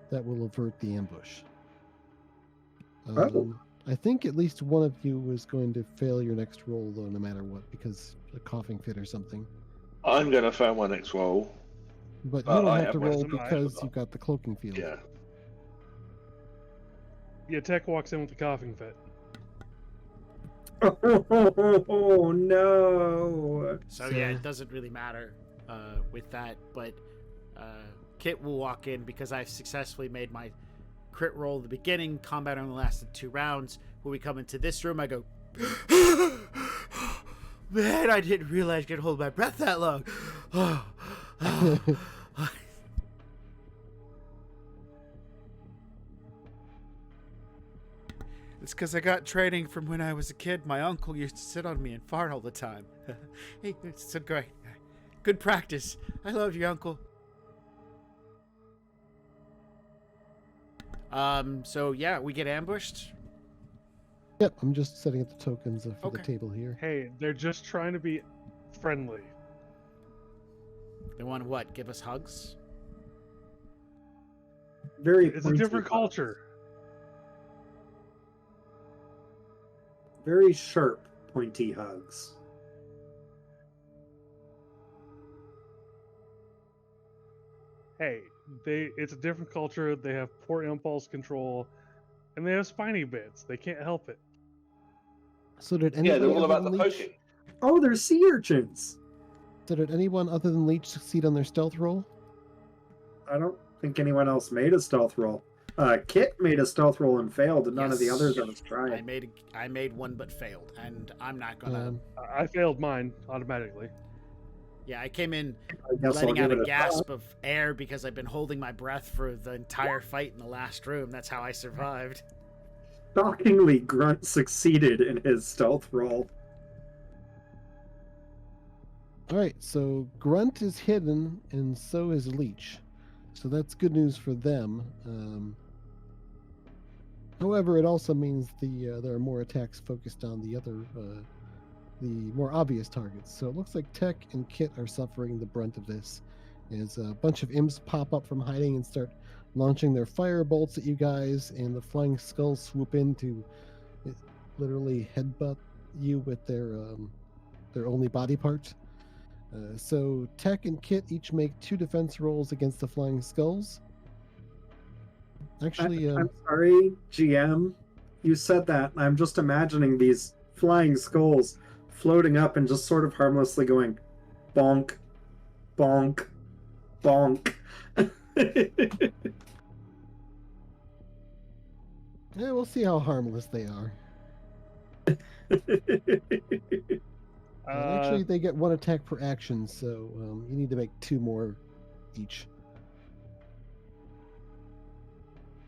S3: that will avert the ambush. I think at least one of you is going to fail your next roll, though, no matter what, because a coughing fit or something.
S2: I'm going to fail my next roll.
S3: But you don't
S2: I
S3: have to
S2: have my
S3: roll
S5: surprise.
S3: because you've got the cloaking field.
S2: Yeah.
S5: Yeah, Tech walks in with the coughing fit.
S6: Oh no!
S1: So yeah, it doesn't really matter with that, but Kit will walk in because I've successfully made my crit roll at the beginning. Combat only lasted 2 rounds. When we come into this room, I go, man, I didn't realize I could hold my breath that long. It's because I got training from when I was a kid. My uncle used to sit on me and fart all the time. Hey, it's so great. Good practice. I love you, Uncle. So yeah, we get ambushed.
S3: Yep, I'm just setting up the tokens for the
S1: Okay.
S3: table here.
S5: Hey, they're just trying to be friendly.
S1: They want to what? Give us hugs?
S6: Very
S5: It's a
S6: pointy
S5: different
S6: hugs.
S5: culture.
S6: Very sharp, pointy hugs.
S5: Hey, it's a different culture. They have poor impulse control, and they have spiny bits. They can't help it.
S3: So did
S2: Yeah,
S3: anybody
S2: they're all
S3: other
S2: about the
S3: than Leech?
S2: poking.
S6: Oh, they're sea urchins.
S3: So did anyone other than Leech succeed on their stealth roll?
S6: I don't think anyone else made a stealth roll. Kit made a stealth roll and failed, and none of the
S1: Yes.
S6: others of us tried.
S1: I made one but failed, and I'm not gonna.
S5: I failed mine automatically.
S1: Yeah, I came in
S6: I guess I'll
S1: letting out
S6: give
S1: a
S6: it
S1: gasp of air because I've been holding my breath for the entire fight in the last room. That's how I survived.
S6: Shockingly, Grunt succeeded in his stealth roll.
S3: All right, so Grunt is hidden, and so is Leech. So that's good news for them. However, it also means there are more attacks focused on the more obvious targets. So it looks like Tech and Kit are suffering the brunt of this, as a bunch of imps pop up from hiding and start launching their fire bolts at you guys, and the flying skulls swoop in to literally headbutt you with their only body part. So Tech and Kit each make 2 defense rolls against the flying skulls. Actually,
S6: I'm sorry, GM. You said that. I'm just imagining these flying skulls floating up and just sort of harmlessly going bonk, bonk, bonk.
S3: yeah, we'll see how harmless they are. Actually, they get 1 attack per action, so you need to make 2 more each.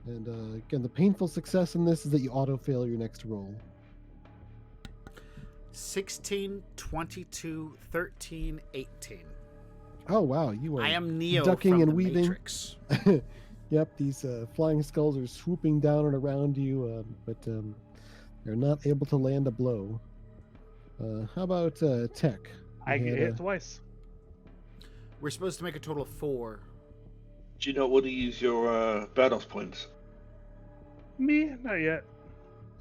S3: And again, the painful success in this is that you auto-fail your next roll.
S1: 16, 22, 13, 18.
S3: Oh, wow, you are
S1: I am Neo
S3: ducking
S1: from
S3: and
S1: the
S3: weaving.
S1: Matrix.
S3: Yep, these flying skulls are swooping down and around you, but they're not able to land a blow. How about Tech?
S5: I get hit twice.
S1: We're supposed to make a total of 4.
S2: Do you not want to use your badass points?
S5: Me? Not yet.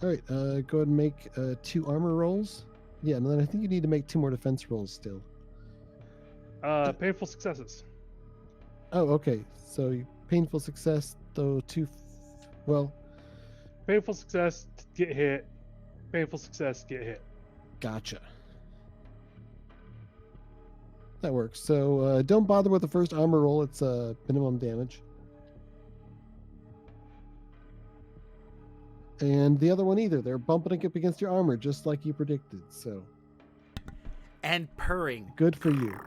S3: All right, go ahead and make 2 armor rolls. Yeah, and then I think you need to make 2 more defense rolls still.
S5: Painful successes.
S3: Oh, okay. So painful success, though. Well,
S5: Painful success, get hit. Painful success, get hit.
S3: gotcha. That works. So don't bother with the first armor roll. It's minimum damage. And the other one either. They're bumping up against your armor, just like you predicted. So
S1: And purring.
S3: good for you.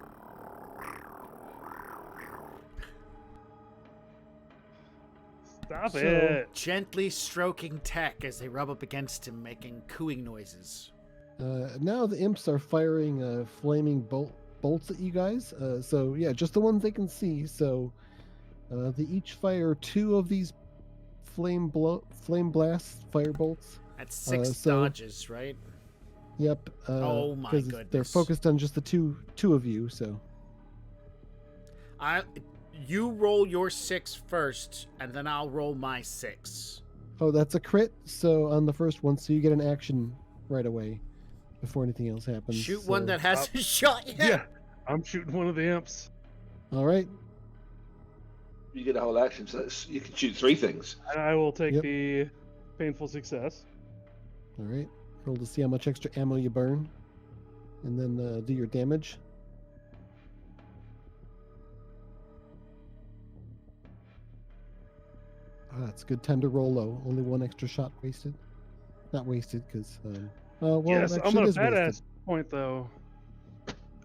S5: Stop
S3: So-
S5: it.
S1: Gently stroking Tech as they rub up against him, making cooing noises.
S3: Now the imps are firing flaming bolts at you guys. So yeah, just the ones they can see. So they each fire 2 of these flame blast fire bolts.
S1: That's 6
S3: so-
S1: dodges, right?
S3: Yep.
S1: Oh my
S3: 'cause They're
S1: goodness.
S3: focused on just the two of you. So
S1: You roll your 6 first, and then I'll roll my 6.
S3: oh, that's a crit. So on the first one, so you get an action right away before anything else happens.
S1: Shoot
S3: so-
S1: one that hasn't shot yet.
S5: Yeah. I'm shooting one of the imps.
S3: All right.
S2: You get a whole action, so you can shoot 3 things.
S5: And I will take
S3: Yep.
S5: the painful success.
S3: All right. Roll to see how much extra ammo you burn, and then do your damage. Ah, it's a good time to roll low. Only 1 extra shot wasted. Not wasted, because well,
S5: yes,
S3: actually
S5: I'm on
S3: it
S5: a
S3: is wasted.
S5: badass point though.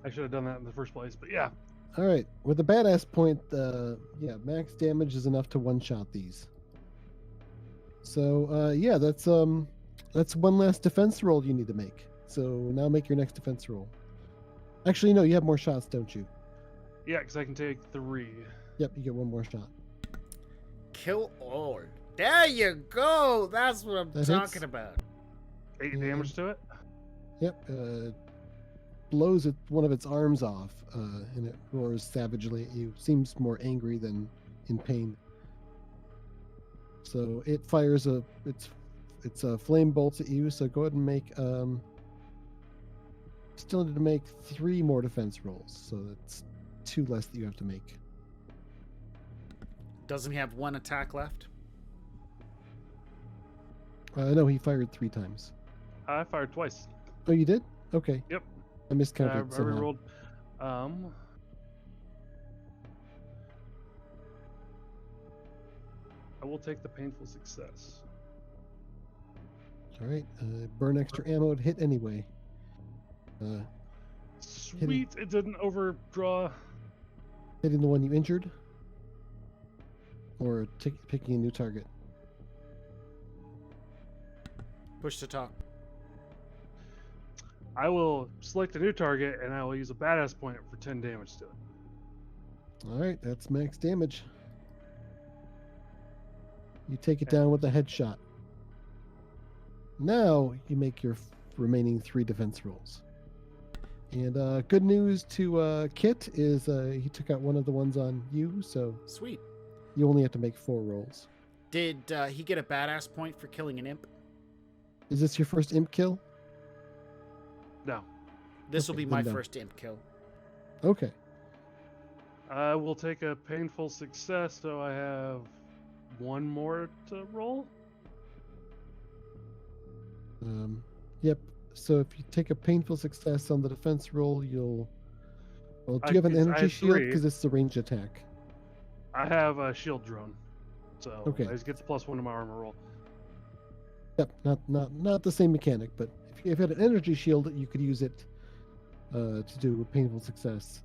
S5: I should have done that in the first place, but yeah.
S3: All right, with the badass point, yeah, max damage is enough to one-shot these. So yeah, that's 1 last defense roll you need to make. So now make your next defense roll. Actually, no, you have more shots, don't you?
S5: Yeah, because I can take 3.
S3: Yep, you get 1 more shot.
S1: Kill all. There you go. That's what I'm
S3: That
S1: talking
S3: hits.
S1: about.
S5: 8
S3: Yeah.
S5: damage to it.
S3: Yep, blows one of its arms off, and it roars savagely at you. Seems more angry than in pain. So it fires its flame bolts at you. So go ahead and make still need to make 3 more defense rolls. So that's 2 less that you have to make.
S1: Doesn't he have 1 attack left?
S3: No, he fired 3 times.
S5: I fired twice.
S3: Oh, you did? Okay.
S5: Yep.
S3: I miscounted.
S5: I
S3: somehow.
S5: rerolled. I will take the painful success.
S3: All right. Burn extra ammo to hit anyway.
S5: Sweet, it didn't overdraw.
S3: Hitting the one you injured, or picking a new target.
S1: Push to talk.
S5: I will select a new target and I will use a badass point for 10 damage to it.
S3: All right, that's max damage. You take it down with a headshot. Now you make your remaining 3 defense rolls. And good news to Kit is he took out one of the ones on you, so
S1: Sweet.
S3: you only have to make 4 rolls.
S1: Did he get a badass point for killing an imp?
S3: Is this your first imp kill?
S5: No.
S1: This will
S3: Okay,
S1: be my
S3: then no.
S1: first imp kill.
S3: Okay.
S5: I will take a painful success, so I have 1 more to roll.
S3: Yep. So if you take a painful success on the defense roll, you'll. Well, do
S5: I
S3: you have an
S5: could- I
S3: energy
S5: have
S3: shield?
S5: 3.
S3: Because it's the range attack.
S5: I have a shield drone, so
S3: Okay.
S5: I just get the +1 to my armor roll.
S3: Yep. Not the same mechanic, but if you had an energy shield, you could use it to do a painful success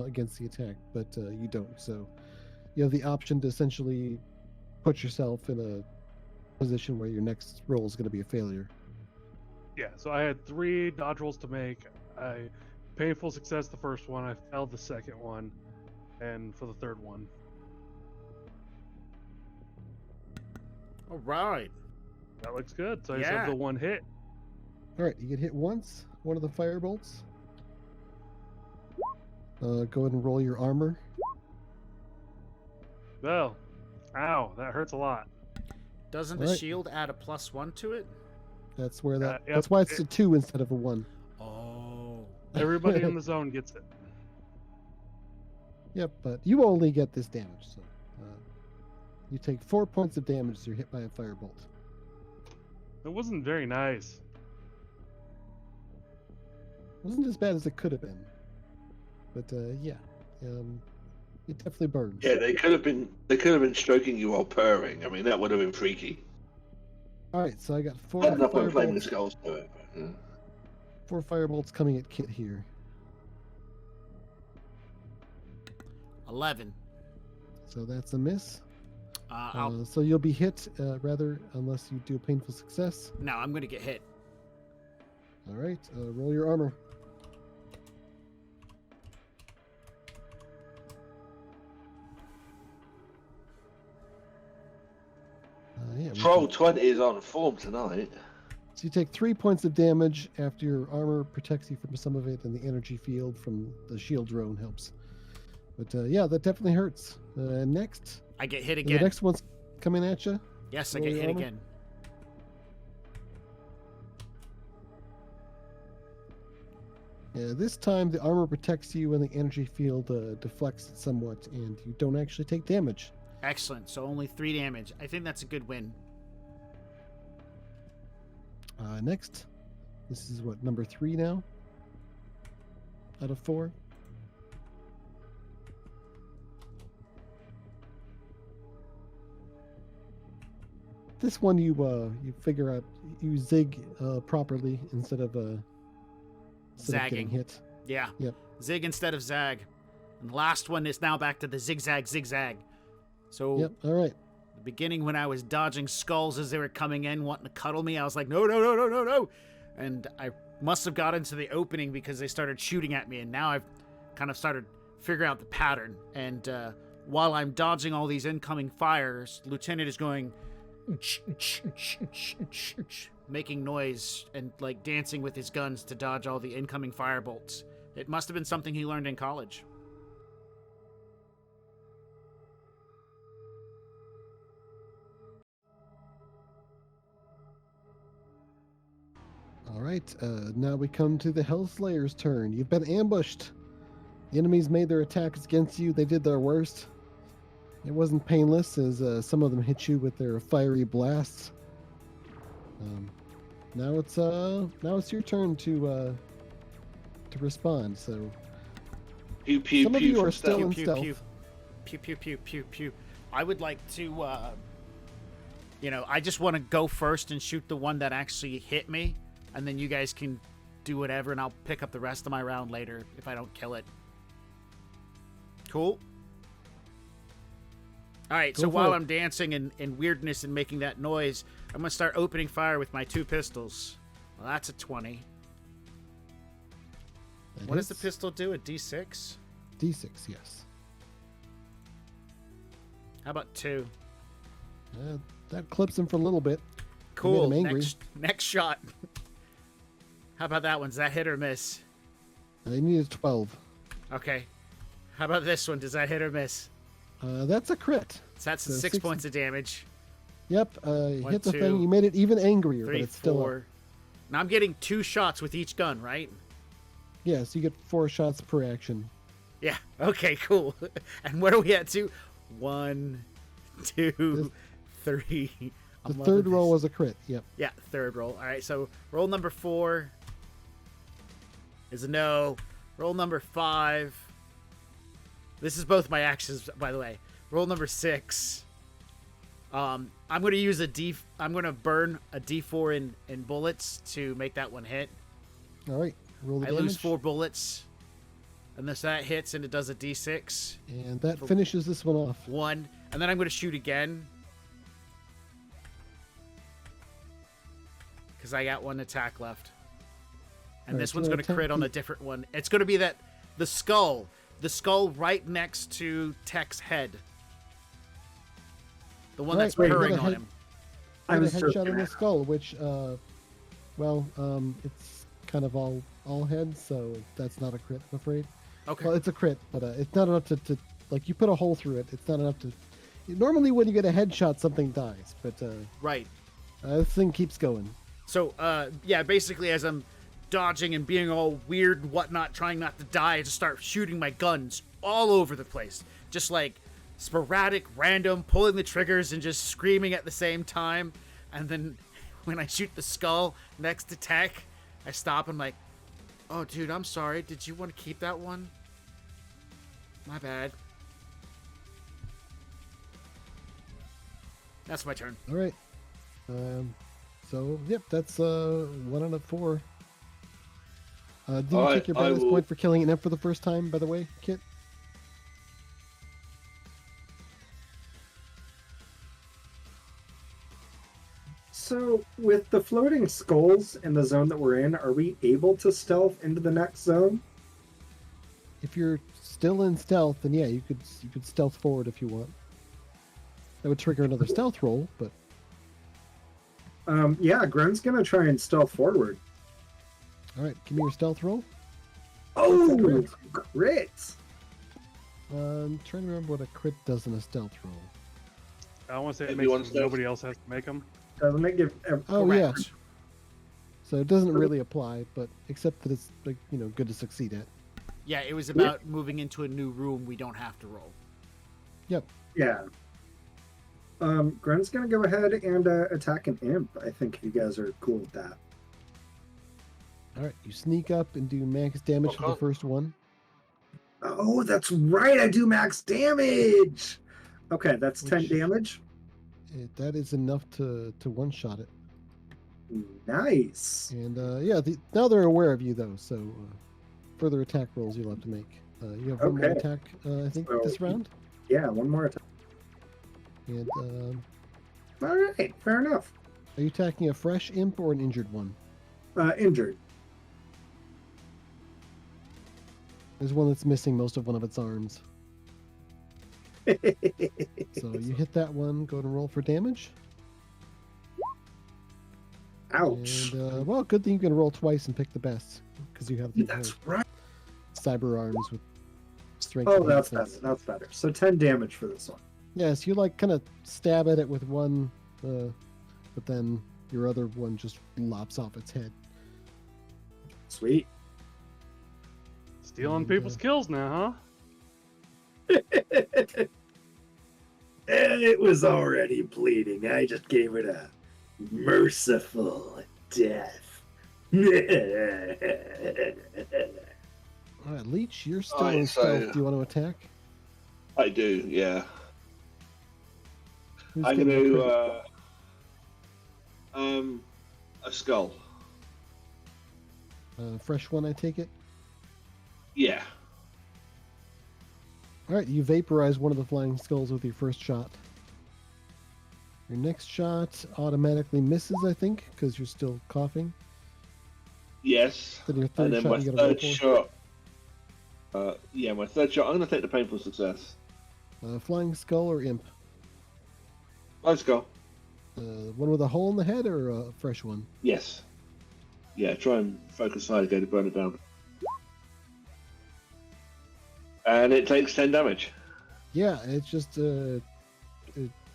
S3: against the attack, but you don't. So you have the option to essentially put yourself in a position where your next roll is going to be a failure.
S5: Yeah, so I had 3 dodge rolls to make. I painful success the first one, I failed the second one, and for the third one.
S1: All right.
S5: That looks good. So I just
S1: Yeah.
S5: have the 1 hit.
S3: All right, you get hit once, one of the fire bolts. Go ahead and roll your armor.
S5: Well, ow, that hurts a lot.
S1: Doesn't the
S3: Alright.
S1: shield add a +1 to it?
S3: That's where that.
S5: Yep,
S3: That's why it's a 2 instead of a 1.
S1: Oh.
S5: Everybody in the zone gets it.
S3: Yep, but you only get this damage, so you take 4 points of damage as you're hit by a firebolt.
S5: It wasn't very nice.
S3: Wasn't as bad as it could have been, but yeah, it definitely burns.
S2: Yeah, they could have been stroking you while purring. I mean, that would have been freaky.
S3: All right, so I got 4
S2: Not enough when flaming
S3: firebolts.
S2: skulls do it. But, yeah.
S3: 4 firebolts coming at Kit here.
S1: 11.
S3: So that's a miss.
S1: I'll,
S3: So you'll be hit, rather, unless you do a painful success.
S1: no, I'm going to get hit.
S3: All right, roll your armor. Yeah, we
S2: Troll
S3: can-
S2: 20 is on form tonight.
S3: So you take 3 points of damage after your armor protects you from some of it, and the energy field from the shield drone helps. But yeah, that definitely hurts. Next,
S1: I get hit
S3: the
S1: again.
S3: next one's coming at you.
S1: Yes, I
S3: roll
S1: get
S3: your
S1: hit
S3: armor.
S1: again.
S3: Yeah, this time the armor protects you, and the energy field deflects it somewhat, and you don't actually take damage.
S1: Excellent. So only 3 damage. I think that's a good win.
S3: Next, this is what, number 3 now? Out of 4? This one you figure out you zig properly instead of getting
S1: Zagging.
S3: hit.
S1: Yeah.
S3: Yep.
S1: Zig instead of zag. And the last one is now back to the zigzag, zigzag. So
S3: Yep. All right.
S1: the beginning when I was dodging skulls as they were coming in, wanting to cuddle me, I was like, no, no, no, no, no, no. And I must have got into the opening because they started shooting at me. And now I've kind of started figuring out the pattern. And while I'm dodging all these incoming fires, Lieutenant is going, making noise and like dancing with his guns to dodge all the incoming fire bolts. It must have been something he learned in college.
S3: All right. Now we come to the Hellslayers' turn. You've been ambushed. The enemies made their attacks against you. They did their worst. It wasn't painless, as some of them hit you with their fiery blasts. Now it's your turn to respond. So
S2: Pew pew
S3: some of
S2: pew
S3: you
S2: from
S3: are still
S2: stealth.
S3: in
S1: Pew,
S3: stealth.
S1: pew. Pew, pew, pew, pew, pew. I would like to, I just want to go first and shoot the one that actually hit me, and then you guys can do whatever, and I'll pick up the rest of my round later if I don't kill it. Cool? Alright, so
S3: Go for
S1: while
S3: it.
S1: I'm dancing in weirdness and making that noise, I'm going to start opening fire with my 2 pistols. Well, that's a 20.
S3: That
S1: What does the
S3: hits.
S1: pistol do? A D6?
S3: D6, yes.
S1: How about 2?
S3: That clips him for a little bit.
S1: Cool.
S3: him angry.
S1: Next shot. How about that one? Does that hit or miss?
S3: I needed 12.
S1: Okay. How about this one? Does that hit or miss?
S3: That's a crit.
S1: So that's
S3: So
S1: 6 points of damage.
S3: Yep, you
S1: 1,
S3: hit the
S1: 2,
S3: thing. You made it even angrier,
S1: 3,
S3: but it's still up.
S1: 4. Now I'm getting 2 shots with each gun, right?
S3: Yeah, so you get 4 shots per action.
S1: Yeah. Okay, cool. And where are we at to? 1, 2, 3.
S3: The third roll was a crit. Yep.
S1: Yeah, third roll. All right, so roll number 4 is a no. Roll number 5. This is both my actions, by the way. Roll number 6. I'm going to use I'm going to burn a D4 in bullets to make that one hit.
S3: All right. Roll the
S1: I
S3: damage.
S1: lose 4 bullets. Unless that hits and it does a D6.
S3: And that finishes this one off.
S1: 1. And then I'm going to shoot again. Because I got 1 attack left. And
S3: Alright,
S1: this
S3: so
S1: one's going to
S3: attack
S1: crit on
S3: the-
S1: a different one. It's going to be the skull. The skull right next to Tech's head. The one
S3: Right,
S1: that's
S3: wait, you
S1: purring
S3: got a
S1: on
S3: head-
S1: him.
S6: I
S3: Got a
S6: was
S3: headshot
S6: joking.
S3: in the skull, which, it's kind of all heads, so that's not a crit, I'm afraid.
S1: Okay.
S3: Well, it's a crit, but it's not enough to like, you put a hole through it. It's not enough to... Normally when you get a headshot, something dies, but
S1: Right.
S3: this thing keeps going.
S1: So, yeah, basically as I'm dodging and being all weird and whatnot, trying not to die, I just start shooting my guns all over the place. Just like sporadic, random, pulling the triggers and just screaming at the same time. And then when I shoot the skull next to Tech, I stop and I'm like, oh, dude, I'm sorry. Did you want to keep that one? My bad. That's my turn.
S3: All right. So, yep, that's 1 out of 4. Did you take your bonus point for killing an imp for the first time, by the way, Kit?
S6: So, with the floating skulls in the zone that we're in, are we able to stealth into the next zone?
S3: If you're still in stealth, then yeah, you could stealth forward if you want. That would trigger another stealth roll, but
S6: Yeah, Gren's gonna try and stealth forward.
S3: all right, give me your stealth roll.
S6: Oh,
S3: Crit.
S6: crit!
S3: I'm trying to remember what a crit does in a stealth roll.
S5: I want to say it
S2: Everyone
S5: makes
S2: stealth.
S5: nobody else has to make them.
S6: Doesn't it give?
S3: Oh
S6: correct.
S3: yeah. So it doesn't really apply, but except that it's like good to succeed at.
S1: Yeah, it was about moving into a new room we don't have to roll.
S3: Yep.
S6: Yeah. Gren's gonna go ahead and attack an imp. I think you guys are cool with that.
S3: All right, you sneak up and do max damage for the
S2: Okay.
S3: first one.
S6: Oh, that's right. I do max damage. Okay, that's 10
S3: Which-
S6: damage.
S3: That is enough to one-shot it.
S6: Nice.
S3: And yeah, now they're aware of you though, so further attack rolls you'll have to make. You have one more
S6: Okay.
S3: attack, I think,
S6: So-
S3: this round.
S6: Yeah, one more attack.
S3: And
S6: All right, fair enough.
S3: are you attacking a fresh imp or an injured one?
S6: Injured.
S3: There's one that's missing most of one of its arms. So you hit that one. Go and roll for damage.
S6: Ouch.
S3: And well, good thing you can roll twice and pick the best because you have the
S6: That's right.
S3: cyber arms with strength.
S6: Oh,
S3: and
S6: that's
S3: defense.
S6: better. That's better. So 10 damage for this one.
S3: Yes, you like kind of stab at it with one, but then your other one just lops off its head.
S6: Sweet.
S5: Stealing
S3: And,
S5: people's kills now,
S4: It was already bleeding. I just gave it a merciful death.
S3: All right, Leech, you're still
S2: Alright,
S3: in
S2: so-
S3: stealth. Do you want to attack?
S2: I do, yeah.
S3: Who's
S2: I'm
S3: getting
S2: going
S3: the
S2: to, a skull.
S3: crit? Fresh one, I take it.
S2: Yeah.
S3: All right, you vaporize one of the flying skulls with your first shot. Your next shot automatically misses, I think, because you're still coughing.
S2: Yes.
S3: Then your third
S2: And then
S3: shot
S2: my
S3: you gotta roll
S2: third
S3: for.
S2: shot. Yeah, my third shot. I'm going to take the painful success.
S3: Flying skull or imp?
S2: Let's go.
S3: One with a hole in the head or a fresh one?
S2: Yes. Yeah, try and focus hard again to burn it down. And it takes 10 damage.
S3: Yeah, it's just it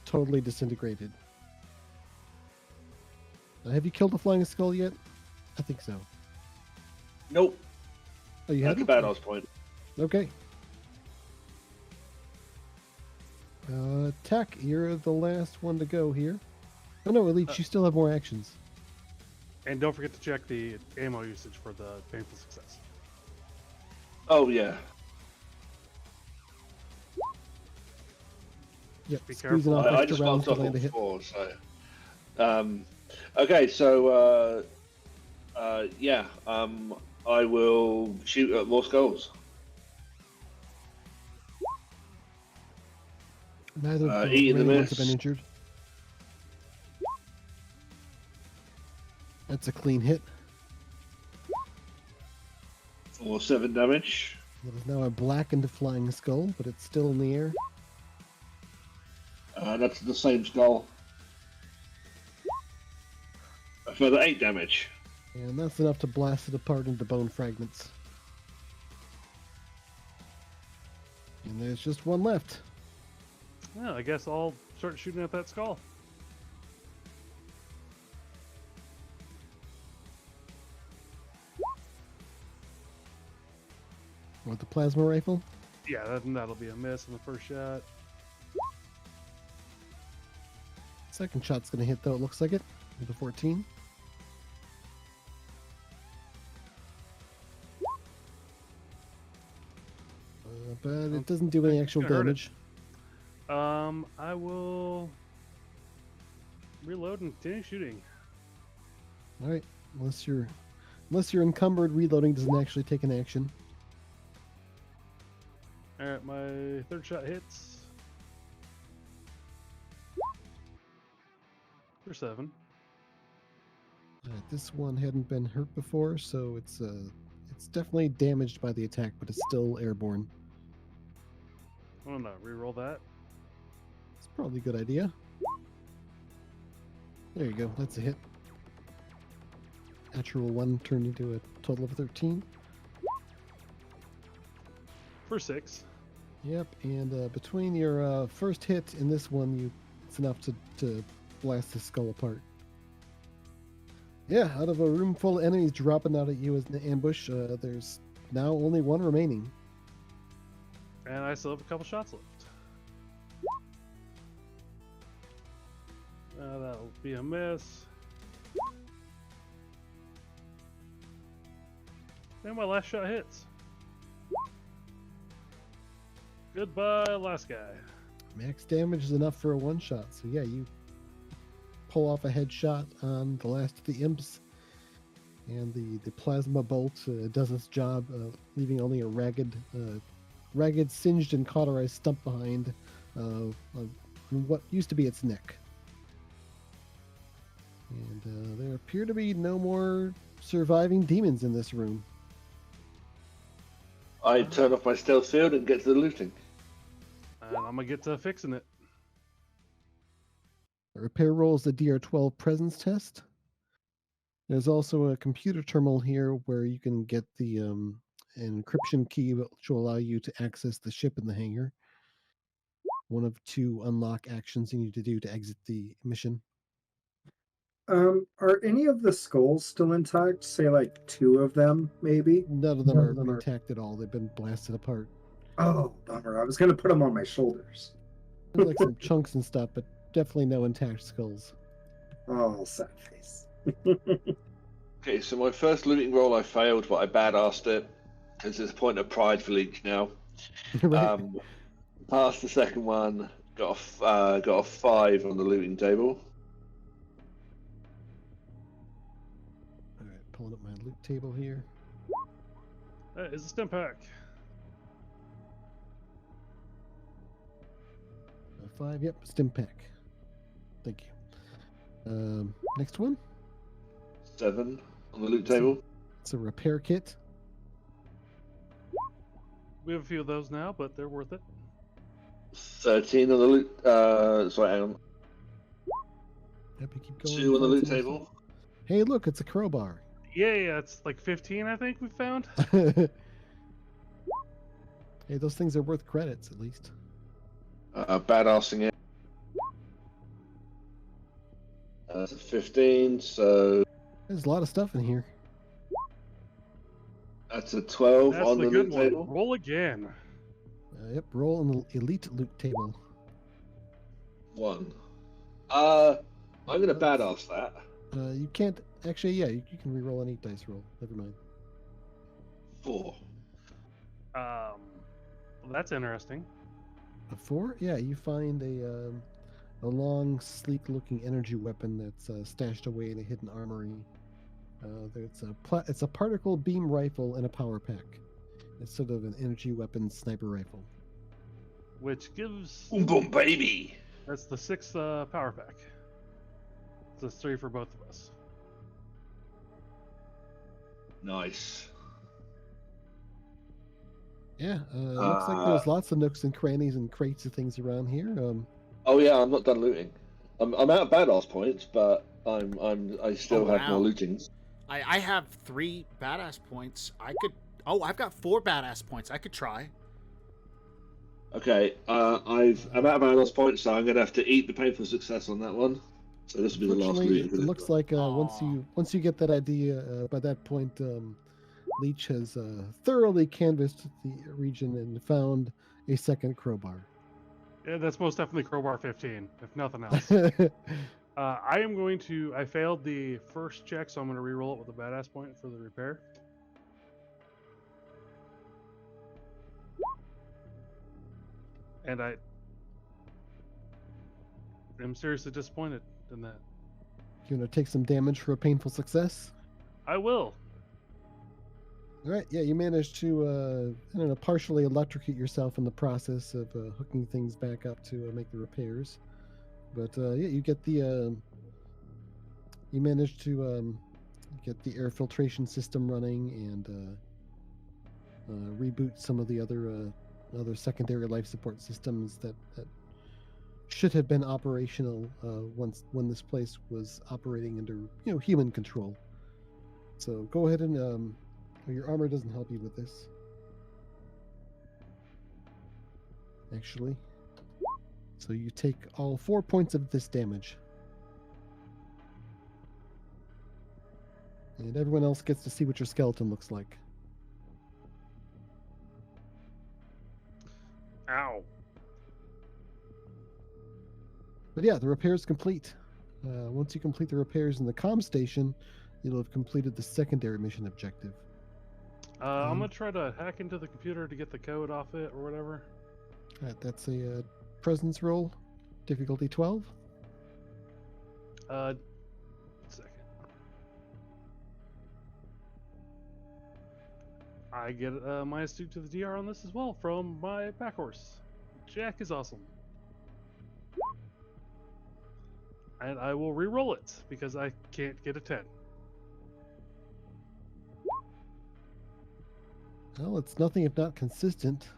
S3: totally disintegrated. Have you killed a flying skull yet? I think so.
S2: Nope.
S3: Oh, you
S2: That's a
S3: haven't?
S2: badass point.
S3: Okay. Tack, you're the last one to go here. Oh no, Elite, you still have more actions.
S5: And don't forget to check the ammo usage for the painful success.
S2: Oh, yeah.
S3: Yep,
S5: Be
S3: squeezing
S5: careful.
S3: off
S2: I
S3: extra
S2: just
S3: rounds
S2: marked
S3: to
S2: off
S3: land a
S2: all
S3: hit.
S2: 4, so... okay, so... yeah, I will shoot at more skulls.
S3: Neither of the
S2: eating the
S3: remaining ones have been
S2: miss.
S3: injured. That's a clean hit.
S2: For 7 damage.
S3: That is now a blackened flying skull, but it's still in the air.
S2: That's the same skull. A further 8 damage.
S3: And that's enough to blast it apart into bone fragments. And there's just one left.
S5: Well, I guess I'll start shooting at that skull.
S3: With the plasma rifle.
S5: Yeah, that'll be a miss on the first shot.
S3: Second shot's going to hit, though, it looks like it. With a 14. But it doesn't do any actual
S5: I heard it.
S3: damage.
S5: I will reload and continue shooting.
S3: All right, unless you're encumbered, reloading doesn't actually take an action.
S5: All right, my third shot hits for 7.
S3: This one hadn't been hurt before, so it's definitely damaged by the attack, but it's still airborne.
S5: I'm gonna reroll that.
S3: It's probably a good idea. There you go. That's a hit. Natural 1 turned into a total of 13.
S5: For 6.
S3: Yep, and between your first hit and this one, it's enough to blast the skull apart. Yeah, out of a room full of enemies dropping out at you as an ambush, there's now only one remaining.
S5: And I still have a couple shots left. That'll be a miss. And my last shot hits. Goodbye, last guy.
S3: Max damage is enough for a one-shot, so yeah, you pull off a headshot on the last of the imps, and the plasma bolt does its job, leaving only a ragged, singed and cauterized stump behind of what used to be its neck. And there appear to be no more surviving demons in this room.
S2: I turn off my stealth field and get to the looting.
S5: And I'm gonna get to fixing it.
S3: The repair roll is the DR12 presence test. There's also a computer terminal here where you can get the encryption key, which will allow you to access the ship in the hangar. One of 2 unlock actions you need to do to exit the mission.
S6: Are any of the skulls still intact? Say like 2 of them, maybe?
S3: None of them are intact at all. They've been blasted apart.
S6: Oh, bummer. I was going to put them on my shoulders.
S3: There's like some chunks and stuff, but definitely no intact skulls.
S6: Oh, sad face.
S2: Okay, so my first looting roll I failed, but I badassed it. Because there's a point of pride for Leech now.
S3: Right.
S2: Passed the second one, got a 5 on the looting table.
S3: All right, pulling up my loot table here.
S5: That is a stim pack.
S3: A 5, yep, stim pack. Thank you. Next one.
S2: 7 on the loot table.
S3: It's a repair kit.
S5: We have a few of those now, but they're worth it.
S2: 13 on the loot. Sorry, hang on.
S3: Happy keep going.
S2: 2 on the
S3: find
S2: loot
S3: some more
S2: table.
S3: stuff. Hey, look, it's a crowbar.
S5: Yeah, it's like 15, I think we found.
S3: Hey, those things are worth credits at least.
S2: Badassing it. That's a 15, so
S3: There's a lot of stuff in here.
S2: that's a 12
S5: That's
S2: on
S5: the
S2: the
S5: good
S2: loot
S5: one.
S2: table.
S5: Roll again.
S3: Yep, roll on the elite loot table.
S2: 1. I'm gonna badass that.
S3: You can't actually. Yeah, you can re-roll any dice roll. Never mind.
S2: 4.
S5: Well, that's interesting.
S3: A 4? Yeah, you find a long, sleek-looking energy weapon that's stashed away in a hidden armory. It's a particle beam rifle and a power pack. It's sort of an energy weapon sniper rifle.
S5: Which gives...
S2: Boom boom baby.
S5: That's the 6 power pack. So it's 3 for both of us.
S2: Nice.
S3: Yeah, looks like there's lots of nooks and crannies and crates of things around here.
S2: Oh yeah, I'm not done looting. I'm out of badass points, but I still have more lootings.
S1: I have 3 badass points. I've got 4 badass points. I could try.
S2: Okay, I'm out of badass points, so I'm gonna have to eat the painful success on that one. So this will be the last
S3: Unfortunately,
S2: loot.
S3: it looks like once you get that idea, by that point, Leech has thoroughly canvassed the region and found a second crowbar.
S5: Yeah, that's most definitely crowbar 15, if nothing else. I failed the first check, so I'm going to re-roll it with a badass point for the repair. And I am seriously disappointed in that.
S3: You want to take some damage for a painful success?
S5: I will.
S3: All right, yeah, you managed to, partially electrocute yourself in the process of hooking things back up to make the repairs. But yeah, you get the, you managed to get the air filtration system running and reboot some of the other secondary life support systems that should have been operational when this place was operating under human control. So go ahead and your armor doesn't help you with this, actually. So you take all 4 points of this damage. And everyone else gets to see what your skeleton looks like.
S5: Ow.
S3: But yeah, the repair is complete. Once you complete the repairs in the comm station, you'll have completed the secondary mission objective.
S5: I'm going to try to hack into the computer to get the code off it or whatever.
S3: All right, that's a presence roll, difficulty 12.
S5: Second. I get my astute to the DR on this as well from my pack horse. Jack is awesome. And I will re-roll it because I can't get a 10.
S3: Well, it's nothing if not consistent.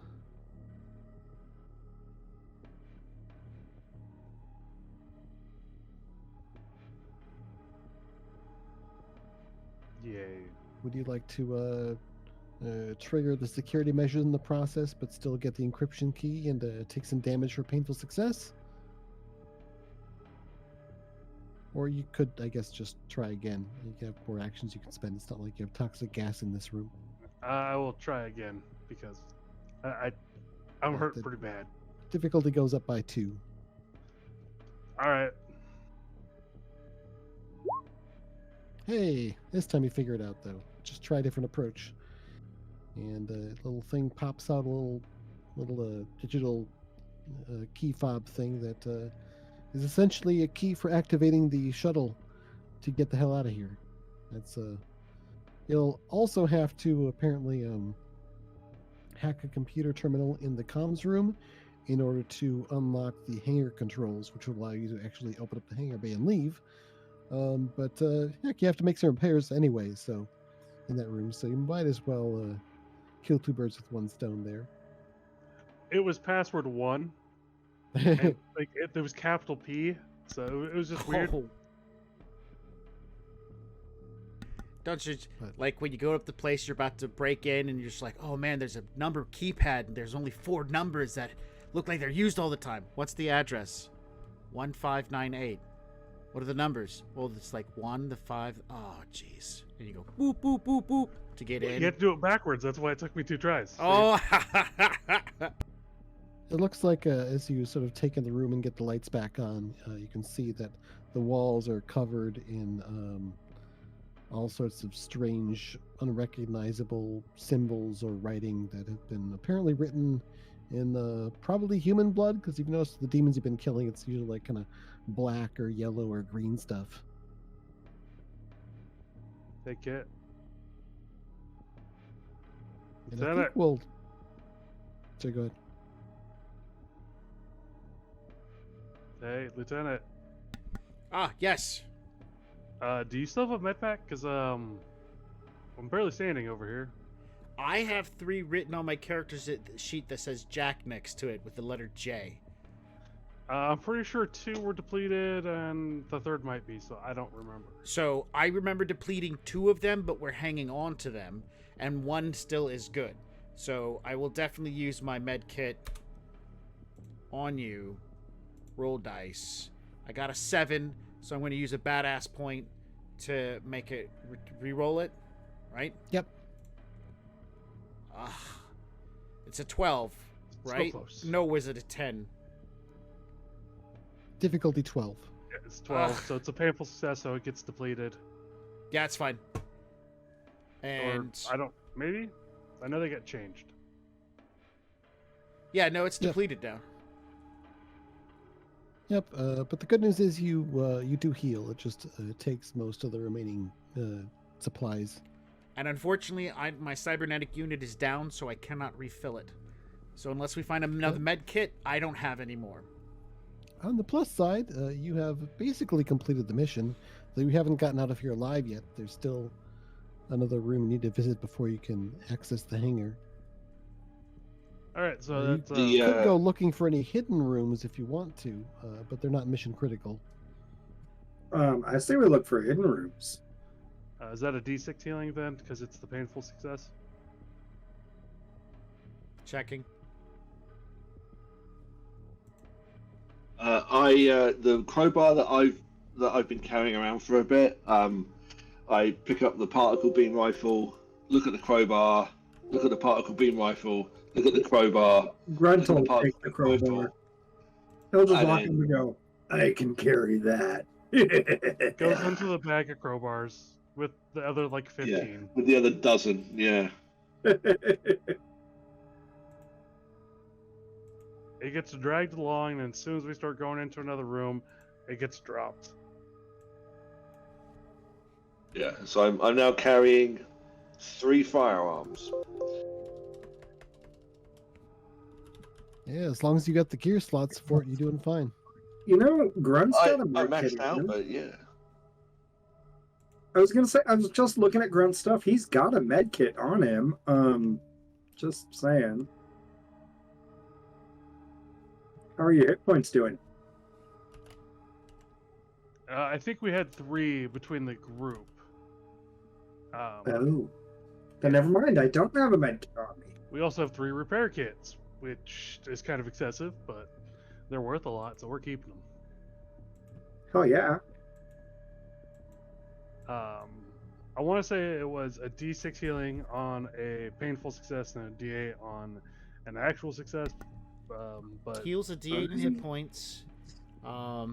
S5: Yay.
S3: Would you like to trigger the security measures in the process, but still get the encryption key and take some damage for painful success? Or you could, I guess, just try again. You have more actions you can spend. It's not like you have toxic gas in this room.
S5: I will try again because I'm hurt pretty bad.
S3: Difficulty goes up by 2.
S5: All right.
S3: Hey, this time you figure it out, though. Just try a different approach. And a little thing pops out, a little digital key fob thing that is essentially a key for activating the shuttle to get the hell out of here. That's you'll also have to apparently hack a computer terminal in the comms room in order to unlock the hangar controls, which will allow you to actually open up the hangar bay and leave. But heck, you have to make some repairs anyway, so in that room, so you might as well kill 2 birds with 1 stone there.
S5: It was password 1. And, there was capital P, so it was just weird.
S1: Oh, Don't you
S3: But-
S1: like when you go up the place you're about to break in and you're just like, oh man, there's a number keypad and there's only 4 numbers that look like they're used all the time. What's the address? 1598. What are the numbers? Well, it's like 1 to 5. Oh, jeez. And you go boop boop boop boop to get in.
S5: You have to do it backwards. That's why it took me 2 tries.
S1: Oh.
S3: It looks like as you sort of take in the room and get the lights back on, you can see that the walls are covered in all sorts of strange, unrecognizable symbols or writing that have been apparently written in probably human blood, because you've noticed the demons you've been killing, it's usually like kind of black or yellow or green stuff.
S5: Take it.
S3: And I
S5: Lieutenant.
S3: think we'll... So go ahead.
S5: Hey, Lieutenant.
S1: Ah, yes.
S5: Do you still have a med pack? Because I'm barely standing over here.
S1: I have 3 written on my character's sheet that says Jack next to it with the letter J.
S5: I'm pretty sure 2 were depleted, and the 3rd might be, so I don't remember.
S1: So I remember depleting 2 of them, but we're hanging on to them, and 1 still is good. So I will definitely use my med kit on you. Roll dice. I got a 7, so I'm going to use a badass point to make it re-roll it, right?
S3: Yep.
S1: It's a 12,
S5: So
S1: right?
S5: close.
S1: No, is it a 10?
S3: Difficulty 12.
S5: Yeah, it's 12,
S1: Ugh.
S5: so it's a painful success, so it gets depleted.
S1: Yeah, it's fine. And
S5: Or, I don't... Maybe? I know they get changed.
S1: yeah, no, it's
S3: Yep.
S1: depleted now.
S3: Yep, but the good news is you do heal. It just takes most of the remaining supplies.
S1: And unfortunately, my cybernetic unit is down, so I cannot refill it. So unless we find another med kit, I don't have any more.
S3: On the plus side, you have basically completed the mission, though you haven't gotten out of here alive yet. There's still another room you need to visit before you can access the hangar.
S5: Alright, so
S3: You
S5: that's...
S3: could go looking for any hidden rooms if you want to, but they're not mission critical.
S6: I say we look for hidden rooms.
S5: is that a D6 healing then? Because it's the painful success?
S1: Checking.
S2: The crowbar that I've been carrying around for a bit. I pick up the particle beam rifle, look at the crowbar, look at the particle beam rifle, look at the crowbar.
S6: Grunt
S2: look at
S6: will take the crowbar. He'll just
S2: And
S6: walk
S2: then-
S6: in and go, I can carry that.
S5: Goes into the bag of crowbars with the other, like, 15.
S2: Yeah, with the other dozen. Yeah.
S5: It gets dragged along, and as soon as we start going into another room, it gets dropped.
S2: Yeah. So I'm now carrying 3 firearms.
S3: Yeah, as long as you got the gear slots for it, you're doing fine.
S6: You know, Grunt's
S2: I
S6: got a med kit.
S2: maxed out,
S6: isn't he?
S2: but yeah.
S6: I was gonna say, I was just looking at Grunt's stuff. He's got a med kit on him. Just saying. How are your hit points doing?
S5: I think we had 3 between the group.
S6: Oh. Then never mind, I don't have a med kit on me.
S5: We also have 3 repair kits, which is kind of excessive, but they're worth a lot, so we're keeping them.
S6: Oh yeah.
S5: I want to say it was a D6 healing on a painful success and a D8 on an actual success. But
S1: Heals a D8 in hit points, or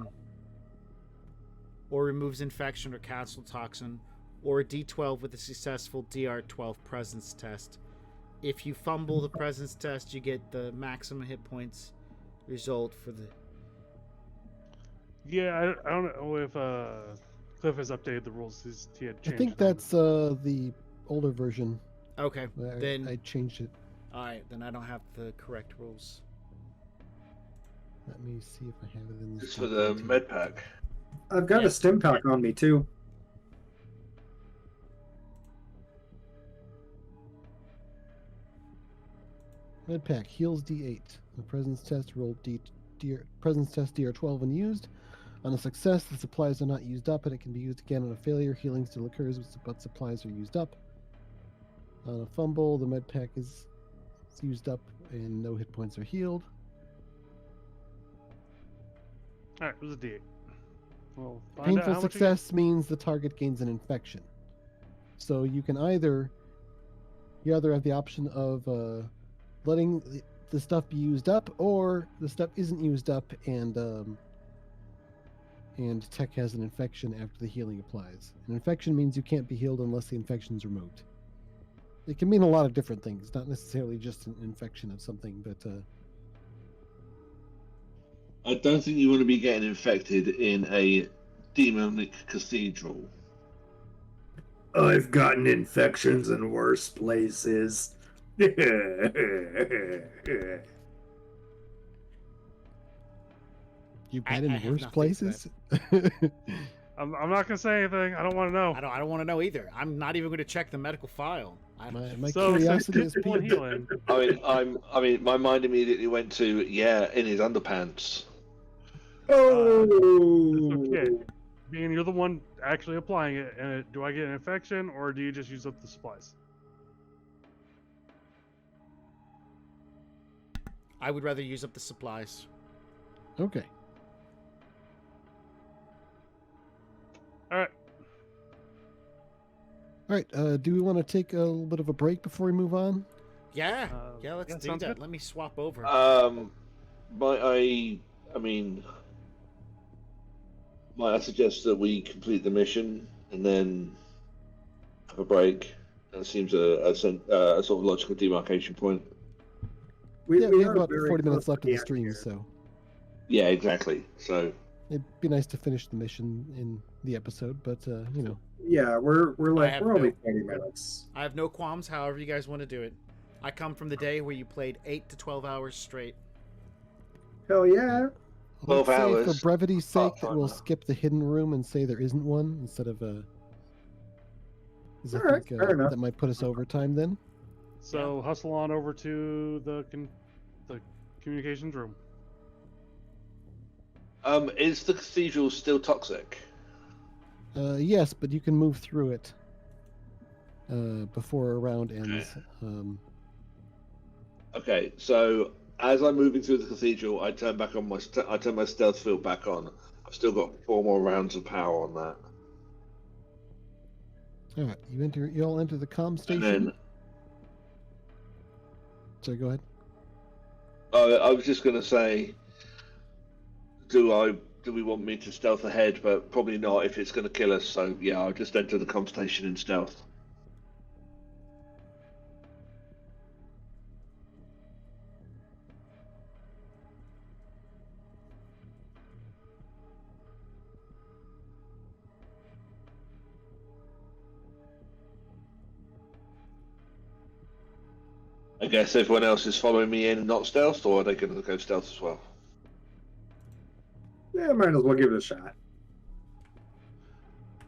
S1: removes infection or cancel toxin, or a D12 with a successful DR12 presence test. If you fumble the presence test, you get the maximum hit points result for the...
S5: yeah, I don't know if Cliff has updated the rules. He had
S3: I
S5: changed
S3: think
S5: them.
S3: that's the older version.
S1: Okay, then...
S3: I changed it.
S1: Alright, then I don't have the correct rules.
S3: Let me see if I have it in this.
S2: It's for the
S3: document.
S2: med pack.
S6: I've got
S1: Yeah.
S6: a stim pack on me too.
S3: Med pack heals D8. The presence test rolled presence test DR12 when used. On a success, the supplies are not used up, and it can be used again on a failure. Healing still occurs, but supplies are used up. On a fumble, the med pack is used up, and no hit points are healed.
S5: All right, it was a D8. Well, find out
S3: Painful
S5: how much you
S3: success means the target gains an infection. So you can either have the option of letting the stuff be used up, or the stuff isn't used up, and Tech has an infection after the healing applies. An infection means you can't be healed unless the infection's removed. It can mean a lot of different things, not necessarily just an infection of something, but
S2: I don't think you want to be getting infected in a demonic cathedral.
S4: I've gotten infections in worse places.
S3: you've
S1: I
S3: been in
S1: have
S3: worse
S1: nothing to
S3: places.
S5: I'm not gonna say anything. I don't want to know.
S1: I don't want to know either. I'm not even going to check the medical file.
S3: My
S5: So
S3: curiosity is
S5: people
S3: piqued.
S5: healing.
S2: I mean, my mind immediately went to in his underpants.
S4: Oh,
S5: It's okay. Being you're the one actually applying it, and do I get an infection or do you just use up the supplies?
S1: I would rather use up the supplies.
S3: Okay.
S5: All right.
S3: All right. Do we want to take a little bit of a break before we move on?
S1: Yeah, let's do
S5: sounds
S1: that.
S5: good.
S1: Let me swap over.
S2: Might I suggest that we complete the mission and then have a break? That seems a sort of logical demarcation point.
S3: We have
S4: are
S3: about
S4: very
S3: 40 minutes
S4: close
S3: left
S4: to
S3: of
S4: the
S3: the
S4: end
S3: stream,
S4: here.
S3: so
S2: Yeah, exactly. So
S3: it'd be nice to finish the mission in the episode, but
S6: Yeah, we're
S1: have
S6: only
S1: no-
S6: 40 minutes.
S1: I have no qualms. However you guys want to do it. I come from the day where you played 8 to 12 hours straight.
S6: Hell yeah.
S3: let's
S2: 12
S3: say
S2: hours.
S3: for brevity's sake that
S2: fine.
S3: we'll skip the hidden room and say there isn't one instead of a. I
S6: All right,
S3: think
S6: fair enough.
S3: that might put us over time then.
S5: So hustle on over to the communications room.
S2: Is the cathedral still toxic?
S3: Yes, but you can move through it before a round ends.
S2: Okay, so as I'm moving through the cathedral, I turn my stealth field back on. I've still got 4 more rounds of power on that.
S3: All right, you all enter the comm station.
S2: And then
S3: Sorry, go ahead.
S2: I was just going to say, do we want me to stealth ahead? But probably not if it's going to kill us. So yeah, I'll just enter the comm station in stealth. I guess everyone else is following me in and not stealth, or are they going to go stealth as well?
S6: Yeah, might as well give it a shot.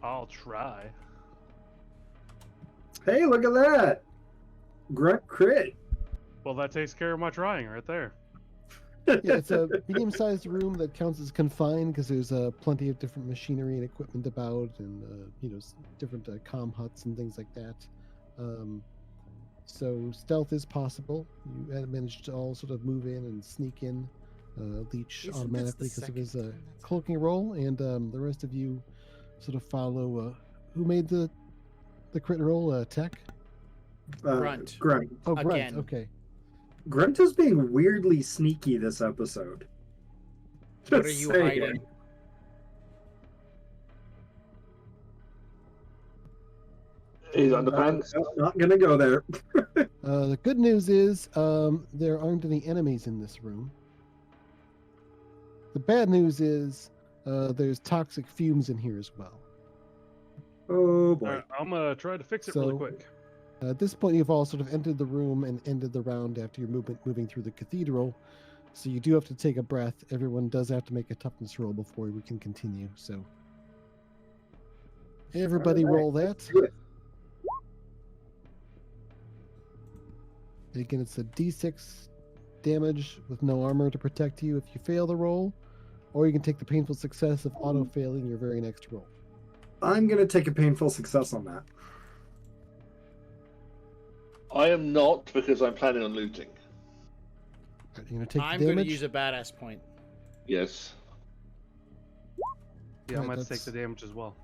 S5: I'll try.
S6: Hey, look at that. Grunt crit.
S5: Well, that takes care of my trying right there.
S3: Yeah, it's a medium-sized room that counts as confined because there's plenty of different machinery and equipment about, and different comm huts and things like that. So stealth is possible. You had managed to all sort of move in and sneak in. Leech
S1: Isn't this
S3: automatically
S1: the
S3: because of his
S1: second time that's
S3: cloaking roll, and the rest of you sort of follow. Who made the crit roll? Tech.
S1: Grunt.
S6: Grunt.
S3: Oh, Grunt.
S1: Again.
S3: Okay.
S6: Grunt is being weirdly sneaky this episode.
S1: What are
S6: Just
S1: you
S6: saying.
S1: hiding?
S2: Is underpants?
S6: Not gonna go there.
S3: The good news is there aren't any enemies in this room. The bad news is there's toxic fumes in here as well.
S6: Oh boy.
S5: Alright, I'm gonna try to fix it
S3: So-
S5: really quick.
S3: At this point, you've all sort of entered the room and ended the round after your moving through the cathedral. So you do have to take a breath. Everyone does have to make a toughness roll before we can continue. So everybody
S6: All right,
S3: roll that.
S6: do it.
S3: Again, it's a d6 damage with no armor to protect you if you fail the roll, or you can take the painful success of auto-failing your very next roll.
S6: I'm gonna take a painful success on that.
S2: I am not, because I'm planning on looting.
S3: You're going to take
S1: I'm
S3: the
S1: going
S3: damage.
S1: to use a badass point.
S2: Yes.
S5: Yeah, I'm
S3: Alright,
S5: going to take
S3: that's-
S5: the damage as well.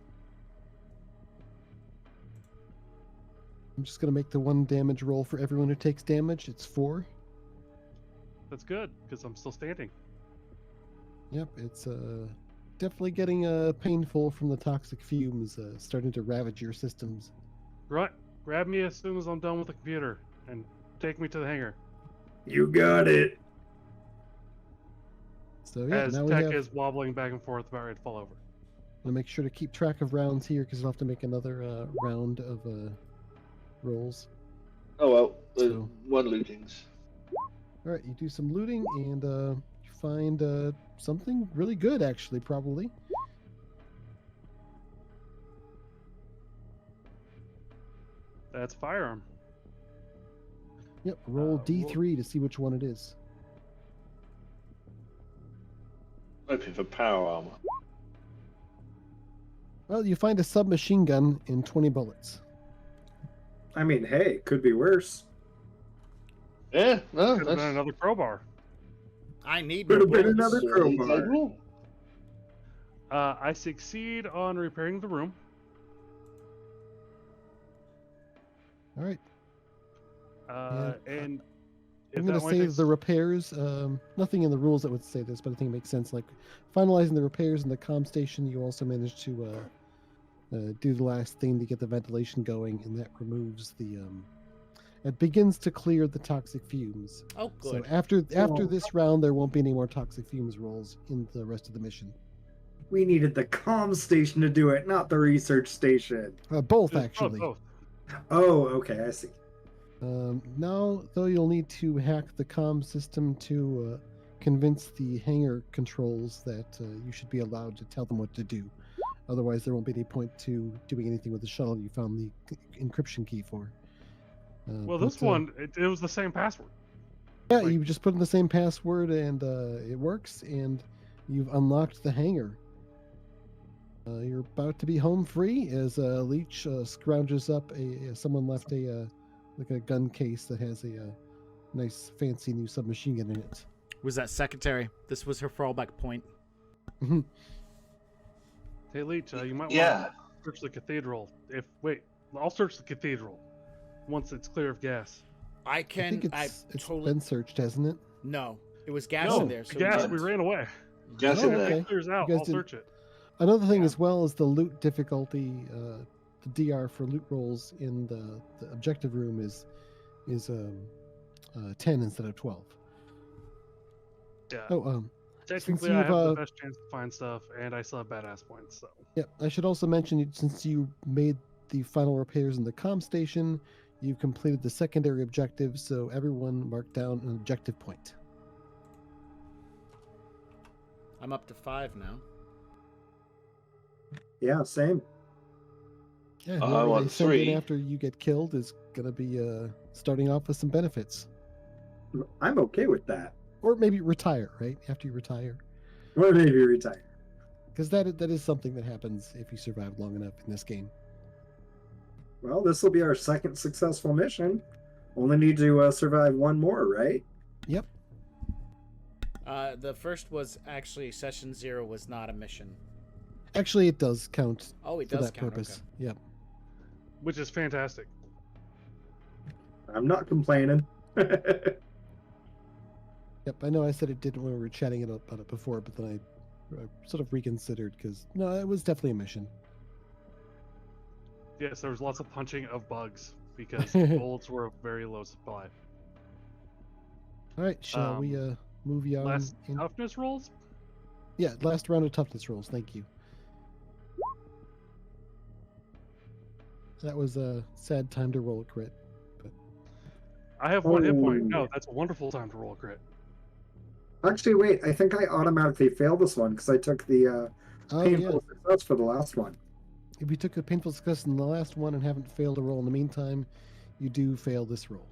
S3: I'm just going to make the 1 damage roll for everyone who takes damage. It's 4.
S5: That's good, because I'm still standing.
S3: Yep, it's definitely getting painful from the toxic fumes starting to ravage your systems.
S5: Grunt, grab me as soon as I'm done with the computer, and take me to the hangar.
S4: You got it.
S3: So yeah,
S5: As
S3: now we
S5: Tech
S3: have...
S5: is wobbling back and forth, about ready to fall over.
S3: I'm going to make sure to keep track of rounds here because we'll have to make another round of rolls.
S2: Oh well,
S3: So-
S2: 1 lootings.
S3: All right, you do some looting and you find something really good, actually, probably.
S5: That's a firearm.
S3: Yep, roll
S5: Well-
S3: D3 to see which one it is.
S2: Hoping for power armor.
S3: Well, you find a submachine gun and 20 bullets.
S6: I mean, hey, could be worse.
S2: Yeah, no,
S5: Could have been
S2: that's...
S5: another crowbar.
S1: I need
S6: Could
S1: more
S6: have been
S1: bullets.
S6: another crowbar.
S5: I succeed on repairing the room.
S3: All right,
S5: And if
S3: I'm going
S5: that
S3: to
S5: only
S3: say
S5: takes-
S3: the repairs. Nothing in the rules that would say this, but I think it makes sense. Like finalizing the repairs in the comm station, you also managed to do the last thing to get the ventilation going, and that removes the. It begins to clear the toxic fumes.
S1: Oh,
S3: So
S1: good.
S3: after
S6: Oh.
S3: this round, there won't be any more toxic fumes rolls in the rest of the mission.
S6: We needed the comm station to do it, not the research station.
S3: Both
S5: Just
S3: actually.
S5: both.
S6: Oh, okay, I see.
S3: Now, though, you'll need to hack the comm system to convince the hangar controls that you should be allowed to tell them what to do. Otherwise, there won't be any point to doing anything with the shuttle you found the encryption key for.
S5: Well, this one, it was the same password.
S3: Yeah,
S5: like-
S3: you just put in the same password and it works, and you've unlocked the hangar. You're about to be home free as Leech scrounges up someone left a gun case that has a nice fancy new submachine gun in it.
S1: Was that secretary? This was her fallback point.
S5: Hey, Leech, you might
S2: Yeah.
S5: want to search the cathedral. I'll search the cathedral once it's clear of gas.
S1: I
S3: I
S1: can.
S3: think
S1: I
S3: it's
S1: totally.
S3: been searched, hasn't it?
S1: No, it was gas
S5: No,
S1: in there. So
S5: gas.
S1: we
S5: We ran away.
S2: Gas
S3: Oh,
S2: in there.
S3: okay.
S5: If it clears out,
S3: You guys
S5: I'll
S3: didn't-
S5: search it.
S3: Another thing
S5: Yeah.
S3: as well is the loot difficulty. The DR for loot rolls in the objective room is 10 instead of 12.
S5: Yeah.
S3: Oh,
S5: Technically,
S3: you've,
S5: I have the
S3: uh,
S5: best chance to find stuff, and I still have badass points. So
S3: yeah. I should also mention since you made the final repairs in the comm station, you've completed the secondary objective. So everyone marked down an objective point.
S1: I'm up to 5 now.
S6: Yeah, same.
S3: Yeah,
S2: I
S3: whoever
S2: want
S3: they send in
S2: 3.
S3: after you get killed is gonna be starting off with some benefits,
S6: I'm okay with that.
S3: or maybe retire right after you retire.
S6: Or maybe retire.
S3: Because that is something that happens if you survive long enough in this game.
S6: Well, this will be our second successful mission. Only need to survive one more, right?
S3: Yep.
S1: The first was actually session 0 was not a mission.
S3: Actually, it does count
S1: Oh, it
S3: for
S1: does
S3: that
S1: count.
S3: purpose.
S1: Okay.
S3: Yep.
S5: which is fantastic.
S6: I'm not complaining.
S3: Yep. I know I said it didn't when we were chatting about it before, but then I sort of reconsidered because no, it was definitely a mission.
S5: Yes, there was lots of punching of bugs because bullets were a very low supply.
S3: All right. Shall we move you on?
S5: Last
S3: in?
S5: toughness rolls.
S3: Yeah. Last round of toughness rolls. Thank you. That was a sad time to roll a crit.
S5: I have 1 hit point.
S6: Oh.
S5: No, that's a wonderful time to roll a crit.
S6: Actually, wait. I think I automatically failed this one because I took the
S3: Oh yeah.
S6: painful success for the last one.
S3: If you took a painful success in the last one and haven't failed a roll in the meantime, you do fail this roll.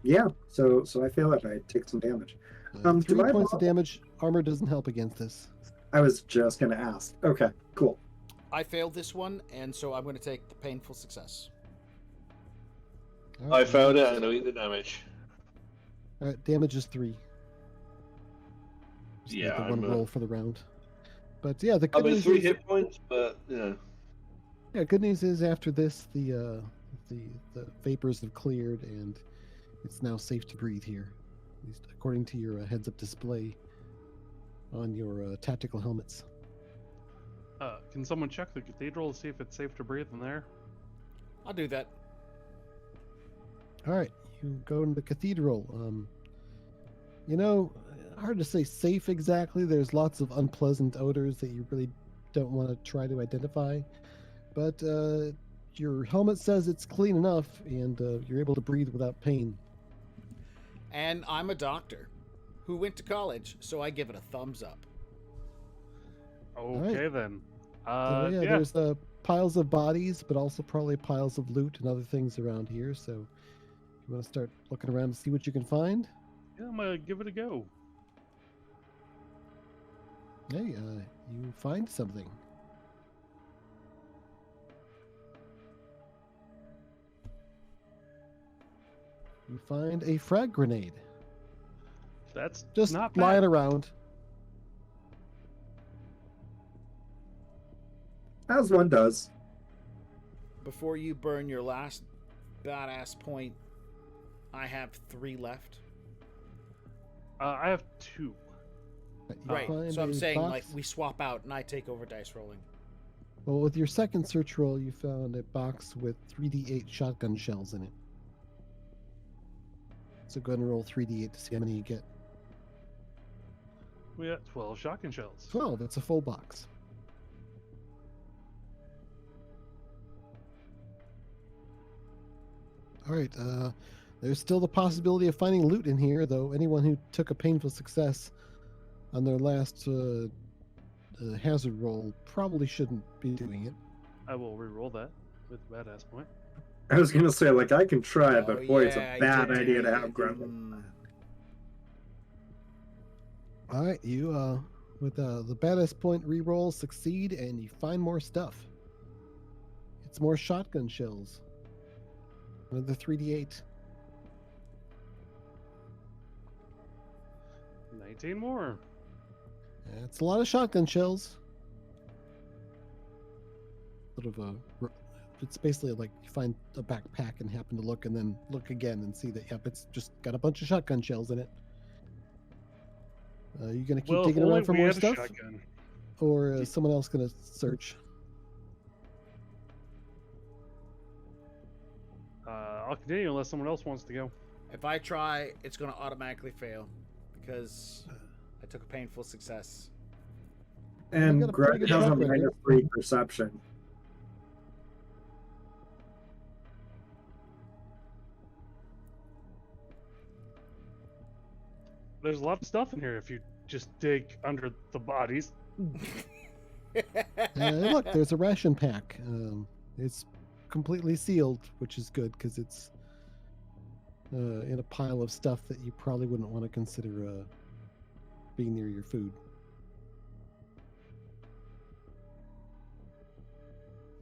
S6: Yeah, so I fail it. I take some damage.
S3: 3
S6: do I
S3: points of
S6: bother-
S3: damage. Armor doesn't help against this.
S6: I was just gonna ask. Okay, cool.
S1: I failed this one, and so I'm going to take the painful success.
S3: All
S2: I
S3: right,
S2: failed it.
S3: damage-
S2: I'm going to eat the damage.
S3: All right, damage is 3. Just
S2: Yeah,
S3: the one
S2: I'm,
S3: roll for the round. But yeah, the
S2: I
S3: good
S2: mean,
S3: news
S2: 3
S3: is,
S2: hit points, but
S3: yeah, good news is after this, the vapors have cleared and it's now safe to breathe here, at least according to your heads-up display on your tactical helmets.
S5: Can someone check the cathedral to see if it's safe to breathe in there?
S1: I'll do that.
S3: All right, you go into the cathedral. You know, hard to say safe exactly. There's lots of unpleasant odors that you really don't want to try to identify. But your helmet says it's clean enough, and you're able to breathe without pain.
S1: And I'm a doctor who went to college, so I give it a thumbs up.
S5: Okay, then.
S3: So, yeah, there's piles of bodies, but also probably piles of loot and other things around here. So you want to start looking around to see what you can find?
S5: Yeah, I'm gonna give it a go.
S3: Hey, you find something. You find a frag grenade.
S5: That's
S3: Just
S5: not
S3: lying
S5: bad.
S3: around.
S6: As one does.
S1: Before you burn your last badass point, I have 3 left.
S5: I have 2.
S3: You
S1: Right.
S3: find
S1: So I'm
S3: a
S1: saying,
S3: box-
S1: like, we swap out and I take over dice rolling.
S3: Well, with your second search roll, you found a box with 3d8 shotgun shells in it. So go ahead and roll 3d8 to see how many you get.
S5: We got 12 shotgun shells.
S3: 12, it's a full box. All right, there's still the possibility of finding loot in here, though anyone who took a painful success on their last hazard roll probably shouldn't be doing it.
S5: I will re-roll that with badass point.
S6: I was gonna say, like, I can try,
S1: Oh,
S6: but boy, it's
S1: yeah,
S6: a
S1: you
S6: bad
S1: did
S6: idea
S1: do
S6: to
S1: it.
S6: have grumble.
S3: All right, you with the badass point re-roll succeed, and you find more stuff. It's more shotgun shells. Another 3d8.
S5: 19 more.
S3: It's a lot of shotgun shells. Sort of it's basically like you find a backpack and happen to look and then look again and see that, yep, it's just got a bunch of shotgun shells in it. You gonna keep
S5: Well, if
S3: digging
S5: only
S3: around for
S5: we
S3: more
S5: had a
S3: stuff,
S5: shotgun.
S3: or is someone else gonna search?
S5: I'll continue unless someone else wants to go.
S1: If I try, it's going to automatically fail because I took a painful success.
S3: You
S6: And
S3: got a pretty
S6: Greg
S3: good
S6: has a
S3: track record.
S6: -3 perception.
S5: There's a lot of stuff in here if you just dig under the bodies.
S3: Look, there's a ration pack. It's completely sealed, which is good because it's in a pile of stuff that you probably wouldn't want to consider being near your food.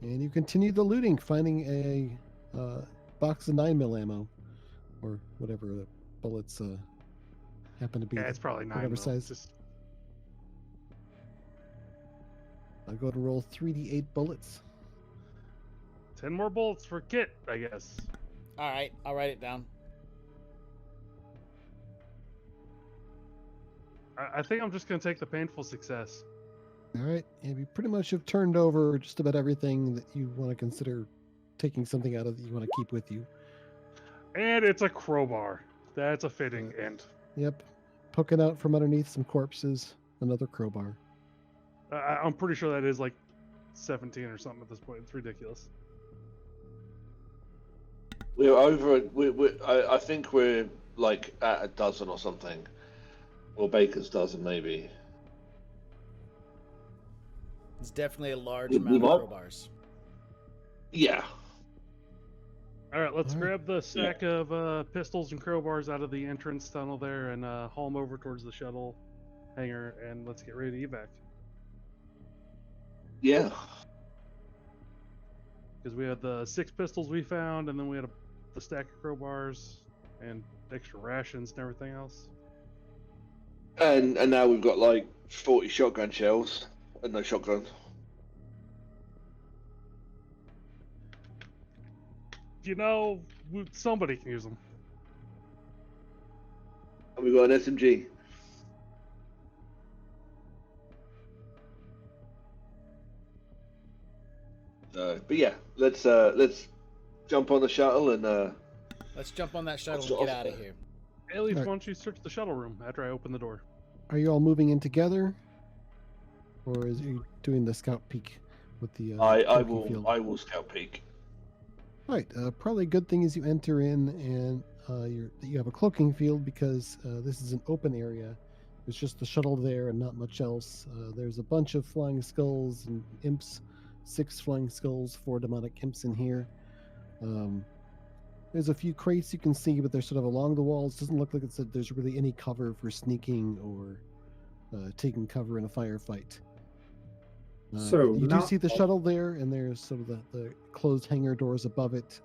S3: And you continue the looting, finding a box of 9mm ammo, or whatever the bullets happen to be.
S5: Yeah, it's probably 9
S3: whatever
S5: mil.
S3: size.
S5: Just
S3: I'll go to roll 3d8 bullets.
S5: 10 more bullets for Kit, I guess.
S1: All right, I'll write it down.
S5: I think I'm just going to take the painful success.
S3: All right, and you pretty much have turned over just about everything that you want to consider taking something out of that you want to keep with you.
S5: And it's a crowbar. That's a fitting end.
S3: Yep, poking out from underneath some corpses, another crowbar.
S5: I'm pretty sure that is like 17 or something at this point. It's ridiculous.
S2: we're over. I think we're like at a dozen or something, or Baker's dozen maybe.
S1: It's definitely a large
S2: We
S1: amount of
S2: might-
S1: crowbars.
S2: Yeah.
S5: All right, let's
S3: All right.
S5: grab the stack of pistols and crowbars out of the entrance tunnel there and haul them over towards the shuttle hangar, and let's get ready to evac.
S2: Yeah.
S5: Because we had the 6 pistols we found, and then we had the stack of crowbars and extra rations and everything else.
S2: And now we've got like 40 shotgun shells and no shotgun.
S5: You know, somebody can use them.
S2: And we've got an SMG. But yeah, let's jump on the shuttle and
S1: Let's jump on that shuttle
S2: Let's
S1: and get
S2: off
S1: out of
S2: there.
S1: here.
S5: Alias,
S3: Alright.
S5: why don't you search the shuttle room after I open the door?
S3: Are you all moving in together, or is you doing the scout peek with the?
S2: I
S3: cloaking field?
S2: will scout peek.
S3: All right. Probably a good thing is you enter in and you have a cloaking field because this is an open area. There's just the shuttle there and not much else. There's a bunch of flying skulls and imps, 6 flying skulls, 4 demonic imps in here. There's a few crates you can see, but they're sort of along the walls. Doesn't look like there's really any cover for sneaking or taking cover in a firefight.
S6: So
S3: you do
S6: not
S3: see the
S6: all-
S3: shuttle there, and there's sort of the closed hangar doors above it.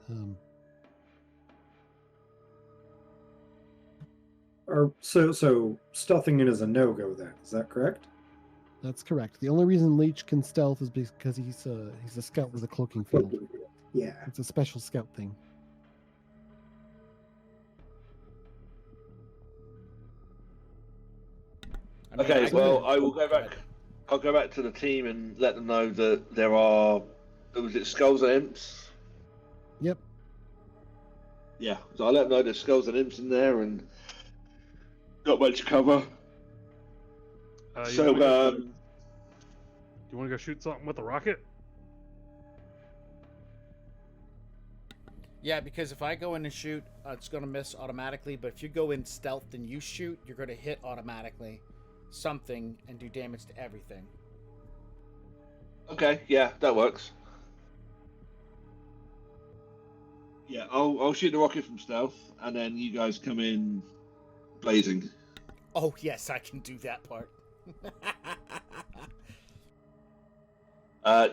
S6: So stealthing in is a no-go then. Is that correct?
S3: That's correct. The only reason Leech can stealth is because he's a scout with a cloaking field.
S6: Yeah.
S3: It's a special scout thing.
S1: I mean,
S2: Okay,
S1: I
S2: well,
S1: can-
S2: I will go back. I'll go back to the team and let them know that there are. Was it skulls and imps?
S3: Yep.
S2: Yeah, so I'll let them know there's skulls and imps in there and not much cover.
S5: You
S2: So,
S5: want to go shoot something with a rocket?
S1: Yeah, because if I go in and shoot, it's going to miss automatically. But if you go in stealth and you shoot, you're going to hit automatically something and do damage to everything.
S2: Okay, yeah, that works. Yeah, I'll shoot the rocket from stealth, and then you guys come in blazing.
S1: Oh, yes, I can do that part.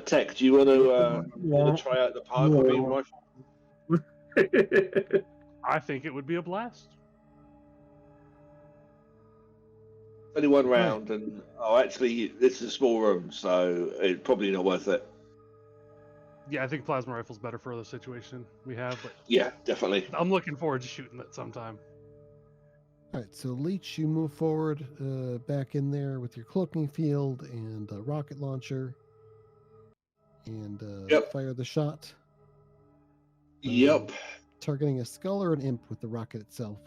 S2: Tech, do you want to try out the power beam rifle?
S5: I think it would be a blast.
S2: Only one round, and actually, this is a small room, so it's probably not worth it.
S5: Yeah, I think plasma rifle's better for the situation we have, but
S2: Yeah, definitely.
S5: I'm looking forward to shooting it sometime.
S3: All right. So Leech, you move forward back in there with your cloaking field and a rocket launcher, and
S2: Yep.
S3: fire the shot,
S2: Yep.
S3: targeting a skull or an imp with the rocket itself.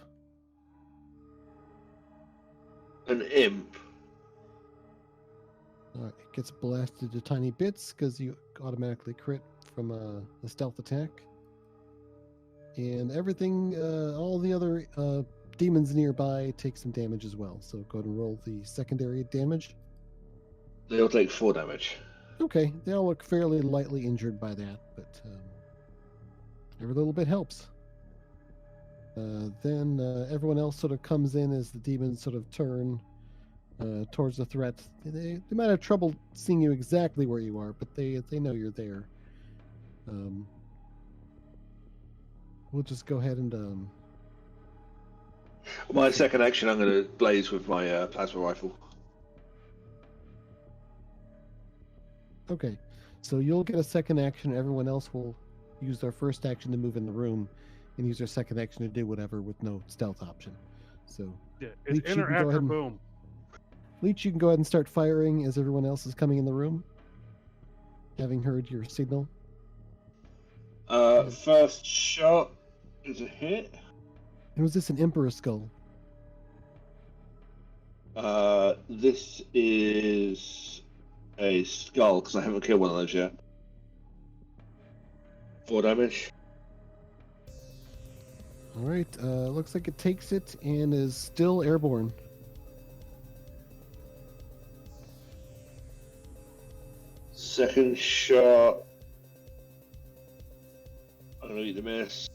S2: An imp.
S3: All right, it gets blasted to tiny bits because you automatically crit from a stealth attack. And everything, all the other demons nearby take some damage as well. So go ahead and roll the secondary damage.
S2: They'll take 4 damage.
S3: Okay, they all look fairly lightly injured by that, but every little bit helps. Then everyone else sort of comes in as the demons sort of turn towards the threat. They might have trouble seeing you exactly where you are, but they know you're there. We'll just go ahead and
S2: My second action, I'm going to blaze with my plasma rifle.
S3: okay. So you'll get a second action. Everyone else will use their first action to move in the room, and use their second action to do whatever with no stealth option. So
S5: Yeah,
S3: Leech,
S5: it's
S3: you
S5: enter
S3: can go
S5: after
S3: ahead and-
S5: boom.
S3: Leech, you can go ahead and start firing as everyone else is coming in the room, having heard your signal.
S2: First shot is a hit.
S3: And was this an Emperor skull?
S2: This is a skull, because I haven't killed one of those yet. 4 damage.
S3: All right. Looks like it takes it and is still airborne.
S2: Second shot. I'm going to eat the miss.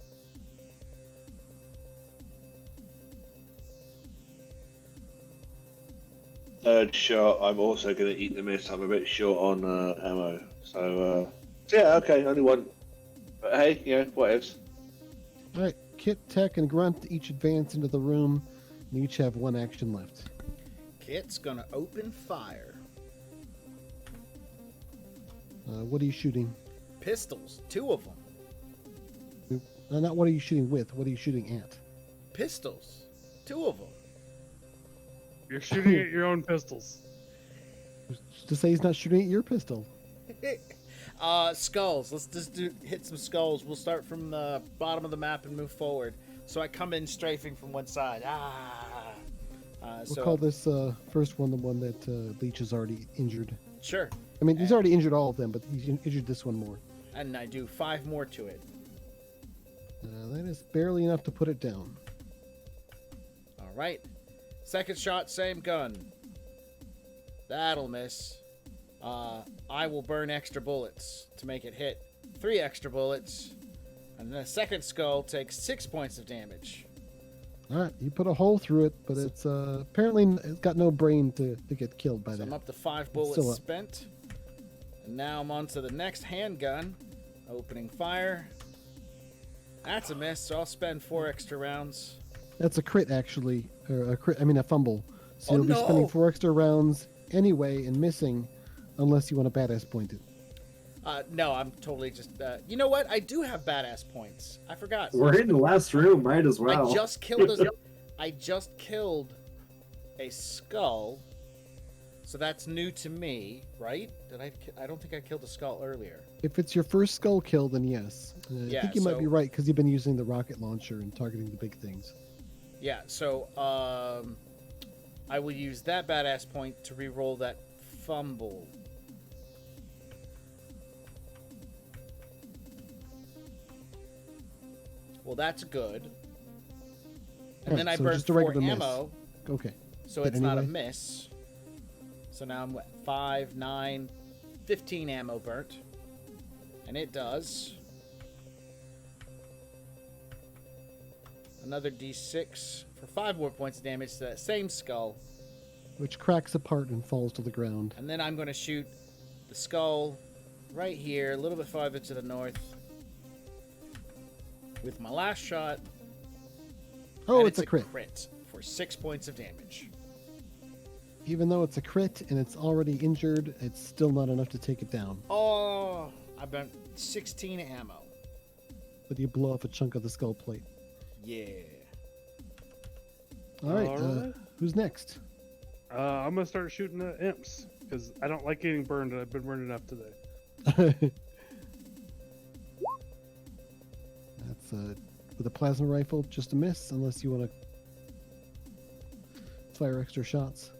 S2: third shot. I'm also going to eat the miss. I'm a bit short on ammo. So, yeah, okay, only one. But hey, what else?
S3: All right, Kit, Tech, and Grunt each advance into the room, and each have one action left.
S1: Kit's gonna open fire.
S3: What are you shooting?
S1: Pistols, 2 of them.
S3: Not what are you shooting with. What are you shooting at?
S1: Pistols, 2 of them.
S5: You're shooting at your own pistols.
S3: To say he's not shooting at your pistol.
S1: Skulls. Let's just hit some skulls. We'll start from the bottom of the map and move forward. So I come in strafing from one side.
S3: We'll call this first one the one that Leech is already injured.
S1: Sure.
S3: I mean, he's already injured all of them, but he's injured this one more.
S1: And I do 5 more to it.
S3: That is barely enough to put it down.
S1: All right. Second shot, same gun. That'll miss. I will burn extra bullets to make it hit. 3 extra bullets. And the second skull takes 6 points of damage.
S3: All right, you put a hole through it, but it's apparently it's got no brain to get killed by
S1: So
S3: that.
S1: I'm up to 5 bullets spent. And now I'm on to the next handgun. Opening fire. That's a miss, so I'll spend 4 extra rounds.
S3: That's a crit, actually. Or a crit, I mean a fumble. So
S1: Oh,
S3: you'll be
S1: no.
S3: spending 4 extra rounds anyway and missing, unless you want to badass point it.
S1: No, I'm totally just... you know what? I do have badass points. I forgot.
S6: We're in the last room. Might as well.
S1: I just killed a skull. So that's new to me, right? I don't think I killed a skull earlier.
S3: If it's your first skull kill, then yes. I
S1: Yeah,
S3: think you might
S1: so-
S3: be right, because you've been using the rocket launcher and targeting the big things.
S1: Yeah, so I will use that badass point to re-roll that fumble. Well, that's good. And
S3: Alright,
S1: then I
S3: so
S1: burn
S3: just a
S1: 4
S3: regular miss.
S1: ammo,
S3: Okay.
S1: so
S3: But
S1: it's not a
S3: anyway.
S1: miss. So now I'm at 5, 9, 15 ammo burnt. And it does. Another d6 for 5 more points of damage to that same skull.
S3: Which cracks apart and falls to the ground.
S1: And then I'm going to shoot the skull right here, a little bit farther to the north. With my last shot.
S3: Oh,
S1: and
S3: it's a crit.
S1: for 6 points of damage.
S3: Even though it's a crit and it's already injured, it's still not enough to take it down.
S1: Oh, I burnt 16 ammo.
S3: But you blow off a chunk of the skull plate.
S1: Yeah.
S3: All right,
S5: Alright.
S3: who's next?
S5: I'm gonna start shooting at imps because I don't like getting burned, and I've been burned enough today.
S3: That's with a plasma rifle, just a miss, unless you want to fire extra shots.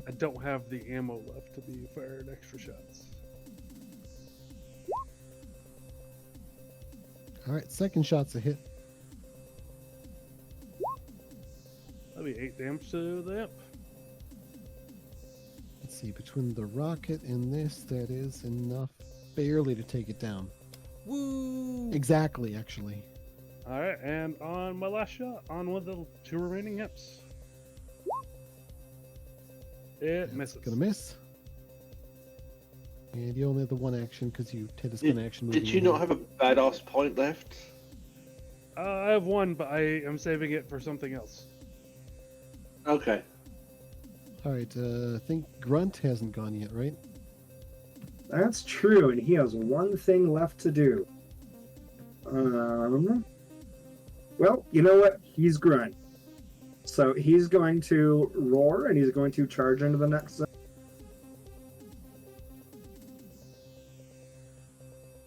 S5: I don't have the ammo left to be fired extra shots.
S3: All right, second shot's a hit.
S5: That'll be 8 damage to the imp.
S3: Let's see, between the rocket and this, that is enough barely to take it down.
S1: Woo!
S3: Exactly, actually.
S5: All right, and on my last shot, on one of the 2 remaining imps, it
S3: That's
S5: misses.
S3: gonna miss. And you only have the one action because you had this kind of action moving.
S2: Did you not have a badass point left?
S5: I have 1, but I am saving it for something else.
S2: Okay.
S3: All right, I think Grunt hasn't gone yet, right?
S6: That's true, and he has one thing left to do. Well, you know what? He's Grunt. So he's going to roar, and he's going to charge into the next zone.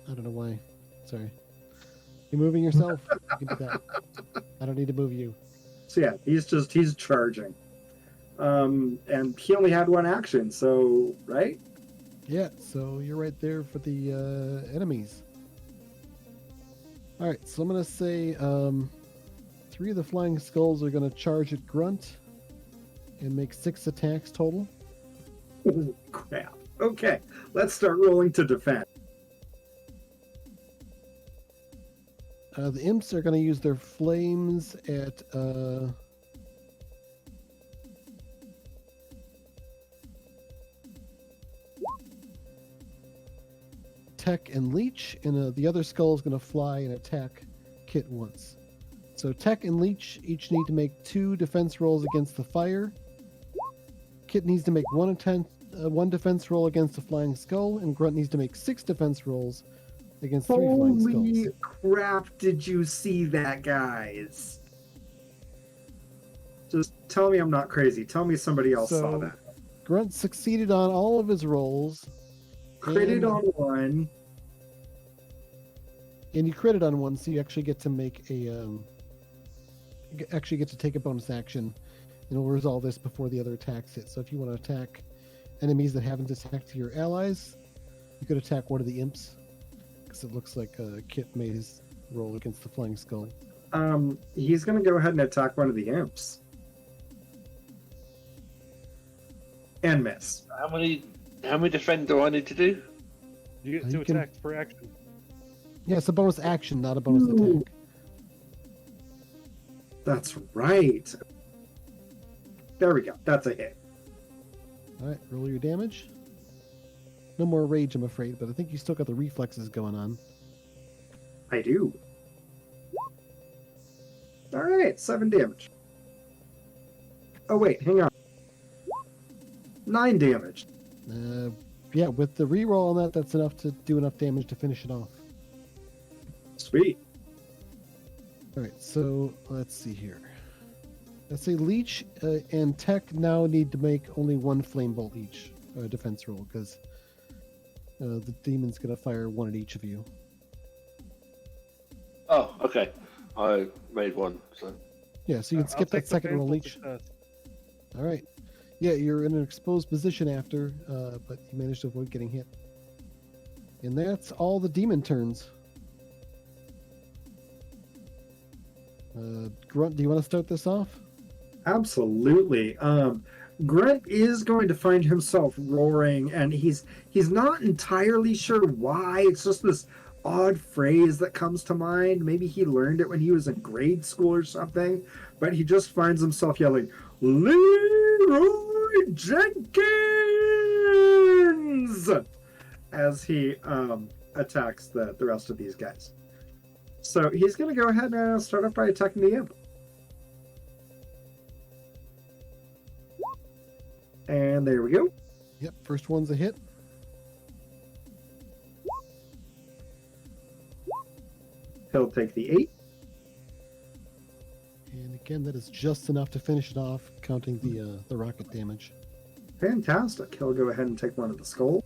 S3: I don't know why. Sorry. You moving yourself? You can do that. I don't need to move you.
S6: So yeah, he's charging. And he only had one action, so, right?
S3: Yeah, so you're right there for the enemies. All right, so I'm going to say 3 of the flying skulls are going to charge at Grunt and make 6 attacks total.
S6: Oh, crap. Okay, let's start rolling to defend.
S3: The imps are going to use their flames at Tech and Leech, and the other skull is going to fly and attack Kit once. So Tech and Leech each need to make 2 defense rolls against the fire. Kit needs to make one defense roll against the flying skull, and Grunt needs to make 6 defense rolls against 3 flying skulls.
S6: Holy crap, did you see that, guys? Just tell me I'm not crazy. Tell me somebody else saw that.
S3: Grunt succeeded on all of his rolls.
S6: Critted on one.
S3: And you critted on one, so you actually get to make take a bonus action, and we'll resolve this before the other attacks hit. So if you want to attack enemies that haven't attacked your allies, you could attack one of the imps, because it looks like Kit made his roll against the flying skull.
S6: He's going to go ahead and attack one of the imps. And miss.
S2: How many defend do I need to do?
S5: You get 2 attacks per action.
S3: Yeah, it's a bonus action, not a bonus attack.
S6: That's right. There we go. That's a hit.
S3: All right, roll your damage. No more rage, I'm afraid, but I think you still got the reflexes going on.
S6: I do. All right, 7 damage. Oh, wait, hang on. 9 damage.
S3: Yeah, with the reroll on that, that's enough to do enough damage to finish it off.
S6: Sweet.
S3: All right, so let's see here. Let's say Leech and Tech now need to make only 1 flame bolt each defense roll, because the demon's going to fire 1 at each of you.
S2: Oh, okay. I made 1, so...
S3: Yeah, so you can skip that second roll, Leech. All right. Yeah, you're in an exposed position after, but you managed to avoid getting hit. And that's all the demon turns. Grunt, do you want to start this off?
S6: Absolutely. Grunt is going to find himself roaring, and he's not entirely sure why. It's just this odd phrase that comes to mind. Maybe he learned it when he was in grade school or something, but he just finds himself yelling, "Leroy Jenkins!" as he attacks the rest of these guys. So he's going to go ahead and start off by attacking the imp. And there we go.
S3: Yep, first one's a hit.
S6: He'll take the 8.
S3: And again, that is just enough to finish it off, counting the rocket damage.
S6: Fantastic. He'll go ahead and take one of the skull.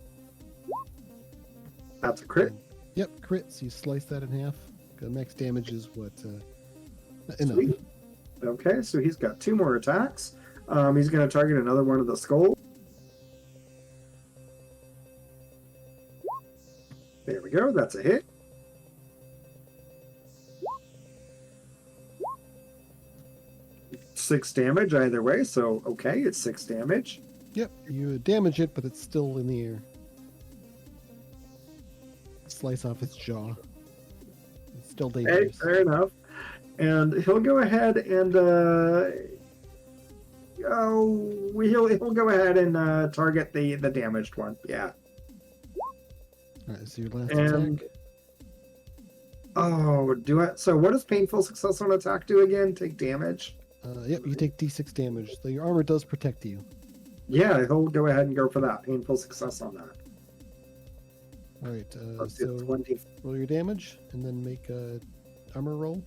S6: That's a crit.
S3: Yep, crit. So you slice that in half. Max damage is what? Enough.
S6: Sweet. Okay, so he's got 2 more attacks. He's going to target another one of the skull. There we go. That's a hit. Six damage either way, so okay, it's 6 damage.
S3: Yep, you damage it, but it's still in the air. Slice off its jaw. It's still dangerous.
S6: Hey, fair enough. And he'll go ahead and he'll go ahead and target the damaged one. Yeah.
S3: All right, so your last
S6: And
S3: attack.
S6: So what does painful success on attack do again? Take damage?
S3: Yep, you take D6 damage. So your armor does protect you.
S6: Yeah, he'll go ahead and go for that. Painful success on that.
S3: All right,
S6: Let's do
S3: so
S6: 20.
S3: roll your damage and then make a armor roll.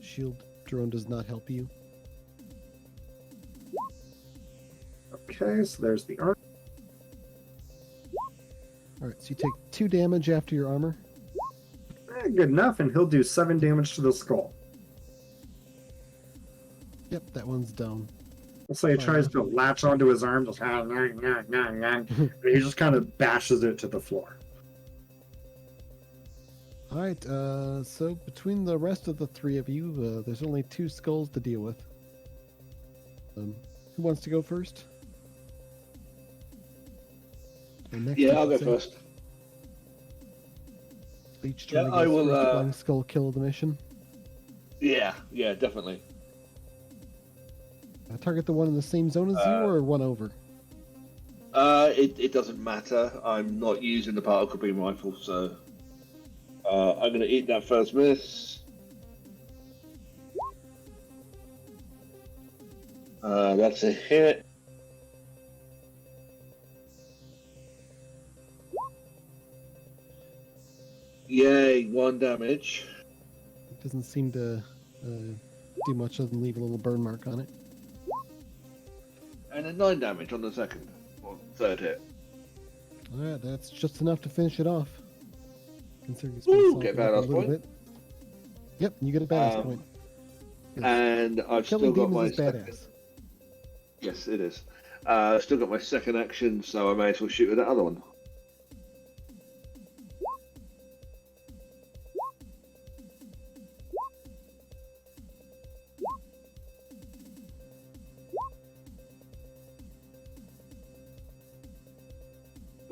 S3: Shield drone does not help you.
S6: Okay, so there's the arm.
S3: All right, so you take 2 damage after your armor.
S6: Good enough, and he'll do 7 damage to the skull.
S3: Yep, that one's down.
S6: We'll say he tries to latch onto his arm, just and he just kind of bashes it to the floor.
S3: All right, so between the rest of the 3 of you, there's only 2 skulls to deal with. Who wants to go first? Or next,
S2: Yeah,
S3: I
S2: I'll go
S3: should say.
S2: first.
S3: Each
S2: Yeah,
S3: trying to
S2: I
S3: get
S2: will,
S3: first flying skull kill of the mission.
S2: Yeah, definitely.
S3: Target the one in the same zone as you, or one over?
S2: It doesn't matter. I'm not using the particle beam rifle, so I'm going to eat that first miss. That's a hit. Yay, 1 damage.
S3: It doesn't seem to do much other than leave a little burn mark on it.
S2: And a 9 damage on the second. Or third hit.
S3: Alright, that's just enough to finish it off. Considering it's
S2: Woo,
S3: been
S2: get
S3: softened up
S2: badass
S3: a little
S2: point.
S3: bit. Yep, you get a badass point. Yes.
S2: And I've
S3: Killing
S2: still got my
S3: demons is
S2: second.
S3: badass.
S2: Yes, it is. I've still got my second action, so I may as well shoot at that other one.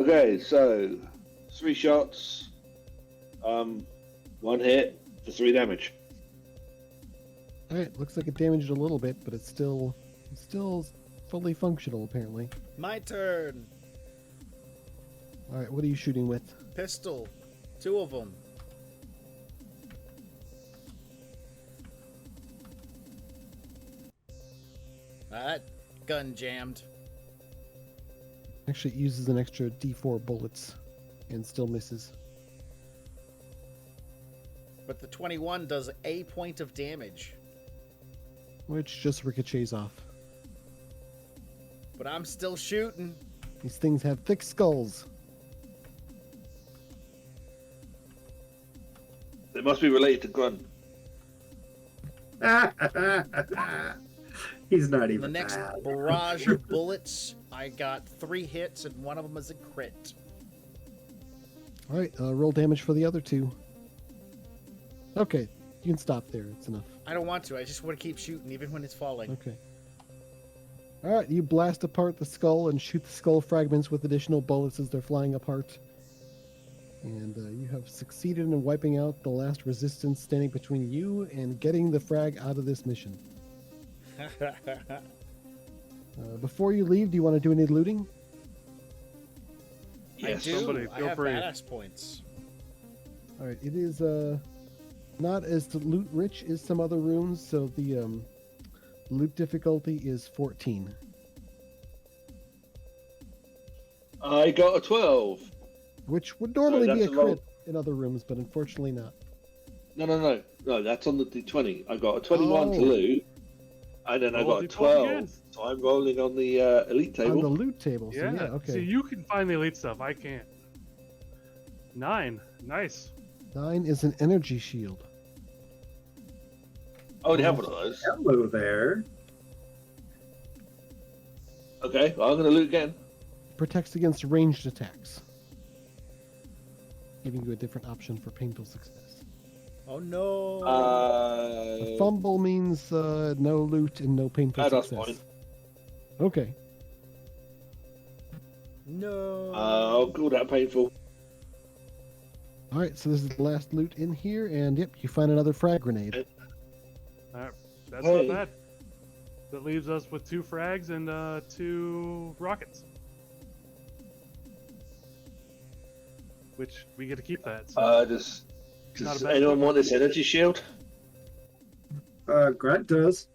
S2: Okay, so 3 shots, 1 hit for 3 damage.
S3: Alright, looks like it damaged a little bit, but it's still fully functional apparently.
S1: My turn.
S3: Alright, what are you shooting with?
S1: Pistol. 2 of them. That gun jammed.
S3: Actually, it uses an extra D4 bullets and still misses.
S1: But the 21 does a point of damage.
S3: Which just ricochets off.
S1: But I'm still shooting.
S3: These things have thick skulls.
S2: They must be related to Grunt.
S6: He's not
S1: In
S6: even
S1: the next
S6: bad.
S1: barrage of bullets, I got 3 hits, and one of them is a crit.
S3: Alright, roll damage for the other 2. Okay, you can stop there. It's enough.
S1: I don't want to. I just want to keep shooting, even when it's falling.
S3: Okay. Alright, you blast apart the skull and shoot the skull fragments with additional bullets as they're flying apart. And you have succeeded in wiping out the last resistance standing between you and getting the frag out of this mission. Before you leave, do you want to do any looting?
S1: I
S2: Yes.
S1: do.
S5: Somebody,
S1: I
S5: feel
S1: have
S5: free.
S1: badass points.
S3: Alright, it is not as loot rich as some other rooms, so the loot difficulty is 14.
S2: I got a 12.
S3: Which would normally
S2: Sorry,
S3: be a
S2: that's a
S3: crit in other rooms, but unfortunately not.
S2: No, that's on the D20. I got a 21 to
S3: Oh.
S2: loot, and then I
S5: Roll
S2: got a
S5: D12
S2: 12.
S5: again.
S2: So I'm rolling on the elite
S3: On
S2: table.
S3: the loot table, so yeah, okay.
S5: See, you can find the elite stuff. I can't. 9. Nice.
S3: 9 is an energy shield.
S2: I already have one of those.
S6: Hello there.
S2: Okay, well, I'm going to loot again.
S3: Protects against ranged attacks, giving you a different option for painful success.
S1: Oh no!
S3: A fumble means no loot and no painful
S2: That's
S3: success.
S2: fine.
S3: Okay.
S1: No.
S2: I'll call that painful.
S3: All right, so this is the last loot in here, and yep, you find another frag grenade.
S5: That's
S2: Hey.
S5: not bad. That leaves us with 2 frags and 2 rockets. Which we get to keep that. So.
S2: Does
S5: Not a bad
S2: anyone
S5: point.
S2: want this energy shield?
S6: Grant does.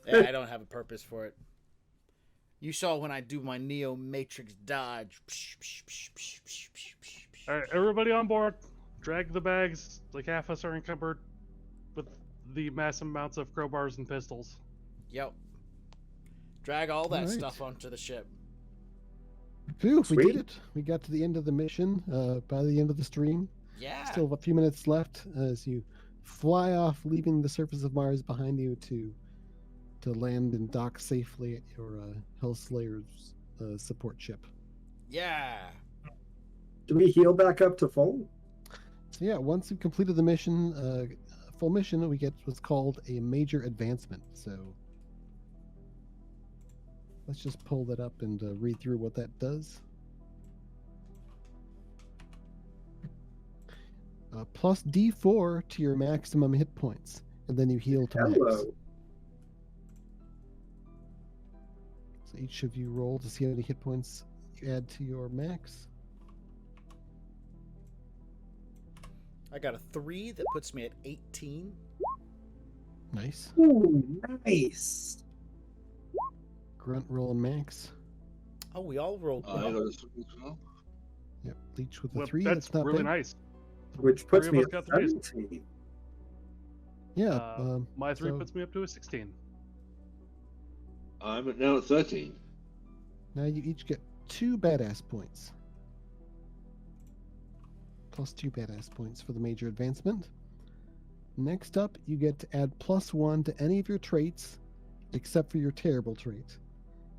S1: Yeah, I don't have a purpose for it. You saw when I do my Neo Matrix dodge.
S5: All right, everybody on board. Drag the bags. Like half us are encumbered with the massive amounts of crowbars and pistols.
S1: Yep. Drag all that
S3: Alright.
S1: stuff onto the ship.
S3: Phew, we
S6: Sweet.
S3: did it. We got to the end of the mission by the end of the stream.
S1: Yeah.
S3: Still a few minutes left as you fly off, leaving the surface of Mars behind you to land and dock safely at your Hellslayers support ship.
S1: Yeah.
S6: Do we heal back up to full?
S3: So yeah, once you've completed the mission, full mission, we get what's called a major advancement. So let's just pull that up and read through what that does. Plus D4 to your maximum hit points, and then you heal to max.
S6: Hello.
S3: So each of you roll to see how many hit points you add to your max.
S1: I got a 3 that puts me at 18.
S3: Nice.
S6: Ooh, nice.
S3: Grunt roll and max.
S1: Oh, we all rolled
S2: I
S1: well.
S2: got a 3 as well.
S3: Yep, Leech with a
S5: Well,
S3: 3.
S5: that's
S3: not
S5: really
S3: bad.
S5: nice.
S6: Which puts
S5: Three
S6: me
S5: of
S6: at
S5: us got threes.
S6: 17.
S3: Yeah.
S5: My 3
S3: so
S5: puts me up to a 16.
S2: I'm now at 13.
S3: now you each get 2 badass points. Plus 2 badass points for the major advancement. Next up, you get to add +1 to any of your traits, except for your terrible trait.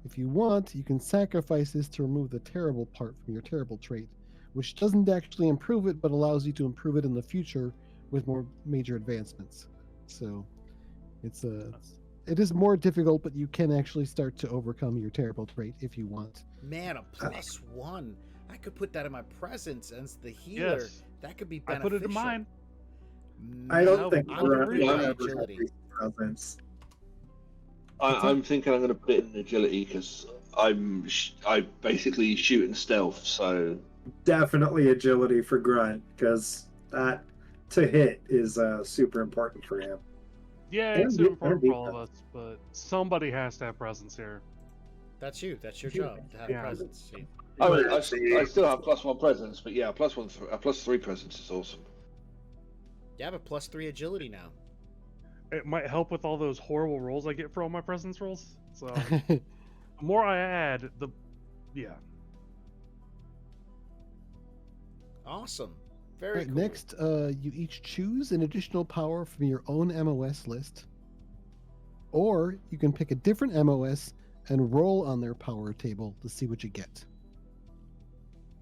S3: If you want, you can sacrifice this to remove the terrible part from your terrible trait, which doesn't actually improve it, but allows you to improve it in the future with more major advancements. So, it is more difficult, but you can actually start to overcome your terrible trait if you want.
S1: Man, a +1. I could put that in my presence as the healer.
S5: Yes.
S1: That could be
S5: I
S1: beneficial.
S5: put it in mine.
S6: I don't
S1: No,
S6: think
S1: I'm
S6: we're
S1: gonna
S6: at
S1: put it in my
S2: Yeah.
S1: agility.
S6: presence.
S2: I'm thinking I'm going to put it in agility because I basically shoot in stealth. So
S6: Definitely agility for Grunt, because that to hit is super important for him.
S5: Yeah,
S6: And
S5: it's super
S6: and
S5: important for all of
S6: defense.
S5: us, but somebody has to have presence here.
S1: That's you. That's your job to have
S5: Yeah.
S1: presence. See?
S2: I mean, I still have +1 presence, but yeah, a +3 presence is awesome.
S1: You have a +3 agility now.
S5: It might help with all those horrible rolls I get for all my presence rolls. So the more I add, yeah.
S1: Awesome. Very
S3: Right,
S1: cool.
S3: next, you each choose an additional power from your own MOS list, or you can pick a different MOS and roll on their power table to see what you get.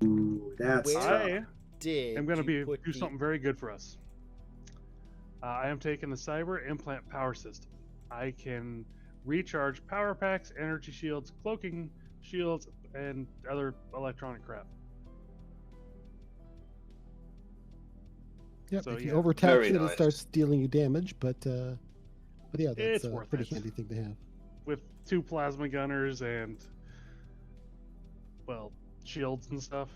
S6: Ooh, that's
S1: Where-
S6: tough.
S1: Did
S5: I'm going
S1: you
S5: to
S1: put
S5: do
S1: the-
S5: something very good for us. I am taking the Cyber Implant Power System. I can recharge power packs, energy shields, cloaking shields, and other electronic crap.
S3: Yep,
S5: So,
S3: if you
S5: yeah,
S3: overtax
S2: very
S3: it,
S2: nice.
S3: it starts dealing you damage, but yeah, that's
S5: It's
S3: a
S5: worth
S3: pretty
S5: it.
S3: handy thing to have.
S5: With 2 plasma gunners and, well, shields and stuff.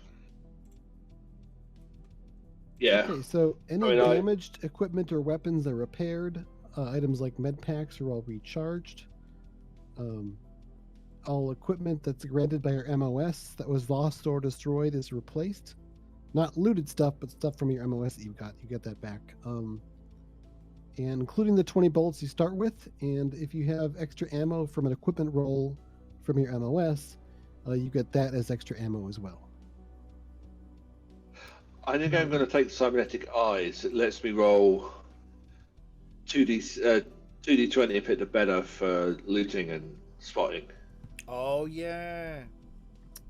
S2: Yeah.
S3: Okay, so any
S2: I mean, I-
S3: damaged equipment or weapons are repaired. Items like med packs are all recharged. All equipment that's granted by your MOS that was lost or destroyed is replaced. Not looted stuff, but stuff from your MOS that you get that back. And including the 20 bullets you start with, and if you have extra ammo from an equipment roll from your MOS, you get that as extra ammo as well.
S2: I think I'm going to take the cybernetic eyes. It lets me roll 2d20 if it's better for looting and spotting.
S1: Oh yeah.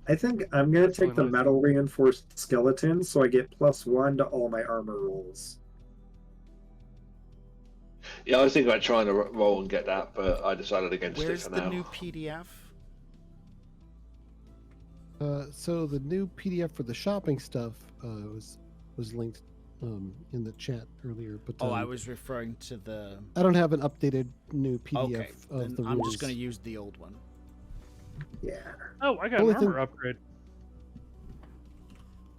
S6: I think I'm gonna
S5: That's
S6: take
S5: really
S6: the
S5: nice.
S6: metal reinforced skeleton, so I get +1 to all my armor rolls.
S2: Yeah, I was thinking about trying to roll and get that, but I decided against
S1: Where's
S2: it for
S1: the
S2: now.
S1: new PDF?
S3: So the new PDF for the shopping stuff was linked in the chat earlier, but
S1: Oh, I was referring to the.
S3: I don't have an updated new PDF
S1: Okay,
S3: of
S1: then
S3: the
S1: I'm
S3: rules.
S1: just going to use the old one.
S6: Yeah.
S5: Oh, I got an
S3: Only
S5: armor
S3: thing-
S5: upgrade.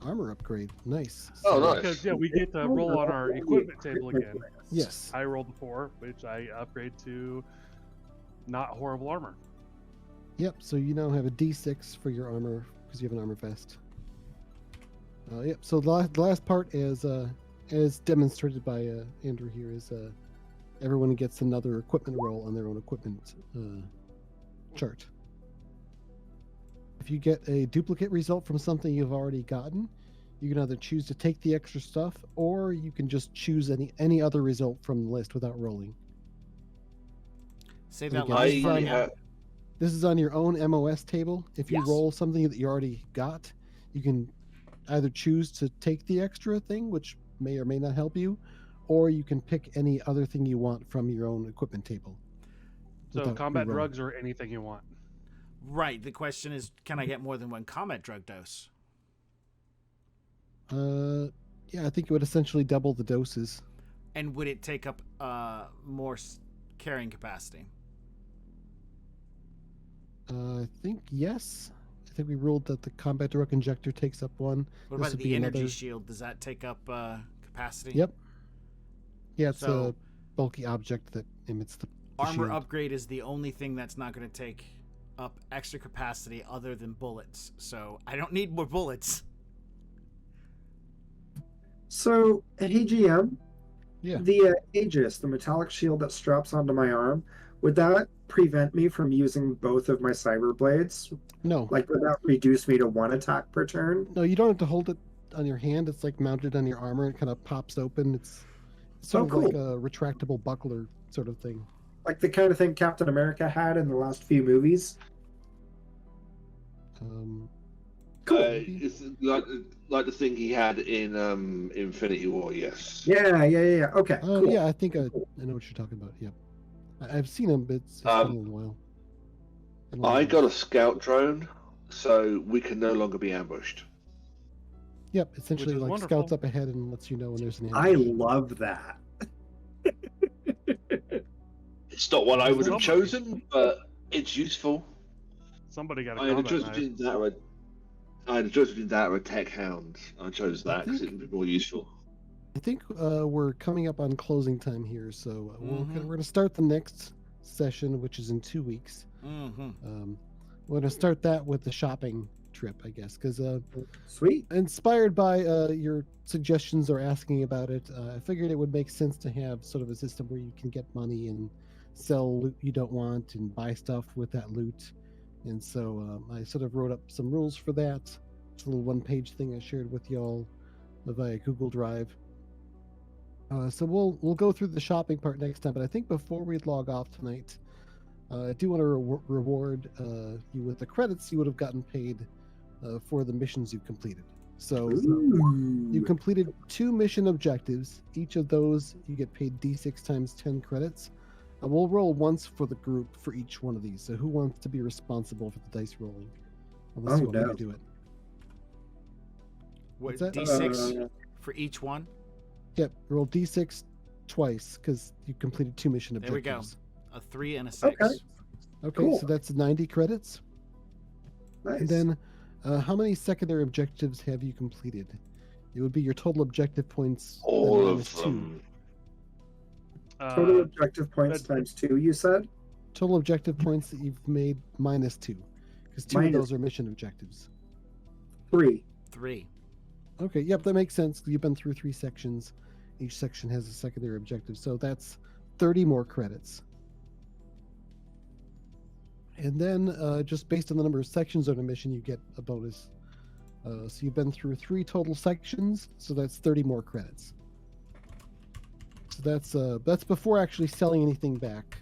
S3: Armor upgrade, nice.
S2: Oh,
S3: So-
S2: nice.
S5: Because, yeah, we get to roll on our equipment table again.
S3: Yes.
S5: I rolled a 4, which I upgrade to not horrible armor.
S3: Yep. So you now have a D6 for your armor because you have an armor vest. Yep. So the last part is as demonstrated by Andrew here is everyone gets another equipment roll on their own equipment chart. If you get a duplicate result from something you've already gotten, you can either choose to take the extra stuff, or you can just choose any other result from the list without rolling.
S1: Say
S3: And
S1: that
S3: again,
S1: last
S3: this
S1: part
S3: is
S1: again.
S3: This is on your own MOS table. If you
S1: Yes.
S3: roll something that you already got, you can either choose to take the extra thing, which may or may not help you, or you can pick any other thing you want from your own equipment table.
S5: So
S3: without
S5: combat
S3: re-rolling.
S5: drugs or anything you want.
S1: Right. The question is, can I get more than one combat drug dose?
S3: Yeah, I think it would essentially double the doses.
S1: And would it take up more carrying capacity?
S3: I think yes. I think we ruled that the combat drug injector takes up one.
S1: What
S3: This
S1: about
S3: would
S1: the
S3: be
S1: energy
S3: another-
S1: shield? Does that take up capacity?
S3: Yep. Yeah, it's
S1: So-
S3: a bulky object that emits the
S1: Armor
S3: shield.
S1: upgrade is the only thing that's not going to take up extra capacity other than bullets. So I don't need more bullets.
S6: So, hey GM,
S3: Yeah.
S6: the Aegis, the metallic shield that straps onto my arm, would that prevent me from using both of my cyber blades?
S3: No.
S6: Like, would that reduce me to 1 attack per turn?
S3: No, you don't have to hold it on your hand. It's like mounted on your armor. It kind of pops open. It's sort
S6: Oh,
S3: of like
S6: cool.
S3: a retractable buckler sort of thing.
S6: Like the kind of thing Captain America had in the last few movies?
S2: Cool. It's like the thing he had in Infinity War. Yes.
S6: Yeah. Okay.
S3: Oh,
S6: cool.
S3: yeah, I think I know what you're talking about. Yep. I've seen them, but it's been a little while.
S2: I got a scout drone, so we can no longer be ambushed.
S3: Yep, essentially
S5: is
S3: like
S5: wonderful.
S3: scouts up ahead and lets you know when there's an
S6: I
S3: ambush.
S6: love that.
S2: It's not what I would have
S5: Somebody-
S2: chosen, but it's useful.
S5: Somebody got a
S2: I had a
S5: combat
S2: choice
S5: knife.
S2: between that or a tech hound. I chose that because it would be more useful.
S3: I think we're coming up on closing time here, so we're
S1: Mhm.
S3: going to start the next session, which is in 2 weeks.
S1: Mm-hmm.
S3: We're going to start that with the shopping trip, I guess, because
S6: Sweet.
S3: inspired by your suggestions or asking about it, I figured it would make sense to have sort of a system where you can get money and sell loot you don't want and buy stuff with that loot. And so I sort of wrote up some rules for that. It's a little one-page thing I shared with y'all via Google Drive. So we'll go through the shopping part next time. But I think before we log off tonight, I do want to reward you with the credits you would have gotten paid for the missions you completed. So you
S6: Ooh.
S3: completed 2 mission objectives. Each of those you get paid D6 times 10 credits. We'll roll once for the group for each one of these. So who wants to be responsible for the dice rolling? Unless you
S6: Oh,
S3: want me
S6: no.
S3: to do it.
S1: What,
S3: What's that?
S1: D6 for each one?
S3: Yep, roll D6 twice because you completed 2 mission
S1: There we go.
S3: objectives.
S1: A 3 and a 6.
S6: Okay.
S3: Okay,
S6: Cool.
S3: so that's 90 credits.
S6: Nice.
S3: And then how many secondary objectives have you completed? It would be your total objective points. then
S2: All
S3: minus
S2: of them.
S6: Total objective points
S5: that-
S6: times 2, you said?
S3: Total objective points that you've made minus 2. Because 2 of
S6: Minus-
S3: those are mission objectives.
S6: 3.
S1: 3.
S3: Okay, yep, that makes sense. You've been through 3 sections. Each section has a secondary objective. So that's 30 more credits. And then just based on the number of sections on a mission, you get a bonus. So you've been through 3 total sections, so that's 30 more credits. So that's before actually selling anything back,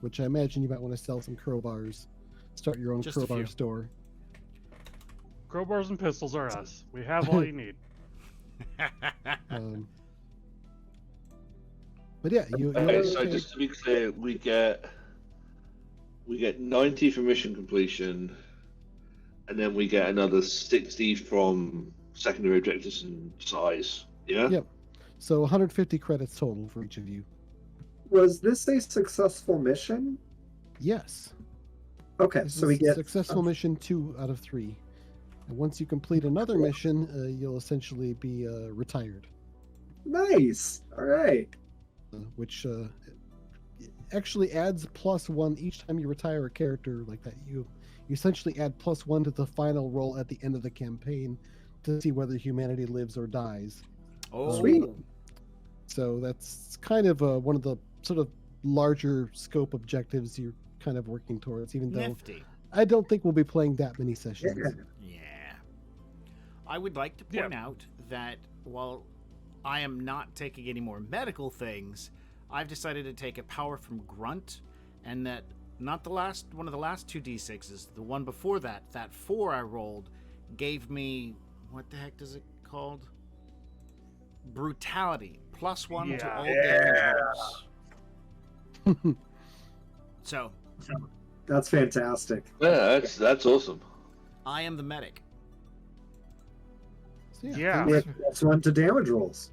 S3: which I imagine you might want to sell some crowbars, start your own
S1: Just a
S3: crowbar
S1: few.
S3: store.
S5: Crowbars and pistols are us. We have all you need.
S3: Um, but yeah, you
S2: Okay,
S3: only
S2: so
S3: paid-
S2: just to be clear, we get 90 for mission completion, and then we get another 60 from secondary objectives and size. Yeah.
S3: Yep. So 150 credits total for each of you.
S6: Was this a successful mission?
S3: Yes.
S6: Okay,
S3: This
S6: so
S3: is
S6: we
S3: a
S6: get
S3: successful mission 2 out of 3. And once you complete another mission, you'll essentially be retired,
S6: Nice. All right.
S3: which actually adds +1 each time you retire a character like that. You essentially add +1 to the final roll at the end of the campaign to see whether humanity lives or dies.
S1: Oh,
S6: Sweet.
S3: So that's kind of one of the sort of larger scope objectives you're kind of working towards, even though
S1: Nifty.
S3: I don't think we'll be playing that many sessions.
S6: Yeah.
S1: Yeah. I would like to point out that while I am not taking any more medical things, I've decided to take a power from Grunt, and that not the last one of the last 2 D6s, the one before that 4 I rolled, gave me what the heck is it called? Brutality. +1 to all damage rolls. So,
S6: That's fantastic.
S2: Yeah, that's awesome.
S1: I am the medic.
S3: So,
S5: Yeah.
S3: thanks
S6: With
S3: for-
S6: +1 to damage rolls.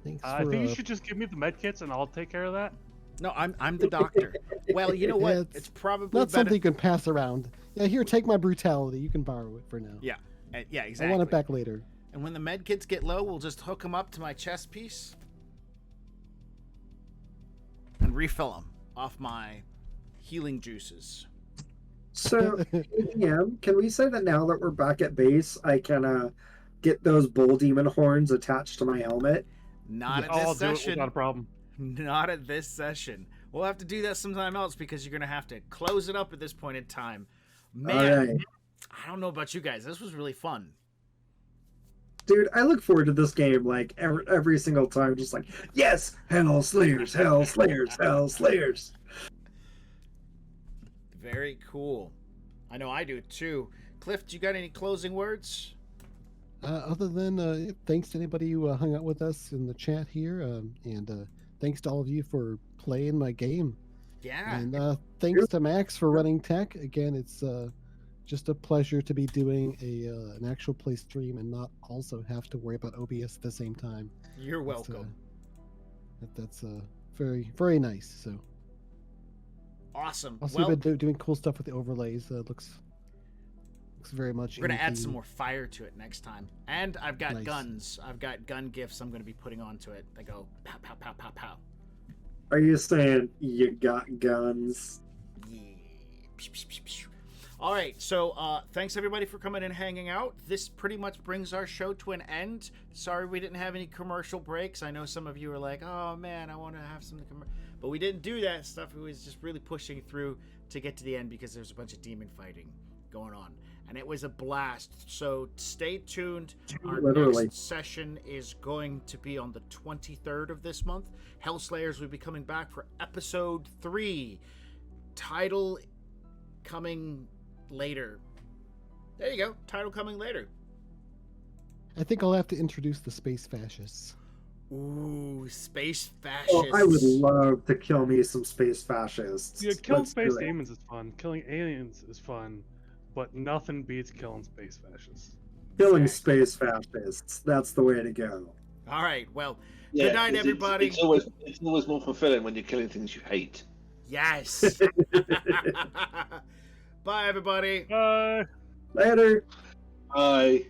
S3: thanks
S5: I
S3: for,
S5: think you should just give me the med kits and I'll take care of that.
S1: No, I'm the doctor. Well, you know what?
S3: Yeah,
S1: it's probably
S3: Not
S1: better.
S3: something you can pass around. Yeah, here, take my brutality. You can borrow it for now.
S1: Yeah, yeah,
S3: I
S1: exactly.
S3: want it back later.
S1: And when the med kits get low, we'll just hook them up to my chest piece and refill them off my healing juices.
S6: So, ADM, can we say that now that we're back at base, I can get those bull demon horns attached to my helmet?
S1: Not at
S5: I'll
S1: this
S5: do it
S1: session.
S5: without a problem.
S1: Not at this session. We'll have to do that sometime else because you're going to have to close it up at this point in time. Man,
S6: All right.
S1: I don't know about you guys. This was really fun.
S6: Dude, I look forward to this game like every single time. Just like, yes, Hellslayers, Hellslayers, Hellslayers.
S1: Very cool. I know I do too. Cliff, do you got any closing words?
S3: Other than thanks to anybody who hung out with us in the chat here, and thanks to all of you for playing my game.
S1: Yeah.
S3: And thanks to Max for running tech. Again, it's just a pleasure to be doing an actual play stream and not also have to worry about OBS at the same time.
S1: You're welcome.
S3: That's very, very nice. So
S1: Awesome.
S3: also
S1: Well,
S3: been doing cool stuff with the overlays. Looks very much.
S1: we're going to add
S3: in
S1: some
S3: theme.
S1: more fire to it next time. And I've got
S3: Nice.
S1: guns. I've got gun gifts I'm going to be putting onto it. They go pow, pow, pow, pow, pow.
S6: Are you saying you got guns?
S1: Yeah. Pew, pew, pew, pew. All right, so thanks everybody for coming and hanging out. This pretty much brings our show to an end. Sorry we didn't have any commercial breaks. I know some of you are like, oh man, I want to have some but we didn't do that stuff. It was just really pushing through to get to the end because there's a bunch of demon fighting going on. And it was a blast. So stay tuned. Our
S6: Literally.
S1: next session is going to be on the 23rd of this month. Hellslayers will be coming back for episode 3. Title coming later. There you go. Title coming later.
S3: I think I'll have to introduce the space fascists.
S1: Ooh, space fascists.
S6: Oh, I would love to kill me some space fascists.
S5: Yeah, killing
S6: Let's
S5: space
S6: do it.
S5: demons is fun. Killing aliens is fun, but nothing beats killing space fascists.
S6: Killing space fascists. That's the way to go.
S1: All right. Well,
S2: Yeah,
S1: good night,
S2: 'cause
S1: everybody.
S2: It's always more fulfilling when you're killing things you hate.
S1: Yes. Bye, everybody.
S5: Bye.
S6: Later.
S2: Bye.